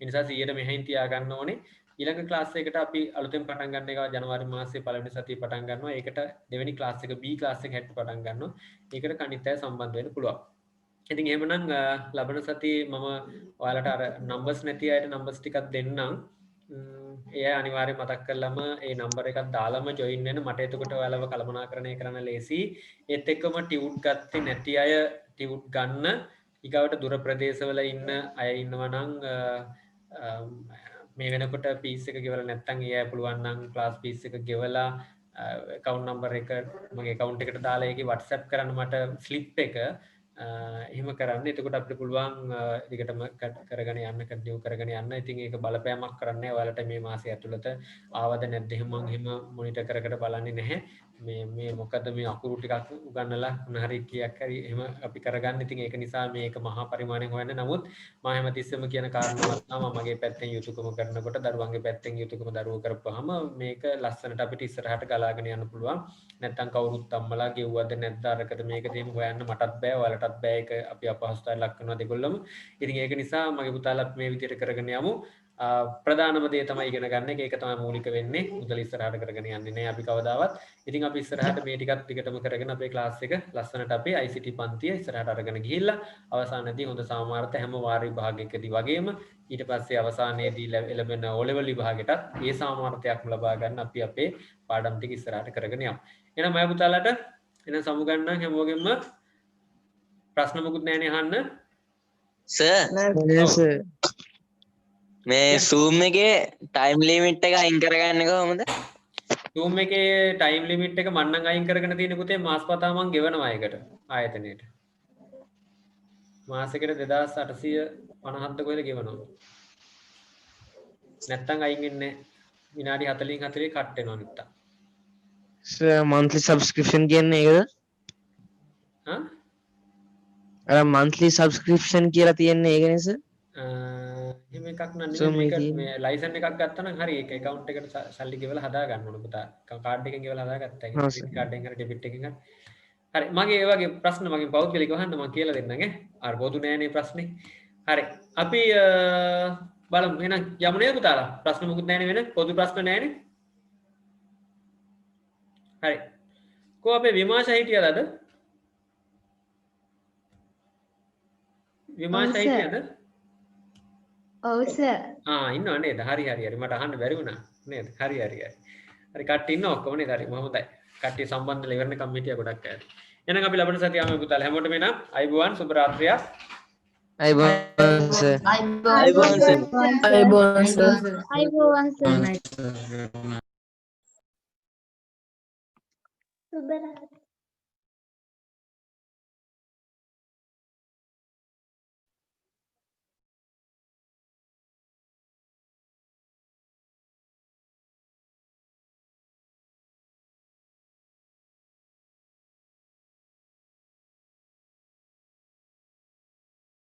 ඒ නිසා 100ට මෙහෙන් තියා ගන්න ඕනේ. ඊළඟ ක්ලාස් එකට අපි අලුතෙන් පටන් ගන්න එක ජනවාරි මාසයේ පළවෙනි සතියේ පටන් ගන්නවා. ඒකට දෙවෙනි ක්ලාස් එක B ක්ලාස් එක හැට පටන් ගන්නවා. ඒකට කණිත් අය සම්බන්ධ වෙන්න පුළුවන්. ඉතින් එහෙමනම් ලබන සතියේ මම ඔයාලට අර නම්බර්ස් නැති අයට නම්බර්ස් ටිකක් දෙන්නම්. ඒ අනිවාර්යෙන් මතක් කරලම ඒ නම්බර් එකක් දාලම ජොයින් වෙන්න. මට එතකොට ඔයාලව කළමනාකරණය කරන්න ලේසි. ඒත් එක්කම ටියුට් ගත්තේ නැති අය ටියුට් ගන්න. ඊගවට දුර ප්‍රදේශවල ඉන්න අය ඉන්නවා නම් මේ වෙනකොට පීස් එක ගෙවලා නැත්නම් ඒ අය පුළුවන් නම් ක්ලාස් පීස් එක ගෙවලා account number එක මගේ account එකට දාලා ඒකේ WhatsApp කරන්න මට slip එක එහෙම කරන්න. එතකොට අපිට පුළුවන් දිගටම කරගෙන යන්න කන්ටිනියු කරගෙන යන්න. ඉතින් ඒක බලපෑමක් කරන්නේ ඔයාලට මේ මාසය ඇතුළත ආවද නැද්ද එහෙම මම එහෙම මොනිටර් කර බලන්නේ නැහැ. මේ මොකද මේ අකුරු ටිකක් උගන්නලා මොන හරි කීයක් හරි එහෙම අපි කරගන්න. ඉතින් ඒක නිසා මේක මහා පරිමාණයෙන් හොයන්න. නමුත් මම හැමතිස්සෙම කියන කාරණාවක් තමයි මගේ පැත්තෙන් යුතුයකම කරනකොට දරුවන්ගේ පැත්තෙන් යුතුයකම දරුවෝ කරපුවාම මේක ලස්සනට අපිට ඉස්සරහට ගලාගෙන යන්න පුළුවන්. නැත්තම් කවුරුත් අම්මලා ගෙව්වද නැද්ද අරකට මේක දෙන්න හොයන්න මටත් බෑ ඔයාලටත් බෑ. ඒක අපි අපහසුතාවයට ලක් කරනවා දෙගොල්ලම. ඉතින් ඒක නිසා මගේ පුතාලා මේ විදිහට කරගෙන යමු. ප්‍රධානම දේ තමයි ඉගෙන ගන්න එක. ඒක තමයි මූලික වෙන්නේ. මුදල ඉස්සරහට කරගෙන යන්නේ නැහැ අපි කවදාවත්. ඉතින් අපි ඉස්සරහට මේ ටිකත් දිගටම කරගෙන අපේ ක්ලාස් එක ලස්සනට අපේ ICT පන්තිය ඉස්සරහට අරගෙන ගිහිල්ලා අවසානයේදී හොඳ සාමාර්ථ හැම වාර විභාගයකදී වගේම ඊට පස්සේ අවසානයේදී ලැබෙන O level විභාගෙටත් ඒ සාමාර්ථයක්ම ලබා ගන්න අපි අපේ පාඩම් ටික ඉස්සරහට කරගෙන යමු. එහෙනම් මම පුතාලට එන සමුගන්නම් හැමෝගෙම ප්‍රශ්න මොකුත් නැහැනේ අහන්න. සර් මේ Zoom එකේ ටයිම් ලිමිට් එක අයින් කරගන්නේ කොහොමද? Zoom එකේ ටයිම් ලිමිට් එක මම නම් අයින් කරගෙන තියෙන පුතේ මාස්පතා මම ගෙවනවා ඒකට ආයතනයේට. මාසෙකට 2850ක්ද කොහෙද ගෙවනවා. නැත්තම් අයින් වෙන්නේ විනාඩි 40න් 40 කට් වෙනවා නැත්තම්. සර් monthly subscription කියන්නේ ඒකද? හා? අර monthly subscription කියලා තියෙන්නේ ඒකනේ සර්? එහෙම එකක් නෙමෙයි මේ ලයිසන් එකක් ගත්තා නම් හරි ඒක account එකට සල්ලි ගෙවලා හදා ගන්න ඕන පුතා. කාඩ් එකෙන් ගෙවලා හදාගත්තා. ඒක කාඩ් එකෙන් හරි ඩෙබිට් එකෙන් හරි. හරි මගේ ඒ වගේ ප්‍රශ්න මගෙන් පෞද්ගලිකව අහන්න මම කියලා දෙන්නම් ඈ. අර පොදු නෑනේ ප්‍රශ්නේ. හරි. අපි බලමු එහෙනම් යමු නේද පුතාලා? ප්‍රශ්න මොකුත් නෑනේ වෙන පොදු ප්‍රශ්න නෑනේ. හරි. කො අපේ විමාශ හිටියද අද? විමාශ හිටියද? ඔව් සර්. ඉන්නව නේද? හරි මට අහන්න බැරි වුණා නේද? හරි. හරි කට්ටිය ඉන්න ඔක්කොම නේද? හරි හොඳයි. කට්ටිය සම්බන්ධ වෙලා ඉවරනකම් හිටියා ගොඩක් අය. එහෙනම් අපි ලබන සතිය ආමු පුතාලා හැමෝටම එනම් අයිබෝවන් සුබ රාත්‍රියක්. අයිබෝවන් සර්. අයිබෝවන් සර්. අයිබෝවන් සර්. අයිබෝවන් සර්. සුබ රාත්‍රී.